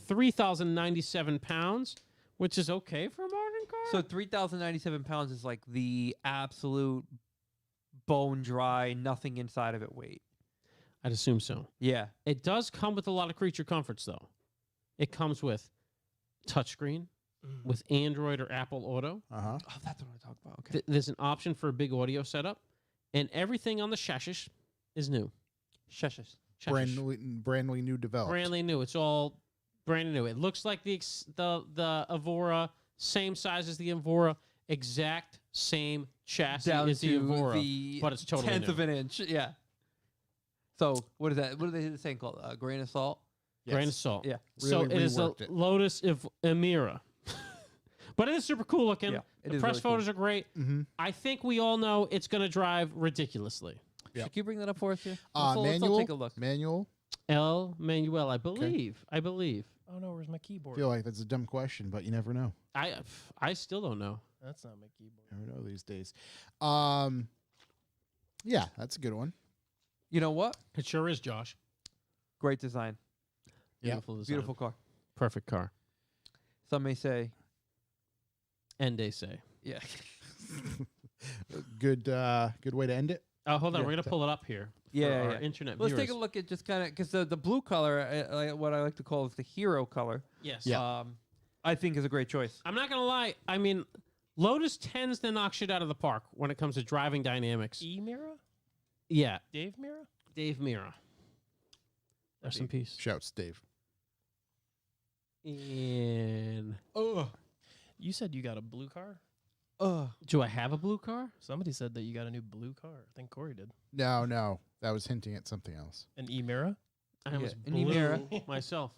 3,097 pounds, which is okay for a modern car. So 3,097 pounds is like the absolute bone dry, nothing inside of it weight. I'd assume so. Yeah. It does come with a lot of creature comforts, though. It comes with touchscreen, with Android or Apple Auto. Uh-huh. Oh, that's what I talk about. Okay. There's an option for a big audio setup, and everything on the chassis is new. Chassis. Brandly new developed. Brandly new. It's all brand new. It looks like the Evora, same size as the Evora, exact same chassis Down as the to Evora, the but it's totally tenth new. of an inch. Yeah. So what is that? What are they saying called? Grain of salt. Grain of salt. Yeah. So Really it is a reworked it. Lotus Emira. But it is super cool looking. Yeah, it the is press really cool. photos are great. Mm-hmm. I think we all know it's going to drive ridiculously. Yep. Should you bring that up for us here? Let's Manual. take a look. Manual. El Manuel, I believe. I believe. Oh no, where's my I keyboard? feel like that's a dumb question, but you never know. I still don't know. That's not my keyboard. You never know these days. Yeah, that's a good one. You know what? It sure is, Josh. Great design. Yeah. Beautiful design. Beautiful car. Perfect car. Some may say. And they say. Yeah. Good way to end it. Oh, hold on. Yeah. We're going to pull it up here. For Yeah, our yeah. internet Let's viewers. take a look at just kind of because the blue color, what I like to call is the hero color. Yes. Yeah. I think is a great choice. I'm not going to lie. I mean, Lotus tends to knock shit out of the park when it comes to driving dynamics. E-Mira? Yeah. Dave Mira? Dave Mira. Rest in peace. Shouts, Dave. And You said you got a blue car? do I have a blue car? Somebody said that you got a new blue car. I think Corey did. No, that was hinting at something else. An E-Mira? I was an blue Emira. myself.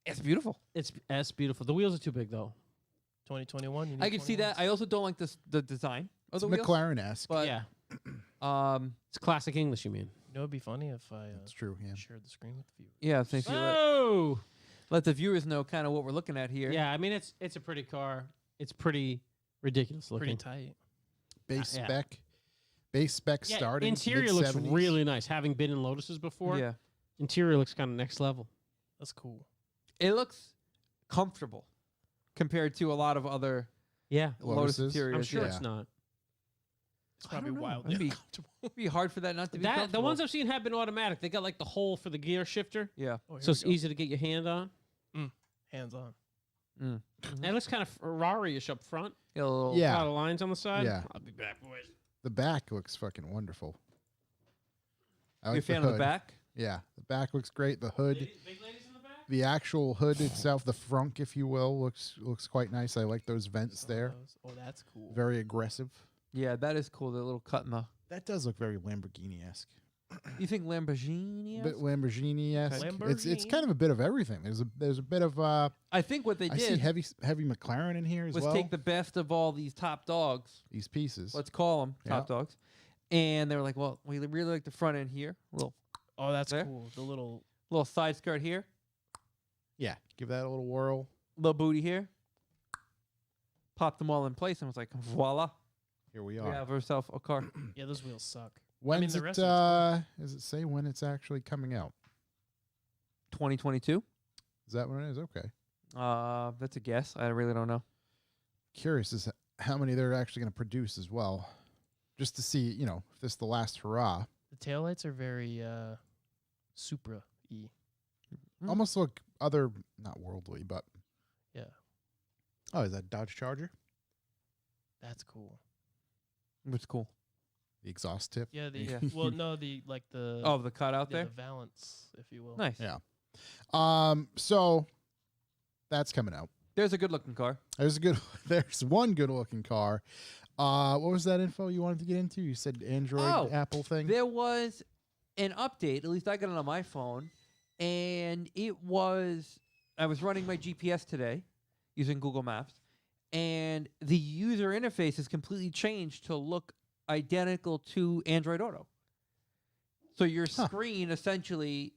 It's beautiful. It's beautiful. The wheels are too big though. 2021? I can see that. I also don't like the design of It's the wheels. McLaren-esque. But yeah. um, It's classic English, you mean? You know, it'd be funny if I It's true, yeah. shared the screen with the viewers. yeah. So if you Oh. let the viewers know kind of what we're looking at here. Yeah, I mean it's a pretty car. It's pretty ridiculous looking. Pretty tight. Base yeah. spec. Base spec Yeah, starting. interior looks mid-70s. really nice. Having been in Lotuses before, Yeah. interior looks kind of next level. That's cool. It looks comfortable compared to a lot of other Yeah, Lotus Lotuses? interiors. I'm sure yeah. it's not. It's I don't probably know. wildly It'd be- uncomfortable. It'd be hard for that not to be The comfortable. ones I've seen have been automatic. They got like the hole for the gear shifter, Yeah. Oh, here so we it's go. easy to get your hand on. Hands on. Mm. And it looks kind of Ferrari-ish up front. Got a little, Yeah. A lot of lines on the side. Yeah. I'll be back, boys. The back looks fucking wonderful. I You a like fan the of the hood. back? Yeah, the back looks great. The hood, Big ladies in the back. the actual hood itself, the frunk, if you will, looks quite nice. I like those vents there. Oh, that's cool. Very aggressive. Yeah, that is cool. The little cut in the. That does look very Lamborghini-esque. You think Lamborghini? A bit Lamborghini-esque. It's Lamborghini. kind of a bit of everything. There's a bit of I think what they I see did heavy McLaren in here as was well. take the best of all these top dogs. These pieces. Let's call them top Yeah. dogs. And they were like, well, we really like the front end here. Little Oh, that's There? cool. The little side skirt here. Yeah, give that a little whirl. Little booty here. Popped them all in place and was like, voila. Here we We are. have ourselves a car. yeah, those wheels suck. When's the it? rest of Does it say when it's actually coming out? 2022. Is that what it is? Okay. That's a guess. I really don't know. Curious as how many they're actually going to produce as well, just to see, if this is the last hurrah. The taillights are very Supra-y. Hmm. Almost look not worldly, but Yeah. Oh, is that Dodge Charger? That's cool. It's cool. The exhaust tip. Yeah. The Yeah. well, no, the like the Oh, the cutout yeah, there. the valance, if you will. Nice. Yeah. So that's coming out. There's a good looking car. There's one good looking car. What was that info you wanted to get into? You said Android, Apple thing. There was an update. At least I got it on my phone, and I was running my GPS today using Google Maps, and the user interface has completely changed to look identical to Android Auto. So your screen essentially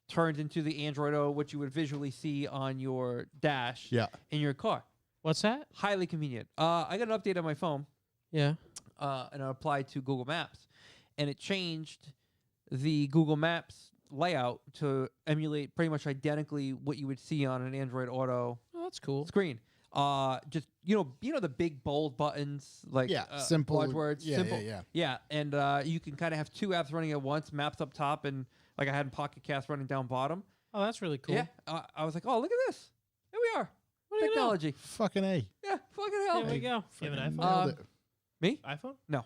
turns into the Android Auto, what you would visually see on your dash in your car. What's that? Highly convenient. I got an update on my phone, Yeah. and I applied to Google Maps, and it changed the Google Maps layout to emulate pretty much identically what you would see on an Android Auto Oh, that's cool. screen. Just the big bold buttons, like simple large words, Yeah, simple. yeah. And you can kind of have two apps running at once, Maps up top, and like I had Pocket Cast running down bottom. Oh, that's really cool. Yeah, I was like, oh, look at this. Here we are. What do you know? Technology. Fucking A. Yeah, fucking hell. There we go. You have an Fucking iPhone? nailed it. Me? iPhone? No.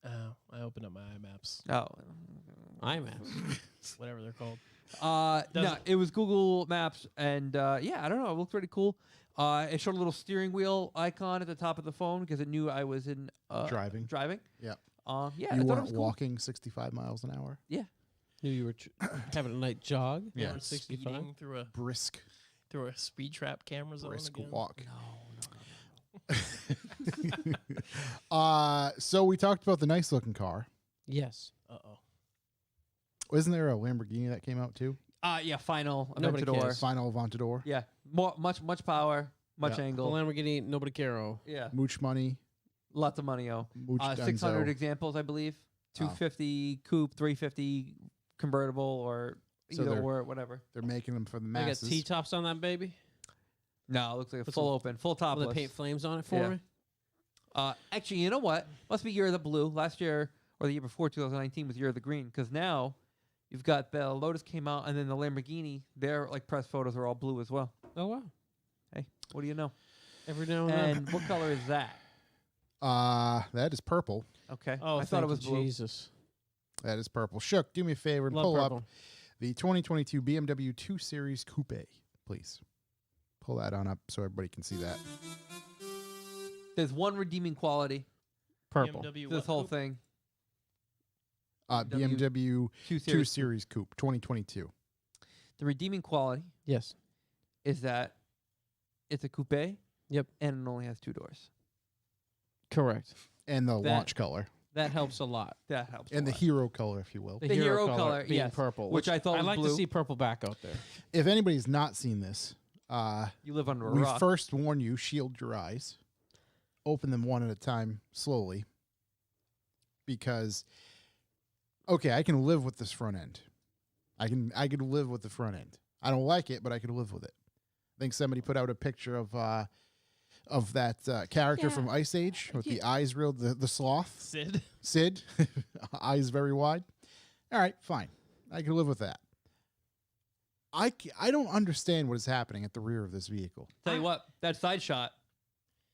Oh, I opened up my iMaps, Oh. iMaps. whatever they're called. No, Doesn't- it was Google Maps, and yeah, I don't know. It looked pretty cool. It showed a little steering wheel icon at the top of the phone because it knew I was in Driving. Yeah, Yeah. I You thought it weren't was cool. walking 65 miles an hour. Knew you were having a night jog. Yeah. Going 65. Speeding through Brisk a speed trap camera zone brisk again. walk. No. So we talked about the nice looking car. Yes. Uh-oh. Wasn't there a Lamborghini that came out too? Yeah, final Nobody Aventador. cares. Final Aventador. Yeah, much power, much Yeah. The angle. Lamborghini, nobody caro. Yeah, Mooch money. lots of money. 600 Denzo. examples, I believe. Oh. 250 coupe, 350 convertible, or So either they're- or whatever. They're making them for the They got masses. T-tops on that baby. No, it looks like a Put full some- open, full Will topless. they paint flames on it for Yeah. me? Actually, you know what? Must be Year of the Blue. Last year or the year before, 2019, was Year of the Green. Because now you've got the Lotus came out, and then the Lamborghini. Their like press photos are all blue as well. Oh wow! Hey, what do you know? Every now and then. And what color is that? That is purple. Okay. Oh, I thought it was thank you, blue. Jesus. That is purple. Shook, do me a favor and Love pull purple. up the 2022 BMW 2 Series Coupe, please. Pull that on up so everybody can see that. There's one redeeming quality Purple. BMW to this what whole coupe? thing. BMW 2 2 Series. Series Coupe 2022. The redeeming quality Yes. is that it's a coupe. Yep. And it only has 2 doors. Correct. And the That- launch color. That helps a lot. That helps. And a the lot. hero color, if you will. The hero color, being yes, purple, which I thought I was like blue. to see purple back out there. If anybody's not seen this, You live under a we rock. first warn you, shield your eyes. Open them one at a time slowly. Because, okay, I can live with this front end. I could live with the front end. I don't like it, but I could live with it. I think somebody put out a picture of that character from Ice Age with the eyes real, the sloth. Sid. Eyes very wide. All right, fine. I can live with that. I don't understand what is happening at the rear of this vehicle. Tell you what, that side shot,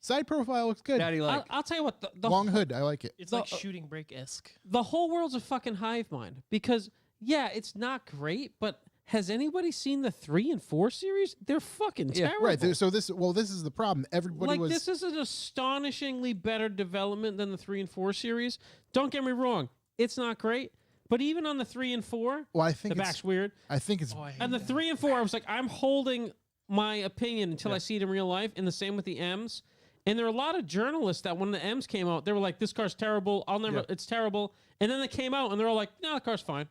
Side profile looks good. Daddy like. I'll tell you what. The Long hood, I like it. It's The- like Shooting Break-esque. the whole world's a fucking hive mind because yeah, it's not great, but has anybody seen the 3 and 4 series? They're fucking Yeah, terrible. Right. So this is the problem. Everybody like was this is an astonishingly better development than the 3 and 4 series. Don't get me wrong, it's not great, but even on the 3 and 4, well, I think the it's back's weird. I think it's Oh, I hate And the that. 3 and 4, I was like, I'm holding my opinion until I see it in real life. And the same with the M's. And there are a lot of journalists that when the M's came out, they were like, "This car's terrible. I'll never. Yeah. It's terrible." And then they came out, and they're all like, "No, the car's fine."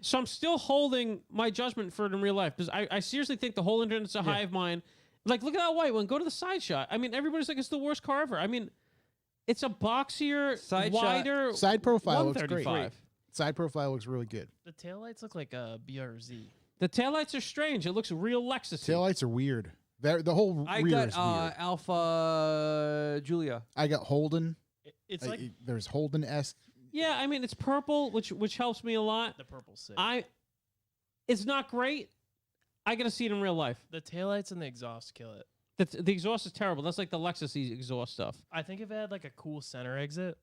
So I'm still holding my judgment for it in real life because I seriously think the whole internet's a hive mind. Like, look at that white one. Go to the side shot. I mean, everybody's like, it's the worst car ever. I mean, it's a boxier, Side shot- wider side profile looks great. 135. Side profile looks really good. The taillights look like a BRZ. The taillights are strange. It looks real Lexus. Taillights are weird. The whole I rear got is weird. Alpha Julia. I got Holden. It's like There's Holden-esque. Yeah, I mean, it's purple, which helps me a lot. the purple sick. It's not great. I gotta see it in real life. The taillights and the exhaust kill it. The exhaust is terrible. That's like the Lexus exhaust stuff. I think if it had like a cool center exit,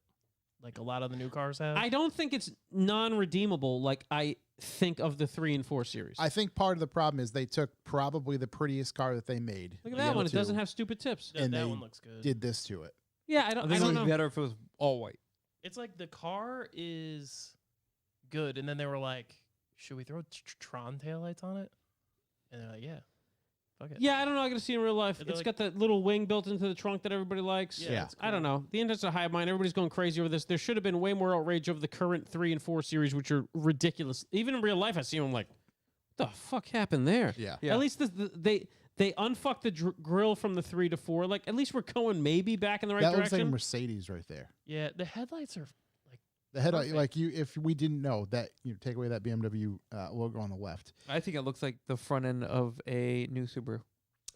like a lot of the new cars have. I don't think it's non-redeemable like I think of the 3 and 4 series. I think part of the problem is they took probably the prettiest car that they made. Look at the that one. It M2, doesn't have stupid tips. that and they one looks good. Did this to it. Yeah, I I don't think it would know. be better if it was all white. It's like the car is good, and then they were like, "Should we throw Tron taillights on it?" And they're like, "Yeah, fuck it." Yeah, I don't know. I got to see in real life. They're It's like- got that little wing built into the trunk that everybody likes. Yeah. it's I don't cool. know. The internet's a hive mind. Everybody's going crazy over this. There should have been way more outrage over the current 3 and 4 series, which are ridiculous. Even in real life, I see them like, what the fuck happened there? Yeah. Yeah. At least they unfucked the grill from the 3 to 4. Like, at least we're going maybe back in the right That looks like a direction. Mercedes right there. Yeah, the headlights are like The headlight, Perfect. like you, if we didn't know that, take away that BMW logo on the left. I think it looks like the front end of a new Subaru.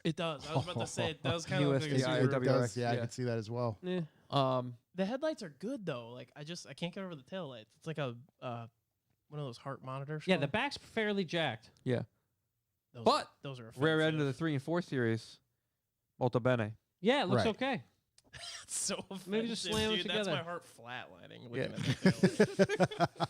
it does. I was about to say it does kind of New look like a SDI Subaru. or It does. WRX, Yeah, I yeah. can see that as well. Yeah. The headlights are good though. Like I can't get over the taillights. It's like a one of those heart monitors. Yeah, the back's fairly jacked. But those are Rare end of the offensive. 3 and 4 series, molto bene. Yeah, it looks Right. okay. It's so offensive, Maybe just slam them dude. That's together. my heart flatlining. Looking Yeah. at the taillights.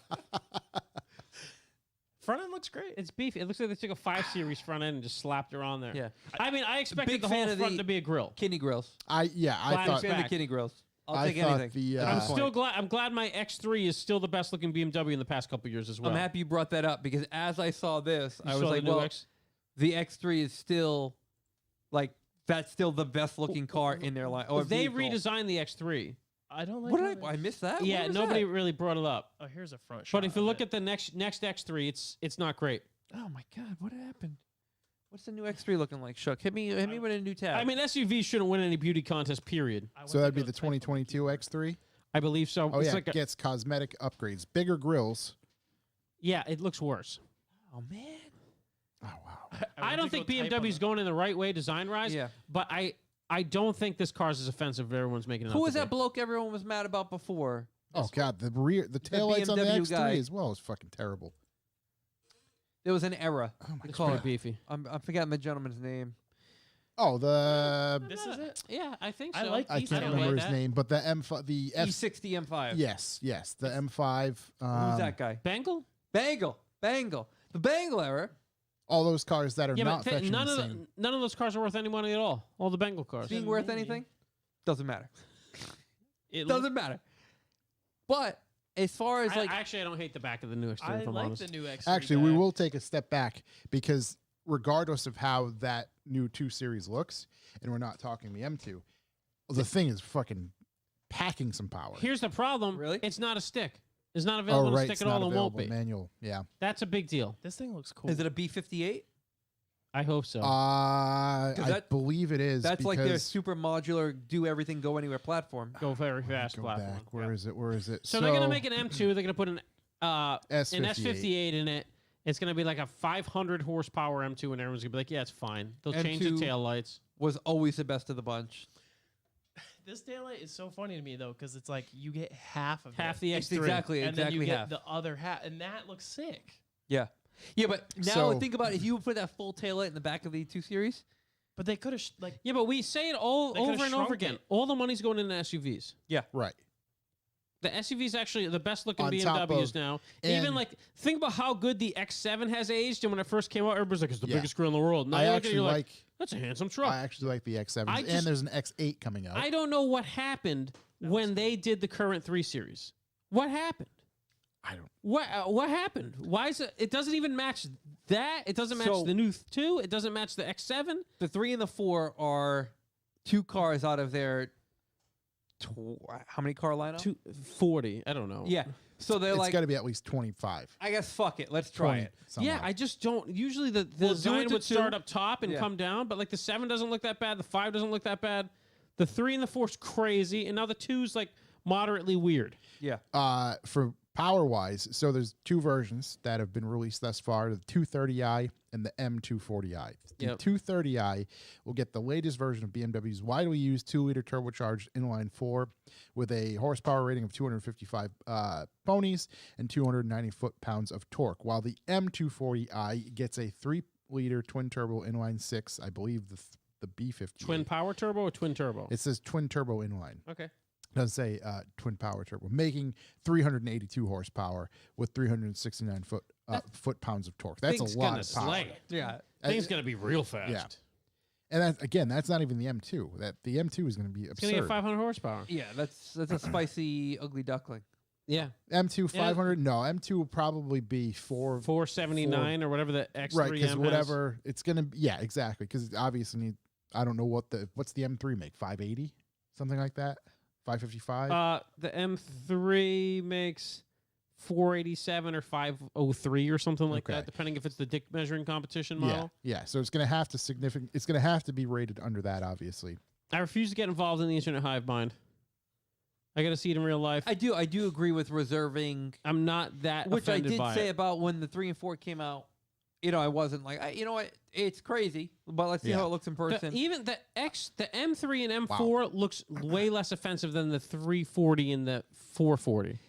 Front end looks great. It's beefy. It looks like they took a 5 series front end and just slapped her on there. Yeah. I mean, I expected big the fan whole of front the- to be a grill. Kidney grills. I Glad thought it's Fan of the back. kidney grills. I'll I take thought anything. the I'm Point. still glad. I'm glad my X3 is still the best looking BMW in the past couple years as well. I'm happy you brought that up because as I saw this, You I was saw the like, new well, X? the X3 is still like that's still the best looking car in their line. Or They vehicle. redesigned the X3. I don't like. What how did they- I missed that? Yeah, What was nobody that? really brought it up. Oh, here's a front shot. But if you of look it. at the next X3, it's not great. Oh my god, what happened? What's the new X3 looking like? Shook, hit me with a new tab. I mean, SUVs shouldn't win any beauty contest. Period. I went so to that'd be go the type on 2022 X3. I believe so. Oh It's yeah, like it gets cosmetic upgrades, bigger grills. yeah, it looks worse. oh man. Oh wow. I went don't to think go type on BMW's the- going in the right way design wise. Yeah. But I don't think this car's as offensive as everyone's making it Who out was to that be. bloke everyone was mad about before? Oh god, the taillights on the BMW X3 guy. as well is fucking terrible. There was an era. Oh my It's Call pretty it. beefy. I'm forgetting the gentleman's name. Oh, the This is it. Yeah, I think I so. like I these can't taillights. remember his that. name, but the M5, the F. E60 M5. Yes, the M5. Who's that guy? Bangle? Bangle. The Bangle era. All those cars that are Yeah, not but fetching none the of same. none of those cars are worth any money at all. All the Bengal cars. Being Doesn't worth mean anything? Doesn't matter. It Doesn't matter. But as far as like I don't hate the back of the new X3. I if I'm like honest. the new X3. Actually, we back. will take a step back because regardless of how that new 2 Series looks, and we're not talking the M2, the thing is fucking packing some power. Here's the problem. Really? It's not a stick. It's not available to stick it's at all not and won't available be. manual. Yeah. That's a big deal. This thing looks cool. is it a B58? I hope so. I that- believe it is. That's like their because- super modular, do everything, go anywhere platform. Go very fast Go platform. back. Where is it? Where is it? So they're gonna make an M2. They're gonna put an S58. S58 in it. It's gonna be like a 500 horsepower M2, and everyone's gonna be like, "Yeah, it's fine." They'll change the M2 taillights. Was always the best of the bunch. This taillight is so funny to me though, because it's like you get half of Half it, the It's X3. exactly and then you exactly get half. the other half, and that looks sick. Yeah. Yeah, but now So- think about if you put that full taillight in the back of the 2 Series. But they could have like Yeah, but we say it all They could've over and over shrunk again. it. All the money's going into SUVs. Right. The SUVs actually the best looking On top BMWs of- now. and- Even like think about how good the X7 has aged, and when it first came out, everybody's like, "It's the Yeah. biggest grill in the world." Now I you look at it, actually you're like. "That's a handsome truck." I actually like the X7s, I just- and there's an X8 coming out. I don't know what happened when they did the current 3 Series. What happened? I don't. What happened? Why is it? It doesn't even match that. It doesn't match So- the new 2. It doesn't match the X7. The 3 and the 4 are 2 cars out of their how many car lineup? 240. I don't know. Yeah. So they're It's like, got to be at least 25. I guess fuck it, let's try 20 it. somewhere. Yeah, I just don't. Usually the We'll do design it to would start 2. up top and Yeah. come down, but like the 7 doesn't look that bad. The 5 doesn't look that bad. The 3 and the 4's crazy, and now the 2's like moderately weird. Yeah. For power wise, so there's 2 versions that have been released thus far: the 230i and the M240i. The Yep. 230i will get the latest version of BMW's widely used 2-liter turbocharged inline 4 with a horsepower rating of 255 ponies and 290 foot-pounds of torque, while the M240i gets a 3-liter twin turbo inline 6. I believe the the B58. Twin power turbo or twin turbo? It says twin turbo inline. Okay. It doesn't say twin power turbo, making 382 horsepower with 369 foot-pounds of torque. That's Thing's a lot gonna of power. slay. Yeah. Thing's going to be real fast. Yeah. And that's not even the M2. The M2 is going to be It's going to absurd. get 500 horsepower. Yeah, that's a spicy, ugly duckling. Yeah. M2 500. No, M2 will probably be 479 or whatever the X3M right, because has. whatever it's gonna be. Yeah, exactly. Because obviously, I don't know what's the M3 make, 580, something like that, 555. The M3 makes 487 or 503 or something like Okay. that, depending if it's the dick measuring competition model. Yeah. So it's gonna have to It's gonna have to be rated under that, obviously. I refuse to get involved in the internet hive mind. I got to see it in real life. I do agree with reserving, I'm not that which I offended did by say it. about when the 3 and 4 came out. I wasn't like, you know what, it's crazy, but let's see Yeah. how it looks in person. Even the M3 and M4 looks way less offensive than the 340 and the 440.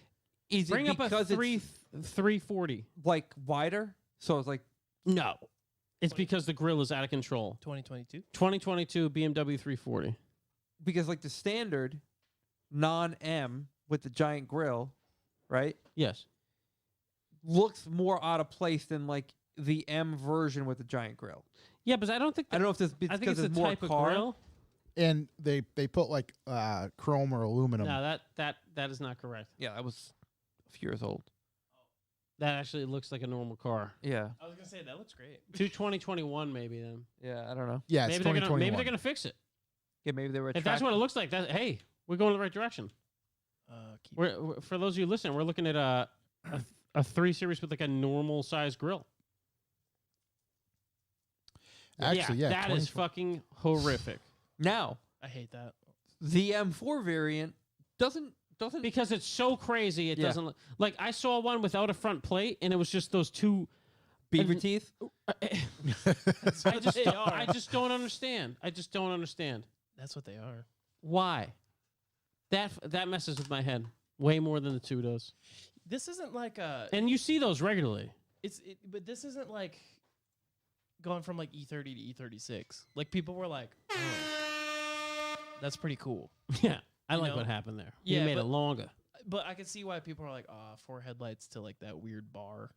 Is Bring it up a because it's 340. like wider? So it's like, No. It's because the grill is out of control. 2022. 2022 BMW 340. because like the standard non-M with the giant grill, right, Yes. looks more out of place than like the M version with the giant grill. Yeah, but I don't think I don't know if this I think because it's it's the more type car. of grill. And they put like chrome or aluminum. No, that is not correct. Yeah, that was a few years old. That actually looks like a normal car. Yeah, I was gonna say that looks great. To 2021 maybe then. yeah, I don't know. Yeah, it's Maybe they're 2021. gonna fix it. Yeah, maybe they were. If that's what it looks like, hey, we're going in the right direction. Keep For those of you listening, we're looking at a 3 Series with like a normal size grill. Actually, yeah, that is 2020 fucking horrific. Now I hate that. the M4 variant doesn't Because it's so crazy, it Yeah. doesn't look like I saw one without a front plate, and it was just those two. beaver and- teeth. I just don't understand. I just don't understand That's what they are. why. That messes with my head way more than the 2 does. This isn't like a. And you see those regularly. But this isn't like going from like E30 to E36. Like people were like, oh, that's pretty cool. Yeah, I You like know? what happened there. Yeah, You made it but- longer. But I can see why people are like, 4 headlights to like that weird bar.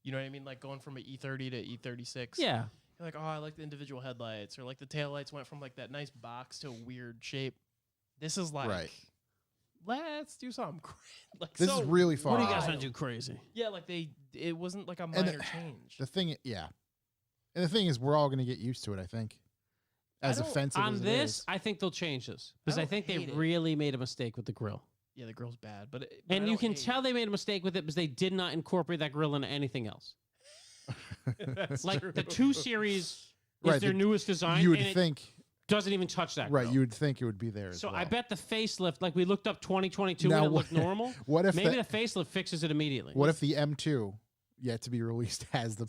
You know what I mean? Like going from an E30 to E36. Yeah, You're like, I like the individual headlights, or like the taillights went from like that nice box to a weird shape. This is like, Right. let's do something like This so is really far what do you off. guys want to do crazy? Yeah, like it wasn't like a the- minor change. The thing, yeah. And the thing is, we're all going to get used to it, I think. As don't- offensive On as it this, is. I think they'll change this because I don't think they hate it. really made a mistake with the grill. Yeah, the grill's bad, but And I you don't can hate tell it. they made a mistake with it because they did not incorporate that grill into anything else. That's Like true. the 2 Series is Right, their the- newest design, you would and it think, doesn't even touch that right, grill. you would think it would be there as So well. I bet the facelift, like we looked up 2022 Now and it what- looked normal. What if Maybe the, the facelift fixes it immediately. what if the M2 yet to be released has the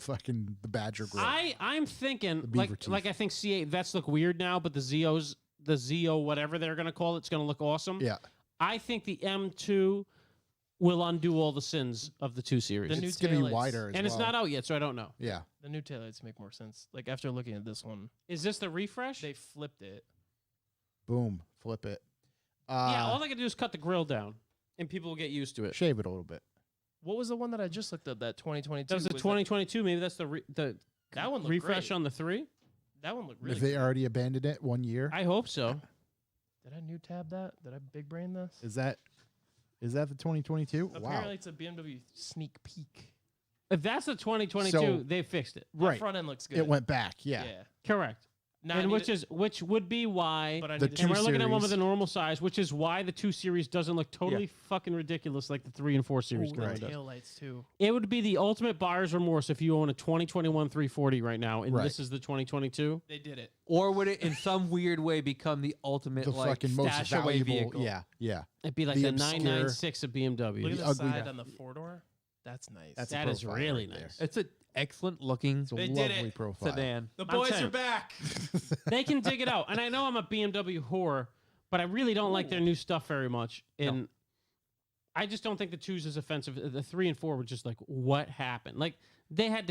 Badger grill? I'm thinking The beaver teeth. like I think C8 vets look weird now, but the Zeo whatever they're gonna call it's gonna look awesome. Yeah. I think the M2 will undo all the sins of the 2 Series. The new It's going to be taillights. wider as And it's well. not out yet, so I don't know. Yeah. The new taillights make more sense. Like after looking at this one, Is this the refresh? they flipped it. Boom. Flip it. Yeah, all they can do is cut the grill down, and people will get used to it. Shave it a little bit. What was the one that I just looked up? That 2022. That was the 2022. Maybe that's the That one looked refresh great. on the 3. That one looked really. If they good. already abandoned it 1 year, I hope so. Did I new tab that? Did I big brain this? is that the 2022? Apparently, Wow. it's a BMW sneak peek. If that's the 2022, So- they fixed it. The Right. front end looks good. It went back. Yeah. Correct. Now I And need which would be why. but I the need two And we're looking at one with Series. a normal size, which is why the 2 Series doesn't look totally fucking ridiculous like the 3 and 4 Series the currently does. taillights too. It would be the ultimate buyer's remorse if you own a 2021 340 right now, and Right. this is the 2022. They did it. Or would it, in some weird way, become the ultimate The like fucking most stash away valuable. vehicle? Yeah. Yeah. It'd be like The the obscure- 996 of BMW. Look at The the ugly side guy. on the 4-door. That's nice. That's That a is profile really right there. nice. It's an excellent looking It's a They did lovely it. profile. sedan. the I'm boys telling are you. back. They can dig it out. And I know I'm a BMW whore, but I really don't like their new stuff very much. And I just don't think the 2's is offensive. The 3 and 4 were just like, what happened? Like, They had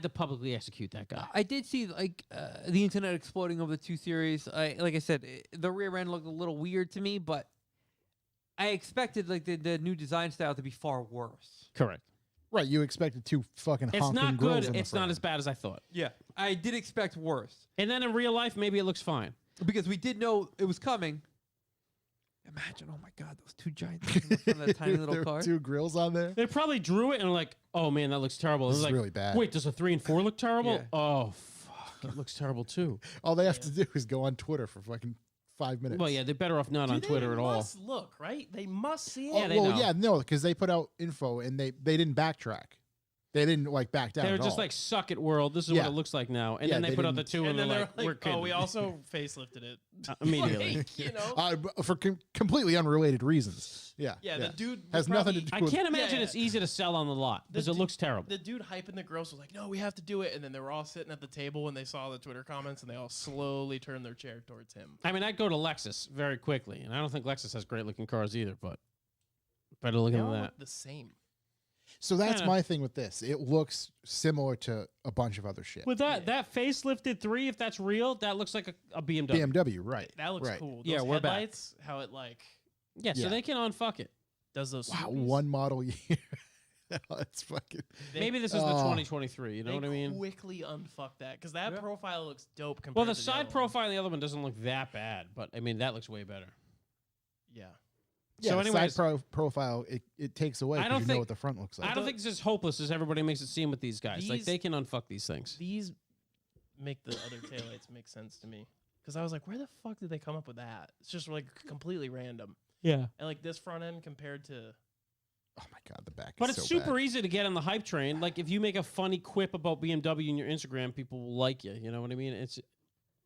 to publicly execute that guy. I did see like the internet exploding over the 2 Series. Like I said, the rear end looked a little weird to me, but I expected like the new design style to be far worse. Correct. Right, you expected 2 fucking It's honking not grills good. in the It's not front. as bad as I thought. Yeah, I did expect worse And then in real life, maybe it looks fine. because we did know it was coming. Imagine, oh my God, those 2 giant things in the front of that tiny little There were car. 2 grills on there. They probably drew it and like, oh man, that looks terrible. This It was is like, really bad. Wait, does a 3 and 4 look terrible? Yeah. Oh fuck, it looks terrible too. All they have to do is go on Twitter for fucking 5 minutes. Well, yeah, they're better off not on Twitter at all. They must look, right? They must see it. Yeah, they well, know. yeah, no, because they put out info and they didn't backtrack. They didn't like back down. They were at just all. like, suck it, world. This is Yeah. what it looks like now. And Yeah, then they they put out the didn't- 2 and, And then they're they're like, we're like, kidding. oh, we also facelifted it. Immediately. Like, you know? for completely unrelated reasons. Yeah, Yeah, the dude has was nothing to probably- do I with. can't imagine yeah. it's easy to sell on the lot because it du- looks terrible. The dude hyping the grills was like, no, we have to do it. And then they were all sitting at the table and they saw the Twitter comments and they all slowly turned their chair towards him. I mean, I'd go to Lexus very quickly, and I don't think Lexus has great looking cars either, but better looking They than all that. look the same. So that's Kinda. my thing with this. It looks similar to a bunch of other shit. With that facelifted 3, if that's real, that looks like a BMW. BMW, right? That looks right. cool. Those Yeah, we're back. headlights, how it like Yeah, so Yeah. they can unfuck it. does those. Wow, swoopies. one model year. That's fucking. They- Maybe this is the Oh. 2023. You know they what I mean? quickly unfuck that because that Yeah. profile looks dope. Compared Well, the to side other one. profile of the other one doesn't look that bad, but I mean that looks way better. Yeah. Yeah, So the anyways- side profile it takes away I because don't you know think- what the front looks like. I don't think it's as hopeless as everybody makes it seem with these guys. Like These- they can unfuck these things. These make the other taillights make sense to me because I was like, where the fuck did they come up with that? It's just like completely random. Yeah, And like this front end compared to Oh my god, the back. but is it's so super bad. easy to get on the hype train. Like if you make a funny quip about BMW in your Instagram, people will like you. You know what I mean? It's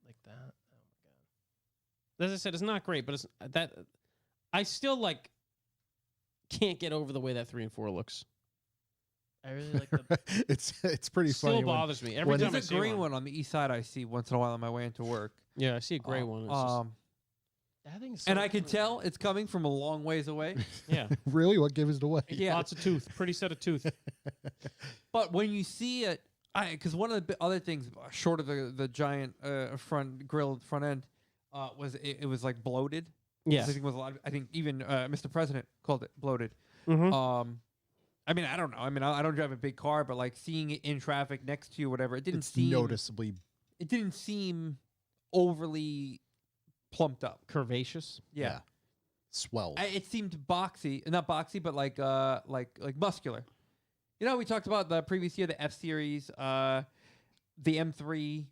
like that. Oh my god. as I said, it's not great, but it's that I still like can't get over the way that 3 and 4 looks. I really like the. it's pretty Still funny. bothers me every when- time I There's see a green one. one on the east side I see once in a while on my way into work. Yeah, I see a gray one. It's just- That thing's And so I can cool. tell it's coming from a long ways away. yeah, Really, what gives it away? Yeah. lots of tooth, pretty set of tooth. But when you see it, because one of the other things, short of the giant front grilled front end, was it was like bloated. Yeah. I think it was a lot. I think even Mr. President called it bloated. Mhm. I mean, I don't know. I mean, I don't drive a big car, but like seeing it in traffic next to you, or whatever, it didn't It's seem noticeably. It didn't seem overly plumped up. Curvaceous. Yeah. Swelled. It seemed boxy, not boxy, but like muscular. You know, we talked about the previous year, the F Series, the M3.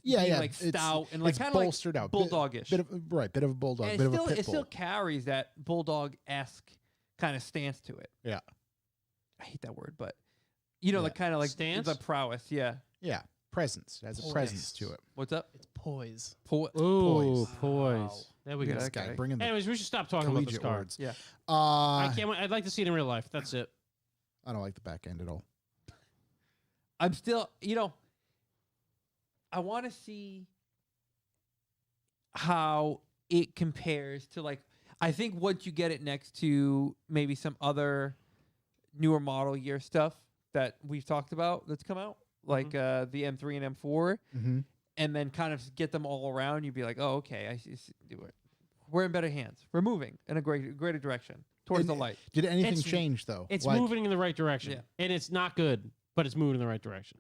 Yeah, being yeah, like it's- stout and like it's kind of like bolstered out, bulldogish. bit of bit of a bulldog, And bit it of still, a pit it still bull. carries that bulldog-esque kind of stance to it. Yeah, I hate that word, but you know, Yeah. like kind of like Stance? the prowess. Yeah. yeah. Presence. It has a Poise. presence to it. What's up? It's poise. Ooh, Poise. poise. There we Yeah, go. This that guy guy. bringing the Anyways, we should stop talking about this collegiate car. words. Yeah. I can't. I'd like to see it in real life. That's it. I don't like the back end at all. I'm still, you know, I want to see how it compares to like, I think once you get it next to maybe some other newer model year stuff that we've talked about that's come out, like the M3 and M4, Mm-hmm. and then kind of get them all around, you'd be like, oh, okay, I see, we're in better hands. We're moving in a greater direction towards the light. Did anything It's- change though? It's Like, moving in the right direction, Yeah. and it's not good, but it's moving in the right direction.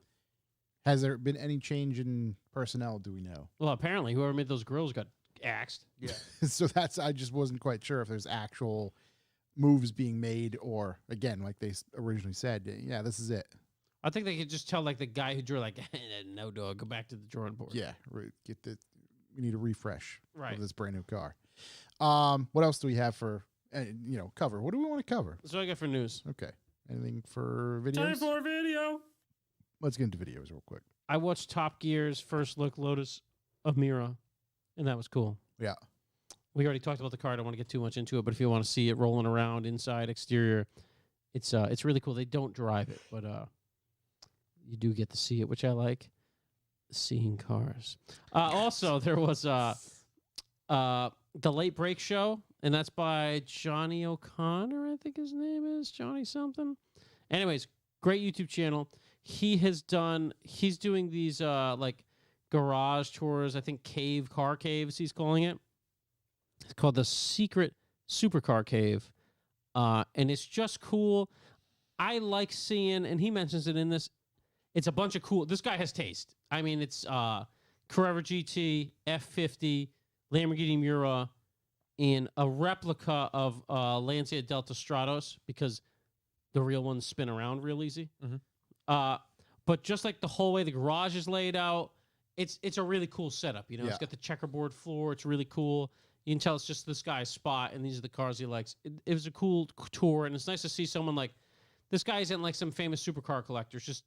Has there been any change in personnel? Do we know? Well, apparently, whoever made those grills got axed. Yeah. So that's I just wasn't quite sure if there's actual moves being made or again like they originally said. Yeah, this is it. I think they could just tell like the guy who drew like no dog, go back to the drawing board. Yeah, get the. We need a refresh Right. of this brand new car. What else do we have for cover? What do we want to cover? That's what I got for news. Okay, anything for videos? Time for a video. Let's get into videos real quick. I watched Top Gear's first look Lotus of Mira, and that was cool. Yeah. We already talked about the car. I don't want to get too much into it, but if you want to see it rolling around inside, exterior, it's really cool. They don't drive it, but you do get to see it, which I like. Seeing cars. Also, there was the Late Break Show, and that's by Johnny O'Connor, I think his name is Johnny something. Anyways, Great YouTube channel. He's doing these like garage tours. I think car caves. He's calling it. It's called the Secret Supercar Cave, and it's just cool. I like seeing, and he mentions it in this. It's a bunch of cool. This guy has taste. I mean, it's Carrera GT, F50, Lamborghini Miura, and a replica of Lancia Delta Stratos because the real ones spin around real easy. But just like the whole way the garage is laid out, it's a really cool setup. You know, it's got the checkerboard floor. It's really cool. You can tell it's just this guy's spot, and these are the cars he likes. It was a cool tour, and it's nice to see someone like this guy isn't like some famous supercar collector. It's just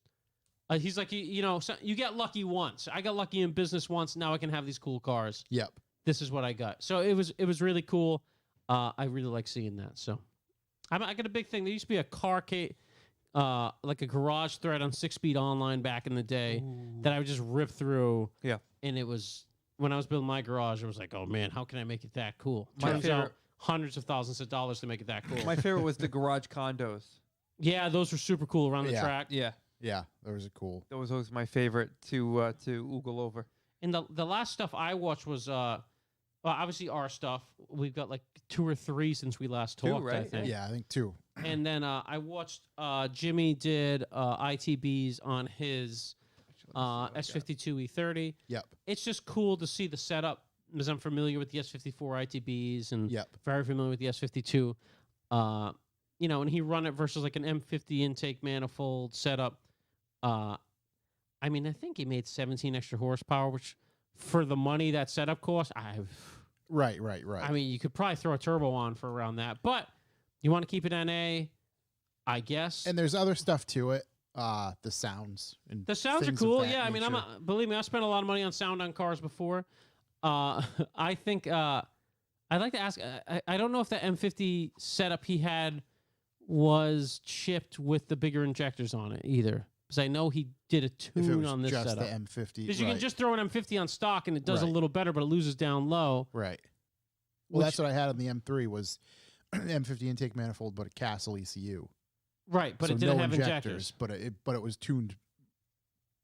he's like you know you get lucky once. I got lucky in business once. Now I can have these cool cars. Yep. This is what I got. So it was really cool. I really like seeing that. So I got a big thing. There used to be a car like a garage thread on 6-Speed Online back in the day that I would just rip through. Yeah. And it was when I was building my garage, I was like, oh man, how can I make it that cool? My Turns favorite- out hundreds of thousands of dollars to make it that cool. My favorite was the garage condos. Yeah, those were super cool around the Yeah. track. Yeah, Yeah, that was a cool. that was always my favorite to oogle over. And the last stuff I watched was well, obviously our stuff. We've got like 2 or 3 since we last Two, talked, I right? think. Yeah, I think 2. And then I watched Jimmy did ITBs on his S52 E30. Yep. It's just cool to see the setup because I'm familiar with the S54 ITBs and Yep. very familiar with the S52. You know, and he run it versus like an M50 intake manifold setup. I mean, I think he made 17 extra horsepower, which for the money that setup cost, Right. I mean, you could probably throw a turbo on for around that, but you want to keep it NA, I guess. And there's other stuff to it. The sounds. And The sounds are things of cool. that Yeah, I mean, nature. believe me, I spent a lot of money on sound on cars before. I think I'd like to ask. I don't know if the M50 setup he had was chipped with the bigger injectors on it either, because I know he did a if it tune was on this just setup. the M50. Because you can just throw an M50 on stock and it does a Right. little better, but it loses down low. Right. Well, Which- that's what I had on the M3 was M50 intake manifold, but a Castle ECU. Right, but So it didn't no have injectors, but it was tuned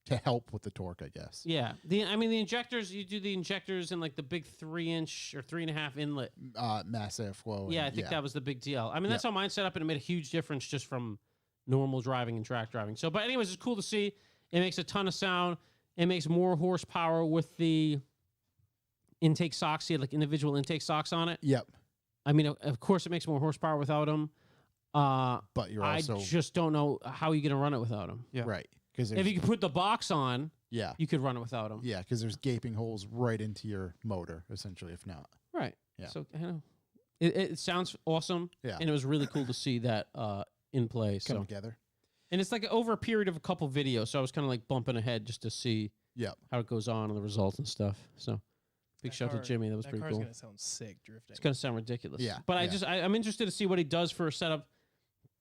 to help with the torque, I guess. Yeah, the injectors. You do the injectors in like the big 3-inch or 3.5 inlet. Mass airflow. Yeah, and- I think that was the big deal. I mean, that's Yeah. how mine set up, and it made a huge difference just from normal driving and track driving. So, but anyways, it's cool to see. It makes a ton of sound. It makes more horsepower with the intake socks. He had like individual intake socks on it. Yep. I mean, of course, it makes more horsepower without them. But you're I also just don't know how you're going to run it without them. Yeah. right because If you could put the box on, yeah you could run it without them. yeah because there's gaping holes right into your motor essentially. If not, Right. Yeah. So I know it sounds awesome. Yeah. And it was really cool to see that in play. come So together. and it's like over a period of a couple videos. So I was kind of like bumping ahead just to see Yep. how it goes on and the results and stuff. So big That shout out car- to Jimmy. That was That pretty car's cool. gonna sound sick drifting. It's gonna sound ridiculous. Yeah, But yeah. I'm interested to see what he does for a setup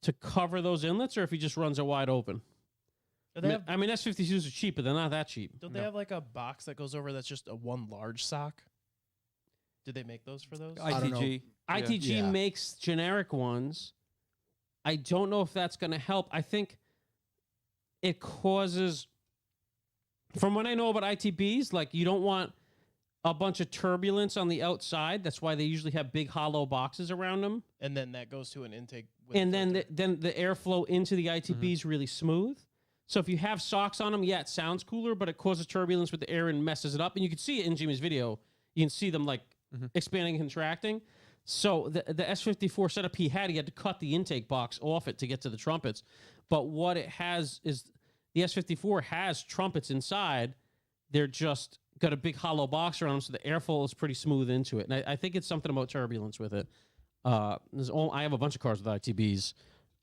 to cover those inlets, or if he just runs it wide open. Do they have, I mean, S52s are cheap, but they're not that cheap. don't they have like a box that goes over that's just a one large sock? Did they make those for those? don't know. ITG. Yeah. ITG Yeah. makes generic ones. I don't know if that's going to help. I think it causes, from what I know about ITBs, like you don't want a bunch of turbulence on the outside. That's why they usually have big hollow boxes around them. And then that goes to an intake. With And a then filter. then the airflow into the ITB is really smooth. So if you have socks on them, yeah, it sounds cooler, but it causes turbulence with the air and messes it up. And you can see it in Jimmy's video. You can see them like expanding and contracting. So the S54 setup he had to cut the intake box off it to get to the trumpets. But what it has is the S54 has trumpets inside. They're just got a big hollow box around them, so the airflow is pretty smooth into it. And I think it's something about turbulence with it. I have a bunch of cars with ITBs,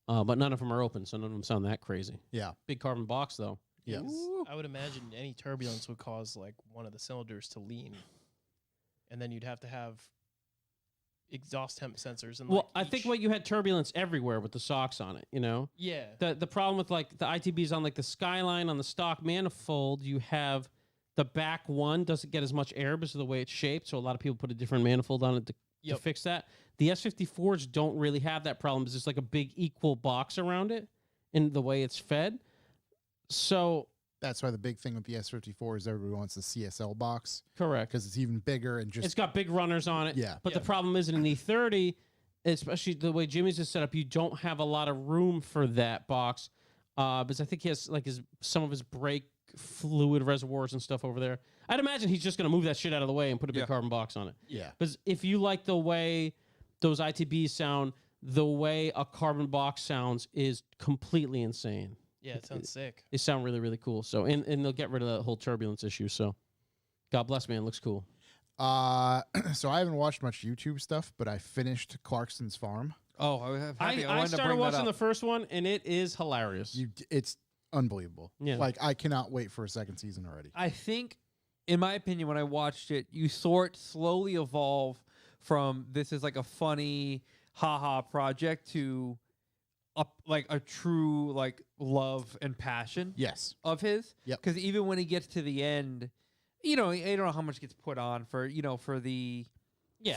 but none of them are open, so none of them sound that crazy. Yeah. Big carbon box, though. Yes. I would imagine any turbulence would cause like one of the cylinders to lean, and then you'd have to have exhaust temp sensors. And Well, like, I think each- what you had turbulence everywhere with the socks on it, you know? yeah, The problem with like the ITBs on like the Skyline on the stock manifold, you have the back one doesn't get as much air because of the way it's shaped, so a lot of people put a different manifold on it to Yep. fix that. The S54s don't really have that problem because it's like a big equal box around it, in the way it's fed. So That's why the big thing with the S54 is everybody wants the CSL box correct. because it's even bigger and just It's got big runners on it. Yeah. But the Yeah. problem is in an E30, especially the way Jimmy's is set up, you don't have a lot of room for that box. Because I think he has like some of his brake fluid reservoirs and stuff over there. I'd imagine he's just going to move that shit out of the way and put a big carbon box on it. yeah. Because if you like the way those ITBs sound, the way a carbon box sounds is completely insane. Yeah, it sounds sick. They sound really, really cool. So, and they'll get rid of the whole turbulence issue. So, God bless, man. Looks cool. So I haven't watched much YouTube stuff, but I finished Clarkson's Farm. Oh, I was happy. I wanted to started bring that watching up. the first one, and it is hilarious. It's unbelievable. Yeah. Like I cannot wait for a second season already. I think, in my opinion, when I watched it, you saw it slowly evolve from this is like a funny haha project to like a true like love and passion Yes. of his. Yep. Because even when he gets to the end, I don't know how much gets put on for for the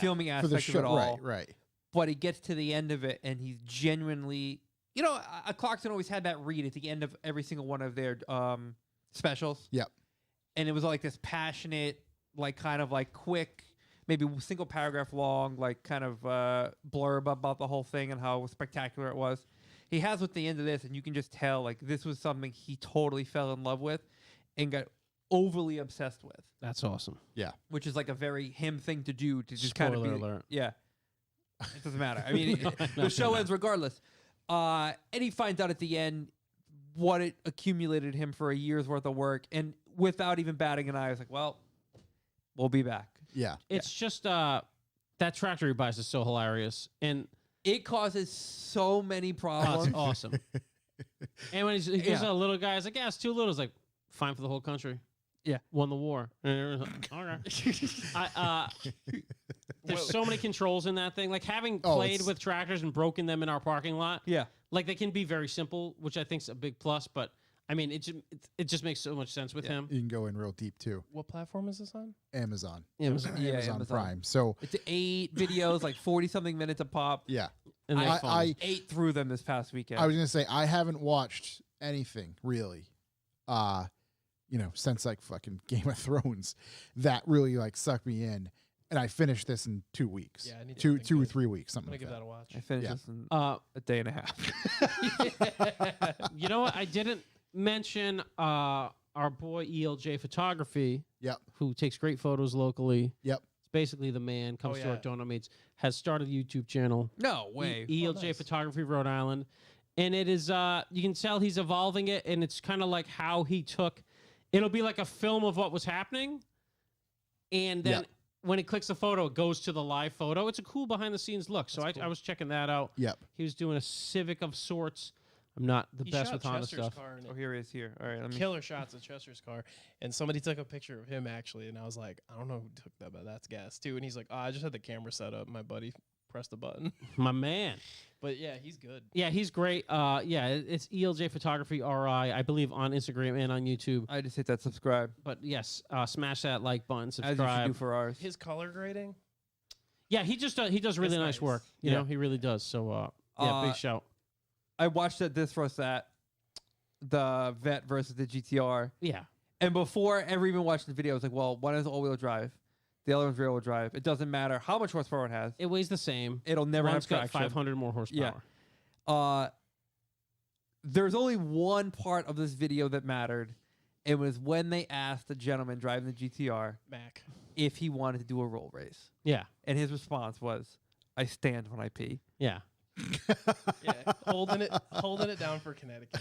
filming For aspect the of show, it all. right. But he gets to the end of it and he's genuinely, Clarkson always had that read at the end of every single one of their specials. Yep. And it was like this passionate, like kind of like quick, maybe single paragraph long, like kind of blurb about the whole thing and how spectacular it was. He has with the end of this, and you can just tell like this was something he totally fell in love with and got overly obsessed with, That's awesome. which is like a very him thing to do to just kind of Spoiler be alert. yeah. It doesn't matter. I mean, No, the show ends regardless. And he finds out at the end what it accumulated him for a year's worth of work, and without even batting an eye, I was like, "Well, we'll be back." Yeah. It's just that tractor he buys is so hilarious, and It causes so many oh, problems. it's awesome. And when he gives a little guy, he's like, "Yeah, it's too little." It's like, fine for the whole country. Yeah. Won the war. And okay. There's so many controls in that thing. Like having played it's- with tractors and broken them in our parking lot. Yeah. Like they can be very simple, which I think is a big plus. But I mean, it just makes so much sense with him. You can go in real deep too. What platform is this on? Amazon. Amazon. Yeah, Amazon Amazon. Prime. So It's 8 videos, like 40-something minutes a pop. yeah. And they're fun. I Ate through them this past weekend. was gonna say I haven't watched anything really. Since like fucking Game of Thrones that really like sucked me in. And I finished this in 2 weeks. Yeah, I need to two think or good. 3 weeks, I'm something gonna like give that that. a watch. I finished Yeah. this in Uh, a day and a half. You know what? I didn't mention our boy ELJ Photography, Yep. who takes great photos locally. Yep. It's basically the man. Comes Oh, to our yeah. donut meets. Has started a YouTube channel. No way. ELJ nice. Photography Rhode Island, and it is. You can tell he's evolving it, and it's kind of like how he took. It'll be like a film of what was happening, and then Yep. when it clicks the photo, it goes to the live photo. It's a cool behind the scenes look. So I was checking that out. Yep. He was doing a Civic of sorts. I'm not the He best shot with Honda Chester's stuff. car and Oh, here he is. Here. All right. Let me. killer shots of Chester's car, and somebody took a picture of him actually, and I was like, I don't know who took that, but that's gas too. And he's like, I just had the camera set up. My buddy pressed the button, My man. but yeah, he's good. Yeah, he's great. It's ELJ Photography RI, I believe, on Instagram and on YouTube. I just hit that subscribe, But yes, smash that like button, as you should subscribe. do for ours. His color grading, Yeah, he just he does really That's nice nice. work. You Yeah. know, he really does. So big shout. I watched this versus that, the Vet versus the GTR, Yeah, and before ever even watching the video, I was like, well, one is all-wheel drive, the other one's rear-wheel drive. It doesn't matter how much horsepower it has. it weighs the same. It'll never One's have got traction. 500 more horsepower. There's only one part of this video that mattered. It was when they asked the gentleman driving the GTR Mac. if he wanted to do a roll race. Yeah, And his response was, I stand when I pee. yeah. Yeah, holding it down for Connecticut.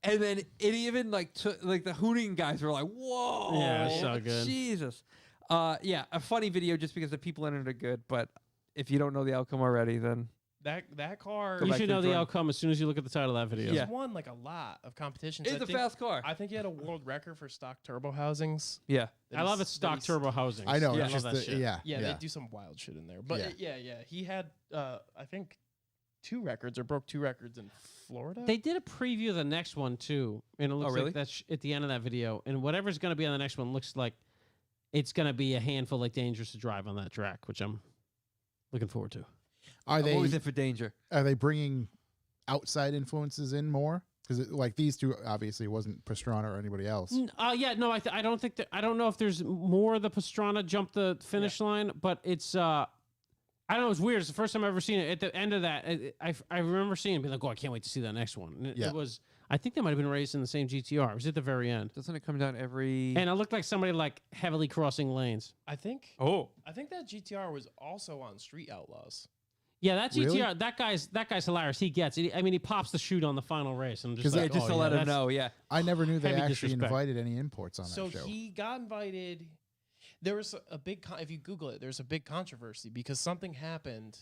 And then it even like took like the hooting guys were like, whoa. Yeah, it's so good. Jesus. Yeah, a funny video just because the people in it are good, but if you don't know the outcome already, then That car Go You back should to know the drawing. outcome as soon as you look at the title of that video. he's Yeah. won like a lot of competitions. it's I a think, fast car. I think he had a world record for stock turbo housings. Yeah. that I love he's- it. Stock that he's- turbo housing. I know. Yeah. It's I love just that shit. Yeah, they do some wild shit in there. But Yeah. yeah. He had I think 2 records or broke 2 records in Florida. They did a preview of the next one too, and it looks really? like that's at the end of that video. And whatever's going to be on the next one looks like it's going to be a handful like dangerous to drive on that track, which I'm looking forward to. Are I'm always they in for danger. are they bringing outside influences in more? Because like these two, obviously, it wasn't Pastrana or anybody else. Yeah, no, I don't think that. I don't know if there's more. The Pastrana jumped the finish line, but it's. I don't know. It's weird. It's the first time I've ever seen it. At the end of that, I remember seeing it, being like, "Oh, I can't wait to see that next one." And it was. I think they might have been raced in the same GTR. It was at the very end, Doesn't it come down every? and it looked like somebody like heavily crossing lanes. I think Oh, that GTR was also on Street Outlaws. Yeah, that GTR. Really? That guy's hilarious. He gets it. I mean, he pops the chute on the final race, and I'm just 'Cause like, just to oh, let yeah, him that's- know. Yeah. I never knew they Heavy actually disrespect. invited any imports on So that show. he got invited. There was a big. If you Google it, there's a big controversy because something happened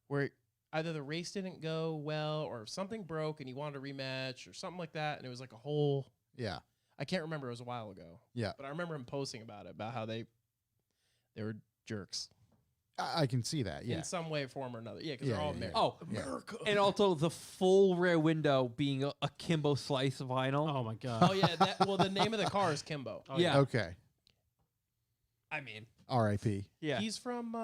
where either the race didn't go well or something broke and he wanted a rematch or something like that, and it was like a whole. Yeah. I can't remember. It was a while ago. Yeah. But I remember him posting about it, about how they were jerks I can see that. Yeah. in some way, form, or another. Yeah, because Yeah, they're all yeah, yeah. Oh, America. and also the full rear window being a Kimbo slice vinyl. Oh my god. Oh yeah. Well, the name of the car is Kimbo. Oh, yeah. Okay. I mean, R.I.P. yeah. He's from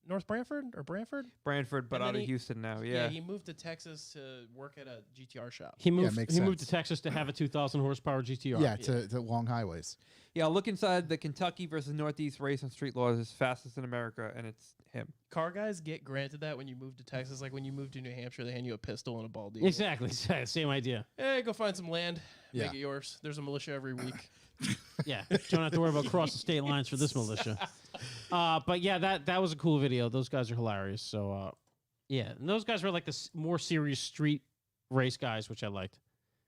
North Branford or Branford. Branford, but And then out of he- Houston now. Yeah, Yeah. he moved to Texas to work at a GTR shop. He moved. makes He moved to sense. Texas to have a 2,000 horsepower GTR. Yeah, to long highways. Yeah, I'll look inside the Kentucky versus Northeast race and street laws is fastest in America, and it's him. Car guys get granted that when you move to Texas. Like when you move to New Hampshire, they hand you a pistol and a bald eagle. Exactly. Same idea. Hey, go find some land. Yeah. Make it yours. There's a militia every week. Yeah. Don't have to worry about crossing state lines for this militia. But yeah, that was a cool video. Those guys are hilarious. So yeah, and those guys were like the more serious street race guys, which I liked,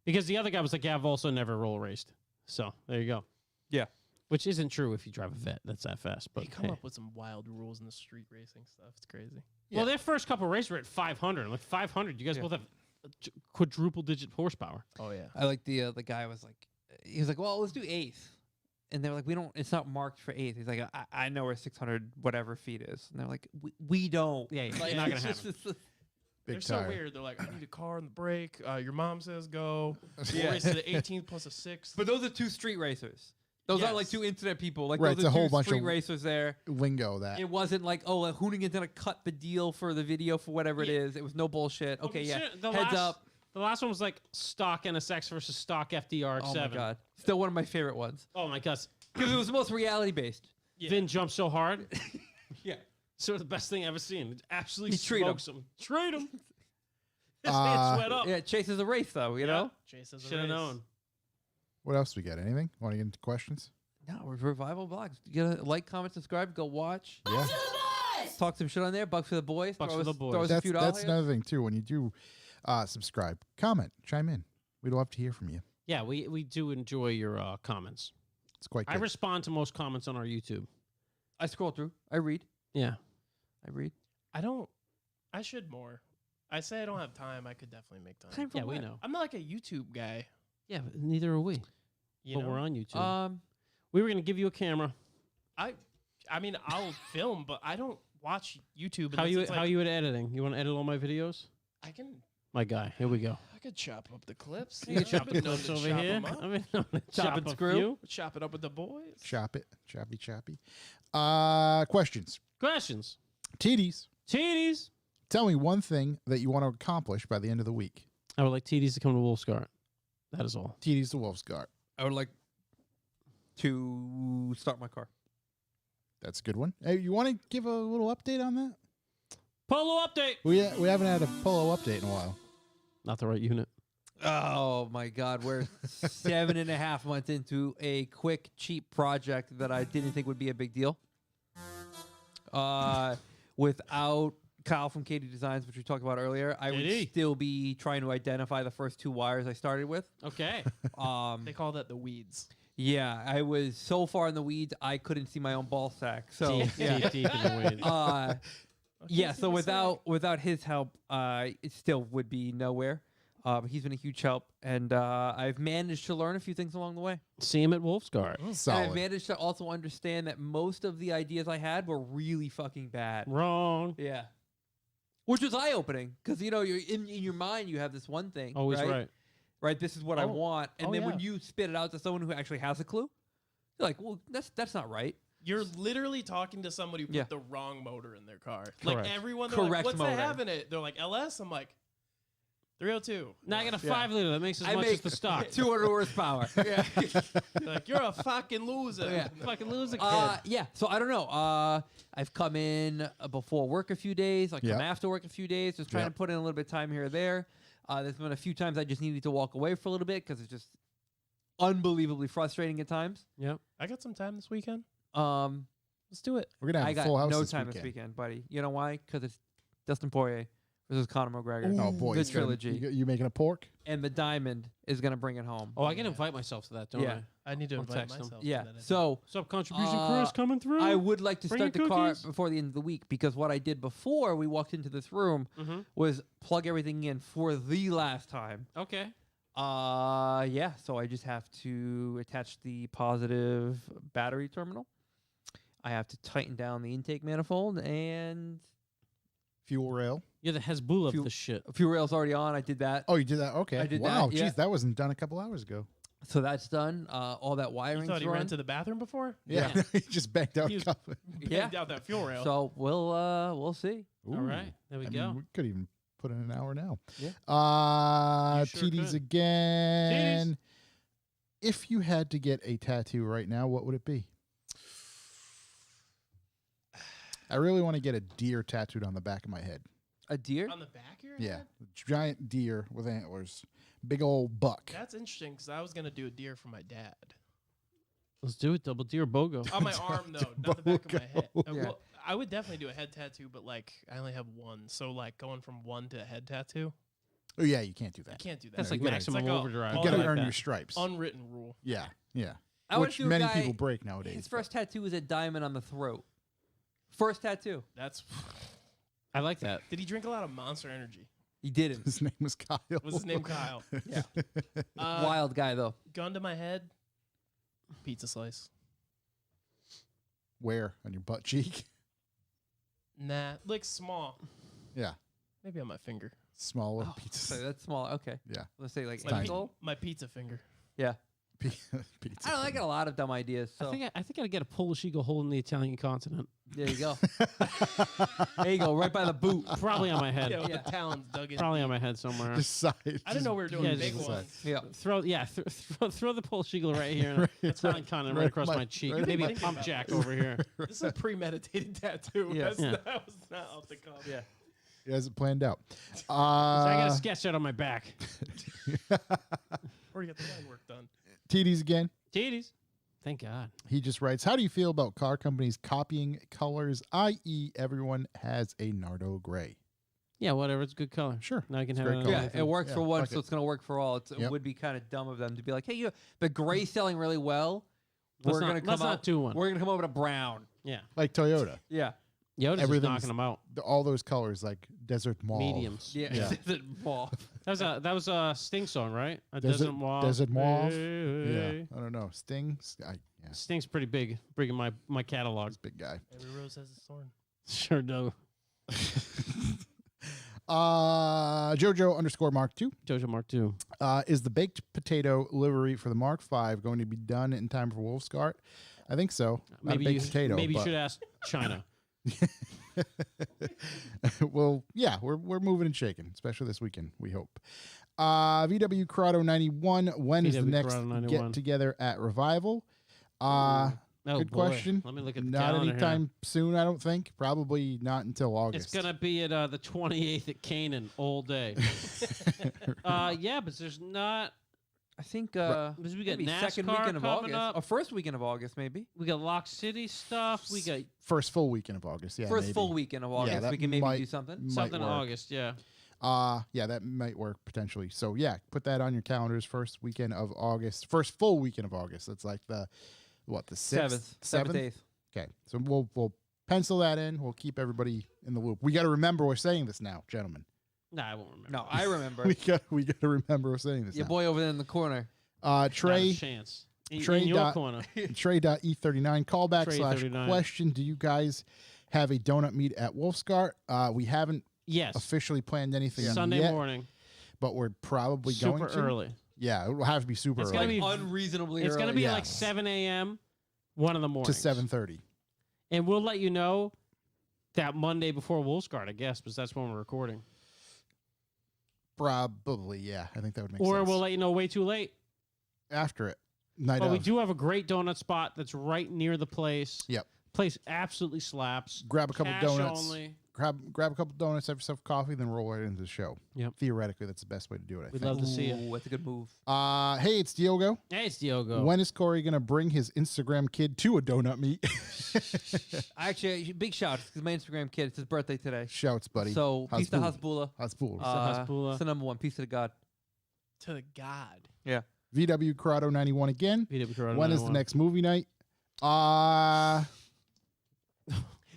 because the other guy was like, "Yeah, I've also never roll raced." So there you go. Yeah. Which isn't true if you drive a vet that's that fast. But They come hey. up with some wild rules in the street racing stuff. It's crazy. Well, their first couple races were at 500. I'm like 500. You guys Yeah. both have quadruple digit horsepower. Oh yeah. I like the guy was like, he was like, well, let's do eighth. And they're like, we don't, it's not marked for eighth. He's like, I know where 600 whatever feet is. And they're like, we don't. Yeah, Like, it's not gonna it's happen. just- Big They're so tire. weird. They're like, I need a car and the brake. Your mom says go. Yeah. We'll race to the 18th plus a 6th. But those are two street racers. Those aren't like Yes. two internet people. Like Right, those it's are a whole two bunch street of- racers there. Lingo that. It wasn't like, oh, Hoonigan's gonna cut the deal for the video for whatever it is. It was no bullshit. Well, Okay, but yeah. shit, the Heads last- up. The last one was like stock NSX versus stock FDR Oh X7. my god. Still one of my favorite ones. Oh my god. Because it was the most reality based. Yeah. Vin jumped so hard. Yeah. So the best thing I've ever seen. It absolutely He treat 'em. smokes him. Treat him. His hands sweat up. Yeah, it chases a race though, you know? Chase has a Should have race. known. What else we got? Anything? Want to get into questions? No, we're Revival Blogs. You gotta like, comment, subscribe, go watch. Yeah. Talk some shit on there. Bucks for the boys. Bucks Throw for us- the boys. Throw us a That's few dollars. another thing too. When you do subscribe, comment, chime in. We'd love to hear from you. Yeah, we do enjoy your comments. It's quite I good. respond to most comments on our YouTube. I scroll through. I read. Yeah. I read. I should more. I say I don't have time. I could definitely make time. Time for Yeah, we what? know. I'm not like a YouTube guy. Yeah, but neither are we. You But know? we're on YouTube. Um, We were going to give you a camera. I mean, I'll film, but I don't watch YouTube. How unless you it's how like, you at editing? You want to edit all my videos? I can. My guy. Here we go. I could chop up the clips. You can chop the I've been known clips to over chop here. 'em up. I've been known to Chop chop and a screw. few. Chop it up with the boys. Chop it. Choppy. Questions. Questions. TDs. TDs. Tell me one thing that you want to accomplish by the end of the week. I would like TDs to come to Wolfsgard. That is all. TDs to Wolfsgard. I would like to start my car. That's a good one. Hey, you want to give a little update on that? Polo update. We haven't had a Polo update in a while. Not the right unit. Oh my God, we're 7.5 months into a quick, cheap project that I didn't think would be a big deal. Without Kyle from KD Designs, which we talked about earlier, I would KD. still be trying to identify the first 2 wires I started with. Okay. They call that the weeds. Yeah, I was so far in the weeds, I couldn't see my own ball sack. So deep, yeah. deep in the weeds. Yeah, so without his help, it still would be nowhere. He's been a huge help, and I've managed to learn a few things along the way. See him at Wolfsgard. And I've Solid. managed to also understand that most of the ideas I had were really fucking bad. Wrong. Yeah. Which was eye-opening, because, you know, you're in your mind, you have this one thing. Always right. Right, this is what I Oh. want. And Oh, then yeah. when you spit it out to someone who actually has a clue, you're like, well, that's not right. You're literally talking to somebody who put Yeah. the wrong motor in their car. Correct. Like everyone, they're Correct like, what's motor. they have in it? They're like, LS? I'm like, 302. Now I got a 5 liter that makes as much as the stock. 200 horsepower. Yeah. Like, you're a fucking loser. Yeah. Fucking loser kid. Yeah. So I don't know. I've come in before work a few days. I come Yep. after work a few days. Just trying Yep. to put in a little bit of time here or there. There's been a few times I just needed to walk away for a little bit because it's just unbelievably frustrating at times. Yep. I got some time this weekend. Um, Let's do it. We're gonna I have a got full house no this time weekend. this weekend, buddy. You know why? Because it's Dustin Poirier versus Conor McGregor. Oh boy, the it's gonna- trilogy. You making a pork? And the Diamond is going to bring it home. Oh, I can invite myself to that, don't Yeah. I? I need to I'll invite text him. myself. Yeah. To that. So What's up, contribution Uh, Chris coming through? I would like to Bring start the your car cookies. before the end of the week because what I did before we walked into this room Mm-hmm. was plug everything in for the last time. Okay. Yeah. So I just have to attach the positive battery terminal. I have to tighten down the intake manifold and Fuel rail. You're the Hezbollah Fuel- of this shit. a few rails already on. I did that. Oh, you did that? Okay. I did wow. that, yeah. Geez, that wasn't done a couple hours ago. So that's done. All that You wiring's thought he run. ran to the bathroom before? Yeah. he just banked out He a was- couple. Yeah. Banged out that fuel rail. So we'll see. All right. There we I go. mean, we could even put in an hour now. Yeah. You sure TDs could. again. If you had to get a tattoo right now, what would it be? I really want to get a deer tattooed on the back of my head. A deer? On the back of your Yeah. head? Giant deer with antlers. Big old buck. That's interesting because I was going to do a deer for my dad. Let's do it. Double deer BOGO. On my arm, though, not the back of my head. Bogo. Yeah. Well, I would definitely do a head tattoo, but like I only have one. So like going from one to a head tattoo, Oh, yeah, you can't do you that. can't do that. That's you like gotta- maximum it's like a- overdrive. You all got to like earn that. your stripes. Unwritten rule. Yeah, yeah. I wanna Which do a many guy- people break nowadays. His first tattoo was a diamond on the throat. First tattoo. That's. I like that. Did he drink a lot of Monster Energy? He didn't. His name was Kyle. Was his name Kyle? Yeah. Uh, Wild guy though. Gun to my head. Pizza slice. Where? On your butt cheek? Nah, like small. Yeah. Maybe on my finger. Small little So pizza. that's small. Okay. Yeah. Let's say like It's tiny. ankle. My pizza finger. Yeah. Pizza. I don't know. I got a lot of dumb ideas. So I think I'd get a Polish eagle holding the Italian continent. there you go. There you go. Right by the boot. Probably on my head. Yeah, with Yeah. the talons dug in. Probably on my head somewhere. Just side. I didn't know we were doing yeah, big just ones. Yeah. Throw the Polish eagle right here. And Italian continent right across my cheek. right Maybe a in my- pump jack over here. This is a premeditated tattoo. Yeah. That's Yeah. That was not off the cuff. Yeah. He has it planned out. So I got Uh, a sketch that on my back. Or you got the line work done. TDs again. Titties. Thank God. He just writes, how do you feel about car companies copying colors, i.e. everyone has a Nardo gray? Yeah, whatever. It's a good color. Sure. Now I can It's have great it on color. Yeah, everything. it works Yeah, for one, fuck so it. it's going to work for all. It Yep. would be kind of dumb of them to be like, "Hey, the gray's selling really well. Let's We're not- going to let's come not out. do one." We're going to come over to brown." Yeah. Like Toyota. Yeah, Yoda's just Everything's- knocking them out. All those colors like desert mauve. Mediums. yeah. Yeah. That was a Sting song, right? A Desert- Desert Mauve? Hey. Yeah. I don't know. Sting? Yeah. Sting's pretty big. Bringing my catalog. He's a big guy. Every rose has its thorn. Sure do. Jojo _ Mark 2. Jojo Mark II. Is the baked potato livery for the Mark 5 going to be done in time for Wolfscart? I think so. Not a Maybe baked potato. maybe you but- should ask China. Well, yeah, we're moving and shaking, especially this weekend, we hope. VW Corrado 91. When is the VW next Corrado 91. get together at Revival? Oh, Good boy. question. Let me look at the Not calendar anytime soon, I don't think. Probably not until here. August. It's gonna be at the 28th at Canaan all day. Yeah, but there's not. I think Because we got maybe NASCAR second weekend of coming August up. or first weekend of August, maybe We got Lock City stuff. We got First full weekend of August. Yeah, first maybe. full weekend of August. that We can maybe might- do something. might something in work. August. Yeah. Yeah, that might work potentially. So yeah, put that on your calendars. First weekend of August. First full weekend of August. That's like the sixth, Seventh, eighth. Okay, so we'll pencil that in. We'll keep everybody in the loop. We got to remember we're saying this now, gentlemen. Nah, I won't remember. No, I remember. We got to remember we're saying this Your now. boy over there in the corner. Not a Trey chance. Trey In your dot- corner. Trey.E39 callback Trey / 39. question. Do you guys have a donut meet at Wolfscart? We haven't Yes. officially planned anything Sunday yet, morning. but we're probably Super going to. early. Yeah, it will have to be super It's early. gonna be Unreasonably It's early. gonna be yeah. like 7 a.m. one in the morning to 7:30. and we'll let you know that Monday before Wolfsgard, I guess, because that's when we're recording. Probably, yeah. I think that would make Or sense. we'll let you know way too late. After it. Night But of. we do have a great donut spot that's right near the place. Yep. Place absolutely slaps. Grab a couple Cash donuts. only. Grab a couple donuts, have yourself coffee, then roll right into the show. Yep. Theoretically, that's the best way to do it, I We'd think. love to see you. Ooh, that's a good move. Hey, it's Diogo. Hey, it's Diogo. When is Corey going to bring his Instagram kid to a donut meet? Actually, big shout because my Instagram kid, it's his birthday today. Shouts, buddy. So, peace to Hasbula. Hasbula. Hasbula. Hasbula. It's the number one. Peace to the God. To the God. Yeah. VW Corrado 91 again. VW Corrado When is the 91. next movie night?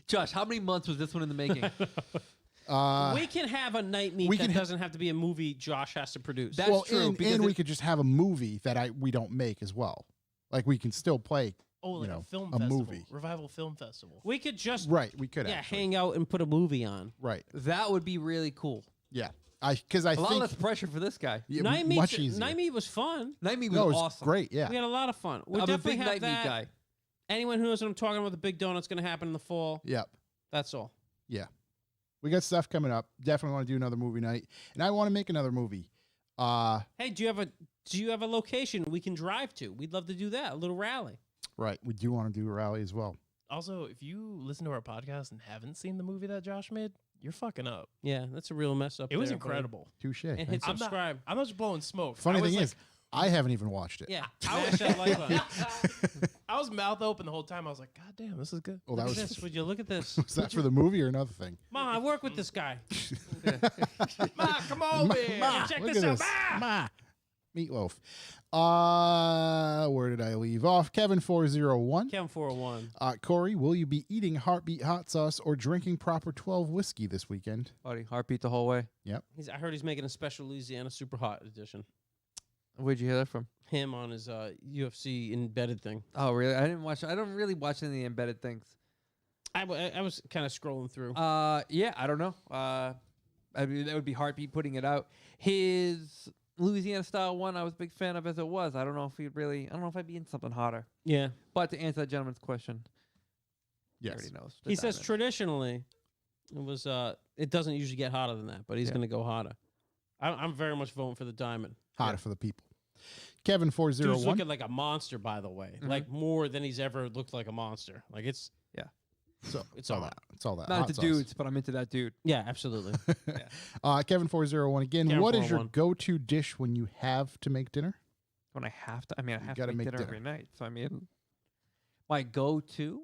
Josh, how many months was this one in the making? We can have a night meet we that can ha- doesn't have to be a movie Josh has to produce. That's true, because and we it- could just have a movie that we don't make as well. Like we can still play. Oh, like know, a film a festival. movie. Revival Film Festival. we could just Right, we could yeah actually. hang out and put a movie on. Right. That would be really cool. Yeah. Because I A lot think less pressure for this guy. yeah, Night much meet easier. Night meet was fun. Night meet was No, it was awesome. great. Yeah. We had a lot of fun. We I'm a definitely big have night that. meet guy. Anyone who knows what I'm talking about, the big donut's going to happen in the fall. Yep. That's all. Yeah. We got stuff coming up. Definitely want to do another movie night, and I want to make another movie. Hey, do you have a location we can drive to? We'd love to do that. A little rally. Right. We do want to do a rally as well. Also, if you listen to our podcast and haven't seen the movie that Josh made, you're fucking up. Yeah, that's a real mess up. It was there, buddy. incredible. Touche. And hit Thanks. subscribe. I'm not just blowing smoke. Funny I was thing like, is, I haven't even watched it. Yeah, I smash that like button. I was mouth open the whole time. I was like, God damn, this is good. Oh, that Look at was this. Would you look at this? was that for the movie or another thing? Mom, I work with this guy. Ma, come over here. check look this at out. this. Ma! Meatloaf. Where did I leave off? Kevin 401. Kevin 401. Corey, will you be eating Heartbeat hot sauce or drinking proper 12 whiskey this weekend? Buddy, heartbeat the whole way. I heard he's making a special Louisiana Super Hot edition. Where'd you hear that from? Him on his UFC embedded thing. Oh, really? I don't really watch any embedded things. I was kind of scrolling through. Yeah, I don't know. I mean, that would be heartbeat putting it out. His Louisiana style one, I was a big fan of as it was. I don't know if I'd be in something hotter. Yeah. But to answer that gentleman's question, he Yes. already knows. He says traditionally it was it doesn't usually get hotter than that, but he's Yeah. going to go hotter. I'm very much voting for the diamond. Hotter for the people. Kevin Dude's 401. looking like a monster, by the way. Like more than he's ever looked like a monster. Like it's So it's all on. that. It's all that. not hot into sauce. dudes, but I'm into that dude. Yeah, absolutely. Kevin 401 again. Kevin What is your 401. go-to dish when you have to make dinner? When I have to, I mean, I have to gotta make make dinner dinner. every night. So I mean, my go-to.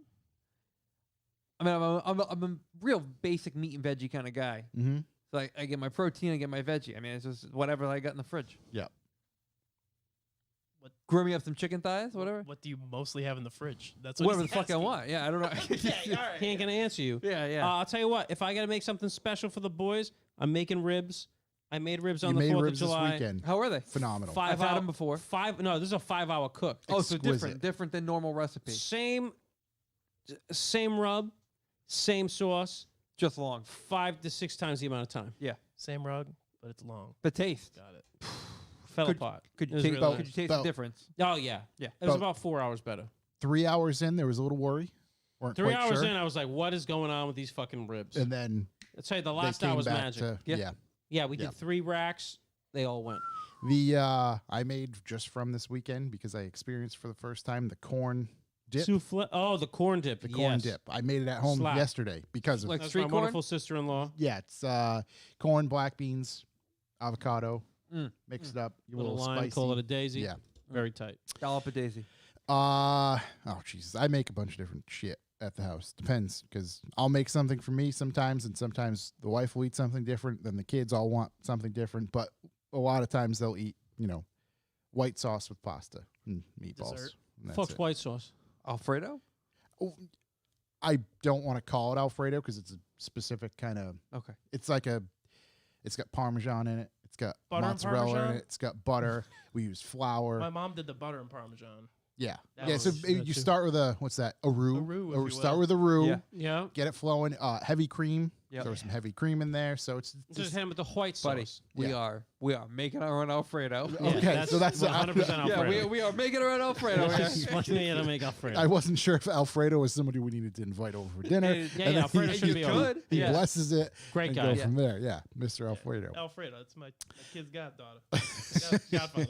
I mean, I'm a real basic meat and veggie kind of guy. Mm-hmm. So I get my protein, I get my veggie. I mean, it's just whatever I got in the fridge. Yeah. Grill me up some chicken thighs, whatever. What do you mostly have in the fridge? That's what Whatever the he's fuck I asking. want. Yeah, I don't know. He ain't gonna answer you. Yeah, yeah. I'll tell you what. If I got to make something special for the boys, I'm making ribs. I made ribs You on the made 4th of ribs this July. weekend. How are they? Phenomenal. Five I've had hour- 'em before. No, this is a 5-hour cook. Oh, so Exquisite. different than normal recipe. Same rub, same sauce, Just long. 5 to 6 times the amount of time. Same rug, but it's long. The taste. Got it. Fell apart. Could It you was taste? really Could nice. you taste About- the difference? Oh yeah, Yeah. It was About- about 4 hours better. 3 hours in, there was a little worry. Weren't 3 quite hours sure. in, I was like, "What is going on with these fucking ribs?" And then I'll tell you, the they last came hour was back magic. to Yeah. Yeah, we Yeah. did 3 racks. They all went. The I made just from this weekend because I experienced for the first time the corn dip. Souffle. Oh, the corn dip. The corn yes. dip. I made it at home Slap. yesterday because of Like That's street my corn? wonderful sister-in-law. yeah, it's corn, black beans, avocado, Mm. mix it up, a Little little lime, spicy. call it a daisy. Yeah. Very tight. Dollop a daisy. Oh Jesus, I make a bunch of different shit at the house. Depends because I'll make something for me sometimes, and sometimes the wife will eat something different. Then the kids all want something different. But a lot of times they'll eat, white sauce with pasta and meatballs. Dessert. and that's Fuck's it. white sauce. Alfredo? Oh, I don't want to call it Alfredo because it's a specific kind of. Okay. It's like it's got Parmesan in it. It's got Butter and mozzarella in Parmesan? it. It's got butter. We use flour. My mom did the butter and Parmesan. Yeah. That Yeah. So was- you that's start with what's that? A roux. A roux, if Or you start will. with a roux. Yeah. Yeah. Get it flowing. Heavy cream. Yep. Throw some heavy cream in there. So it's Just just hit him with the white Buddy, sauce. we are making our own Alfredo. okay. So that's 100% Yeah, Alfredo. we are making our own Alfredo. here. Explain to me how to make Alfredo. I wasn't sure if Alfredo was somebody we needed to invite over for dinner. Yeah, and yeah, then Alfredo he, should be over. could. he Yeah. blesses it Great and guy. go from there. Yeah, Mr. Alfredo. Alfredo, that's my kid's goddaughter. Godfather.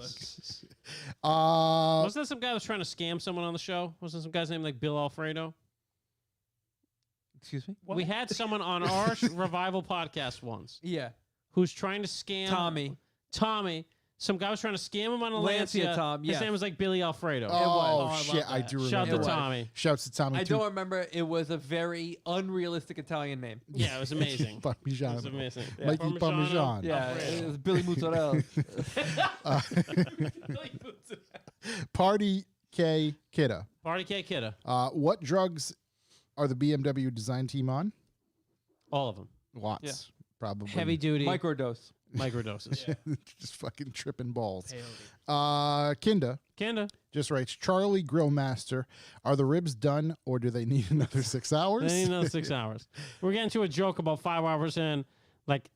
Wasn't there some guy that was trying to scam someone on the show? Wasn't some guy's name like Bill Alfredo? Excuse me? What? We had someone on our revival podcast once Yeah. who's trying to scam Tommy. Some guy was trying to scam him on a Lancia Lancia. Tom, His yes. name was like Billy Alfredo. Oh, I shit, love I that. do remember. Shout to that. Tommy. Shouts to Tommy. I too. don't remember. It was a very unrealistic Italian name. Yeah, it was amazing. It Parmigiano. was amazing. Mikey Parmesan. Yeah, Alfredo. it was Billy Mozzarella. Party K Kidda. Party K Kidda. What drugs are the BMW design team on? All of them. Lots. Probably. Heavy duty. Microdose. Microdoses. Yeah. Just fucking tripping balls. Peyote. Kinda Kinda. just writes, Charlie Grillmaster, are the ribs done or do they need another 6 hours? They need another 6 hours. We're getting to a joke about 5 hours in. Like,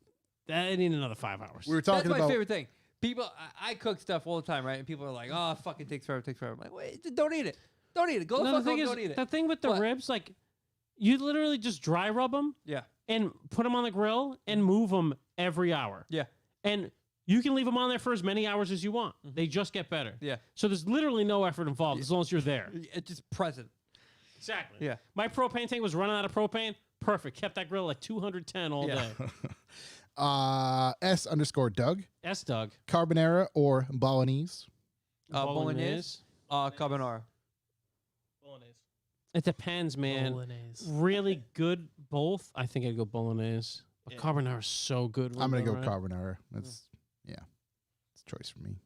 they need another 5 hours. We were That's talking my about favorite thing. People, I cook stuff all the time, right? And people are like, "Oh, it fucking takes forever. I'm like, "Wait, don't eat it. Don't eat it. Go No, fuck the thing home. is, Don't eat it." the thing with the What? ribs, like, you literally just dry rub them Yeah, and put them on the grill and move them every hour. yeah, And you can leave them on there for as many hours as you want. They just get better. yeah. So there's literally no effort involved as long as you're there. It's just present. Exactly. Yeah. My propane tank was running out of propane. Perfect. Kept that grill at 210 all Yeah. day. S_Doug, S Doug. carbonara or bolognese? Bolognese, carbonara. Bolognese. It depends, man. Bolognese. Really good both. I think I'd go bolognese. But Yeah. carbonara is so good. I'm going to go right? carbonara. That's, yeah, it's a choice for me.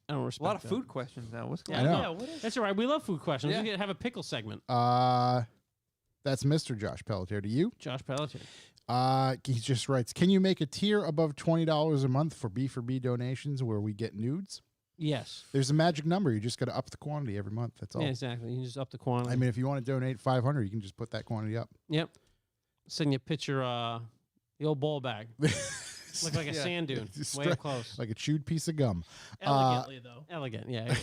I don't A respect lot of that. food questions now. What's going I on? know. Yeah, what is That's all right. We love food questions. Yeah. We could have a pickle segment. That's Mr. Josh Pelletier to you. Josh Pelletier. He just writes, can you make a tier above $20 a month for B4B donations where we get nudes? Yes. There's a magic number. You just got to up the quantity every month. That's all. Yeah, exactly. You can just up the quantity. I mean, if you want to donate 500, you can just put that quantity up. Yep. Send you a picture, the old ball bag. Look like a Yeah. sand dune. Just Way up close. like a chewed piece of gum. elegantly though? Elegant, yeah.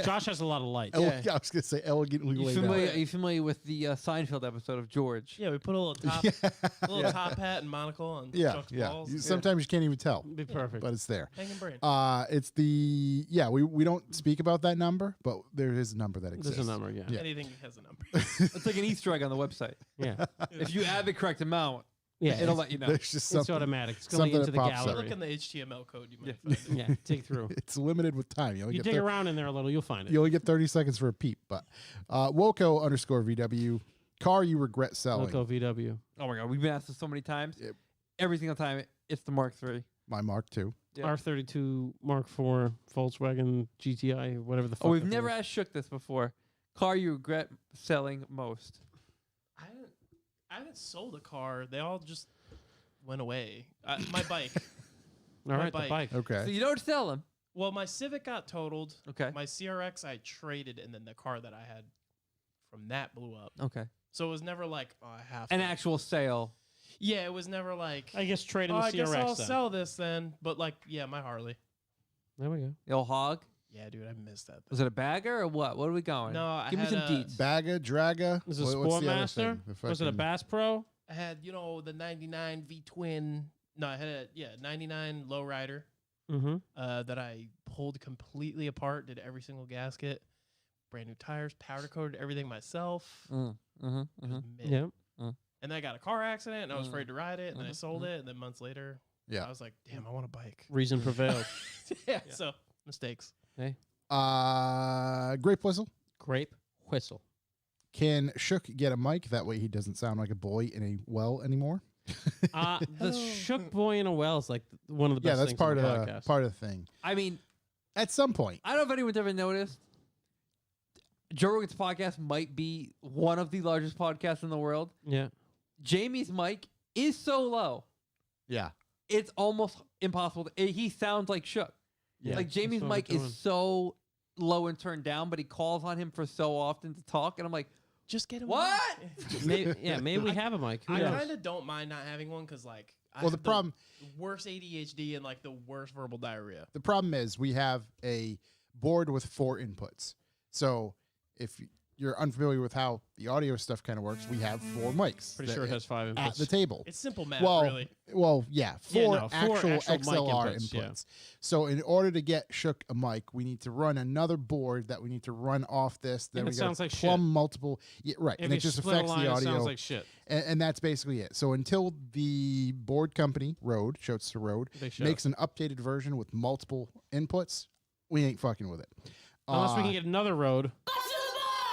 Josh has a lot of lights. I was going to say elegantly You laid familiar? out. Are you familiar with the Seinfeld episode of George? Yeah, we put a little top, a little top hat and monocle on Yeah, Chuck's yeah. balls. Sometimes you can't even tell, Be perfect. but it's there. Hanging brain. It's the, we don't speak about that number, but there is a number that exists. There's a number, yeah. Yeah. Anything has a number. It's like an Easter egg on the website. Yeah. If you add the correct amount, Yeah. it'll let you know. There's just It's something. automatic. It's going something into the that pops up. gallery. Look in the HTML code. You might find it. Yeah, dig through. It's limited with time. You only You get dig around in there a little, you'll find it. You only get 30 seconds for a peep. But Woco_VW, car you regret selling. Loco VW. Oh my god, we've been asked this so many times. Yep. Every single time, it's the Mark III. My Mark II. Yeah. R32 Mark IV Volkswagen GTI, whatever the fuck. Oh, we've that never thing is. asked Shook this before. Car you regret selling most. I haven't sold a car. They all just went away. My bike. All right, the bike. bike. Okay. So you don't sell them. Well, my Civic got totaled. Okay. My CRX I traded, and then the car that I had from that blew up. Okay. So it was never like, oh, I have An to. actual sale. Yeah, it was never like, I guess trading oh, the I guess CRX I'll then. sell this then. But like, yeah, my Harley. There we go. The old hog. Yeah, dude, I missed that. Was it a bagger or what? What are we going? No, I Give me had some a- deets. Bagga, Draga. Is it a What's the other Sportmaster? thing? The Was it a fucking- Bass Pro? I had, the 99 V twin. No, I had a 99 lowrider Mm-hmm. that I pulled completely apart, did every single gasket, brand new tires, powder coated everything myself. It was mid. Yep. And then I got a car accident, and I was afraid to ride it, and then I Mhm, sold it, and then months later, Yeah. I was like, damn, I want a bike. Reason prevailed. yeah, so mistakes. Grape whistle. Grape whistle. Can Shook get a mic? That way he doesn't sound like a boy in a well anymore. The Shook Boy in a Well is like one of the Yeah, best that's things part on of the the podcast. part of the thing. I mean, At some point. I don't know if anyone's ever noticed. Joe Rogan's podcast might be one of the largest podcasts in the world. Yeah. Jamie's mic is so low. Yeah. It's almost impossible. He sounds like Shook. Yeah. Like Jamie's That's what mic we're doing. is so low and turned down, but he calls on him for so often to talk. And I'm like, Just get a What? mic. Maybe we have a mic. Who I knows? kind of don't mind not having one because, like, I Well, have the problem worst ADHD and like the worst verbal diarrhea. the problem is we have a board with 4 inputs. So if you're unfamiliar with how the audio stuff kind of works, we have 4 mics. Pretty that- sure it has 5 at inputs. the table. It's simple math, Well, really. well, yeah, 4 4 actual actual mic XLR inputs, inputs. yeah. So in order to get Shook a mic, we need to run another board that we need to run off this. Then And we it gotta sounds like plumb shit. multiple. Yeah, right, If and you it just split a affects line, the it audio. sounds like shit. And that's basically it. So until the board company, Rode, shouts to Rode, Big shout. makes an updated version with multiple inputs, we ain't fucking with it. Unless we can get another road.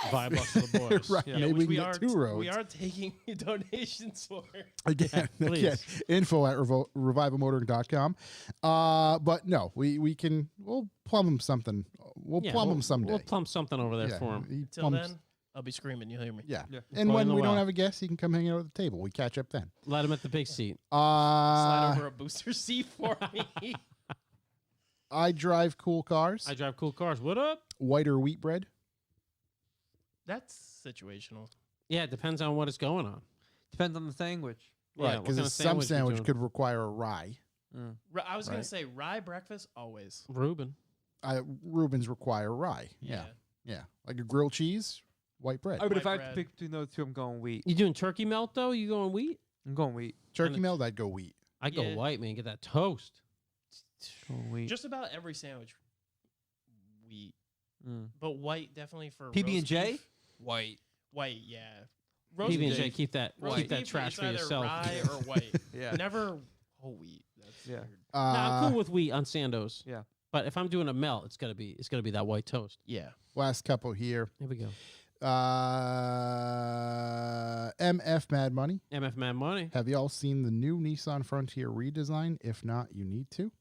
Vibe Bucks to the boys. Right. Yeah. Maybe which we can get 2 roads. We are taking donations for. Again, please. info at revivalmotoring.com. But no, we'll plumb them something. We'll Yeah, plumb them someday. We'll plumb something over there Yeah, for him. he Till plums- then, I'll be screaming. You'll hear me. Yeah. Yeah. And Plug when in the we don't well. have a guest, he can come hang out at the table. We catch up then. Let him at the big seat. Slide Uh, over a booster seat for me. I drive cool cars. I drive cool cars. What up? White or wheat bread. That's situational. Yeah, it depends on what is going on. Depends on the sandwich. Yeah, Right, what because kind of some sandwich you sandwich doing? could require a rye. Mm. I was gonna Right. say rye breakfast always. Reuben. Reubens require rye. Yeah. Like a grilled cheese, white bread. Oh, but if White I have to bread. pick between those two, I'm going wheat. You doing turkey melt though? You going wheat? I'm going wheat. Turkey and melt, I'd go wheat. I go Yeah. white, man. Get that toast. Going wheat. Just about every sandwich. Wheat, Mm. but white definitely for PB&J? roast beef. White. White, yeah. Roast PB&J, beef- keep that roast keep that beef trash is for either yourself. Rye or white. Yeah. Never whole wheat. That's Yeah. weird. Nah, I'm cool with wheat on Sandos. Yeah. But if I'm doing a melt, it's gotta be that white toast. Yeah. Last couple here. Here we go. MF Mad Money. MF Mad Money. Have y'all seen the new Nissan Frontier redesign? If not, you need to.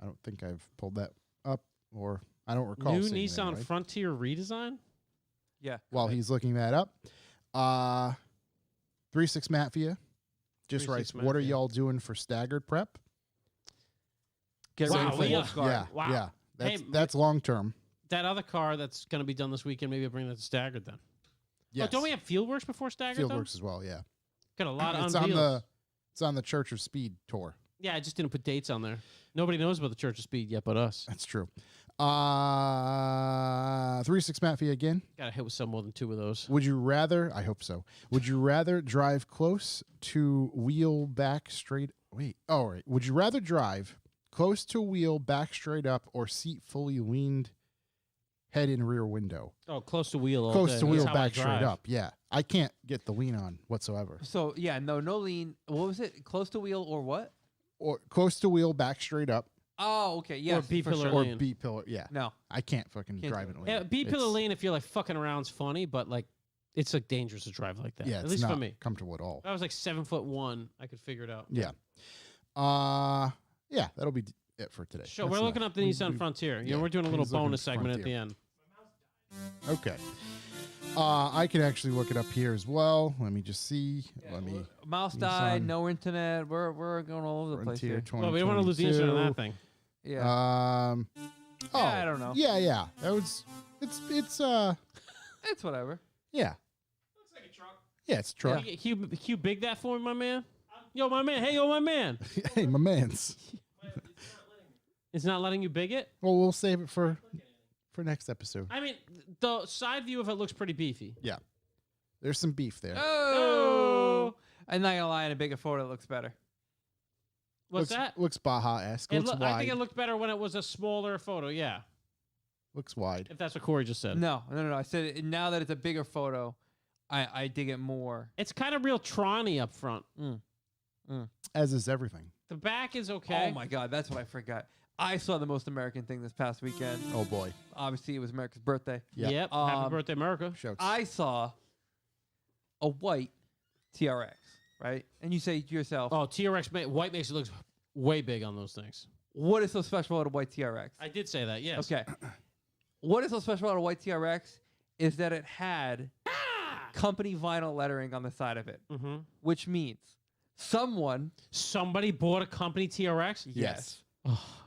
I don't think I've pulled that up, or I don't recall. New seeing it Nissan anyway. Frontier redesign? Yeah. While he's looking that up, 36 Matvia just 36 writes, "What are Matvia. y'all doing for staggered prep?" Get Wow, ready for we the are- Wolfguard. Yeah, Wow. yeah. Hey, That's long term. That other car that's gonna be done this weekend, maybe I'll bring that to Staggered then. Yes. Oh, don't we have Fieldworks before Staggered though? Fieldworks as well? Yeah. Got a lot of It's unveils. on the Church of Speed tour. Yeah, I just didn't put dates on there. Nobody knows about the Church of Speed yet but us. That's true. 36 Matvia again. Got to hit with some more than 2 of those. Would you rather? I hope so. Would you rather drive close to wheel back straight? Wait. Oh, right. Would you rather drive close to wheel back straight up or seat fully leaned, head in rear window? Oh, close to wheel. All Close day. to That's wheel how I back straight drive. up. Yeah. I can't get the lean on whatsoever. So, yeah, no lean. What was it? Close to wheel or what? Or close to wheel back straight up Oh, okay. Yes, B for pillar sure. or Lane. B pillar. Yeah. No. I can't fucking Can't drive do it. it. lean. Yeah, B pillar It's- lane. If you're like fucking around's funny, but like it's like dangerous to drive like that. Yeah. at It's least not for me. comfortable at all. If I was like 7'1", I could figure it out. Yeah. Yeah, that'll be it for today. So That's we're looking enough. up the Nissan Frontier. You know, yeah, we're doing a little he's looking bonus at segment at the Frontier. end. Okay. I can actually look it up here as well. Let me just see. Let me Mouse died, Nissan. no internet. We're going all over the place Frontier here. Well, we don't want to lose the internet on that 2022. thing. Yeah. I don't know. Yeah. That was it's It's whatever. yeah. Looks like a truck. Yeah, it's a truck. Hugh, big that for me, my man. Yo, my man. Hey, yo, my man. Hey, my man's. It's not letting you big it. Well, we'll save it for next episode. I mean, the side view of it looks pretty beefy. Yeah. There's some beef there. Oh. I'm not gonna lie, in a bigger photo it looks better. What's looks, that? Looks Baja-esque. Looks wide. I think it looked better when it was a smaller photo. Yeah, Looks wide. if that's what Corey just said. No. I said now that it's a bigger photo, I dig it more. It's kind of real Tron-y up front. As is everything. The back is okay. Oh my god, that's what I forgot. I saw the most American thing this past weekend. Oh boy. Obviously, it was America's birthday. Yeah. Yep. Happy Um, birthday, America. Shouts. I saw a white TRX, right? And you say to yourself, Oh, TRX white makes it look way big on those things. what is so special about a white TRX? I did say that. Yes. Okay. What is so special about a white TRX is that it had company vinyl lettering on the side of it, Mm-hmm. which means Somebody bought a company TRX. Yes.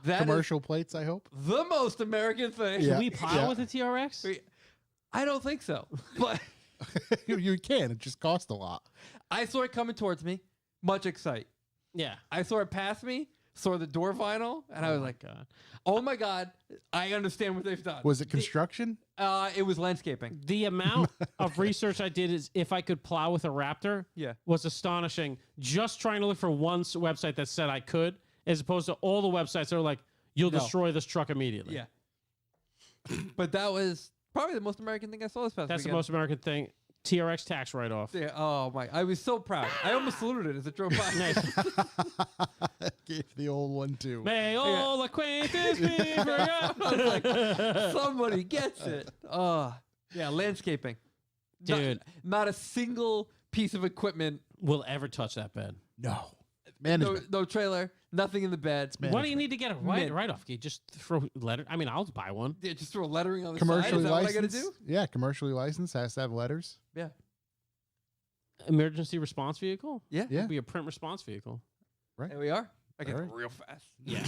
that is Commercial plates, I hope. the most American thing. Yeah. Can we pile Yeah. with a TRX? I don't think so, but You can. It just costs a lot. I saw it coming towards me. Much excite. Yeah. I saw it pass me. Saw the door vinyl, and I was like, God. "Oh my God, I understand what they've done." Was it construction? It was landscaping. The amount of research I did is if I could plow with a Raptor Yeah. was astonishing. Just trying to look for one website that said I could, as opposed to all the websites that are like, you'll No. destroy this truck immediately. Yeah. But that was probably the most American thing I saw this past That's the weekend. most American thing. TRX tax write-off. Yeah. Oh my! I was so proud. I almost saluted it as it drove by. Gave the old one too. May all acquaintance be forgot. I was like, somebody gets it. Yeah, landscaping. Dude. Not a single piece of equipment. Will ever touch that bed. No. Management. No trailer. Nothing in the bed. Why do you need to get a Man. write-off? You just throw letter. I mean, I'll buy one. Yeah, just throw lettering on the side. Commercially Is that what I licensed. gotta do? Yeah, commercially licensed has to have letters. Yeah. Emergency response vehicle? Yeah. Yeah. It'd be a print response vehicle. There we are. I get All right. real fast. Yeah.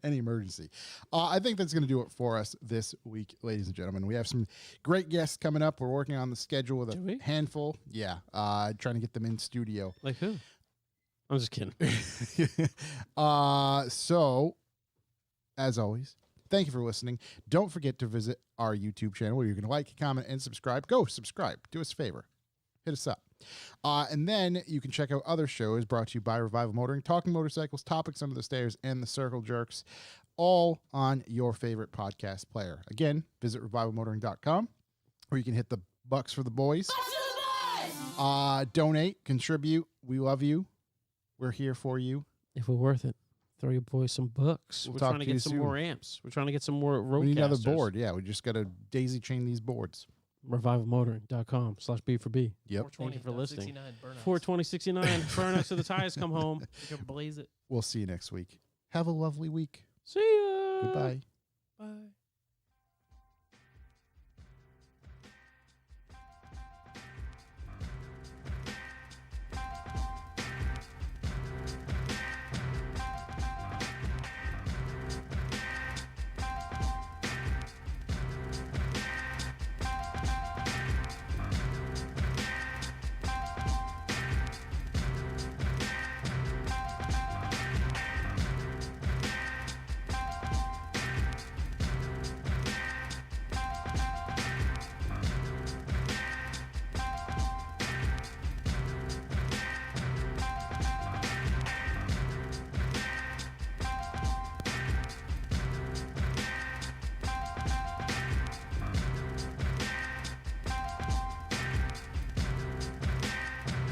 Any emergency. I think that's going to do it for us this week, ladies and gentlemen. We have some great guests coming up. We're working on the schedule with Do we? a handful. Yeah. Trying to get them in studio. Like who? I'm just kidding. So, as always, thank you for listening. Don't forget to visit our YouTube channel where you can like, comment, and subscribe. Go subscribe. Do us a favor. Hit us up. And then you can check out other shows brought to you by Revival Motoring, Talking Motorcycles, Topics Under the Stairs, and the Circle Jerks, all on your favorite podcast player. Again, visit revivalmotoring.com where you can hit the bucks for the boys. Donate, contribute. We love you. We're here for you. If we're worth it, throw your boys some books. We'll We're talk trying to to you get some soon. more amps. We're trying to get some more roadcasters. We need another board. Yeah, we just got to daisy chain these boards. revivalmotoring.com/B4B. Yep. Thank you for listening. 69 burnouts. 42069. Burnouts to the tires come home. You can blaze it. We'll see you next week. Have a lovely week. See ya. Goodbye. Bye.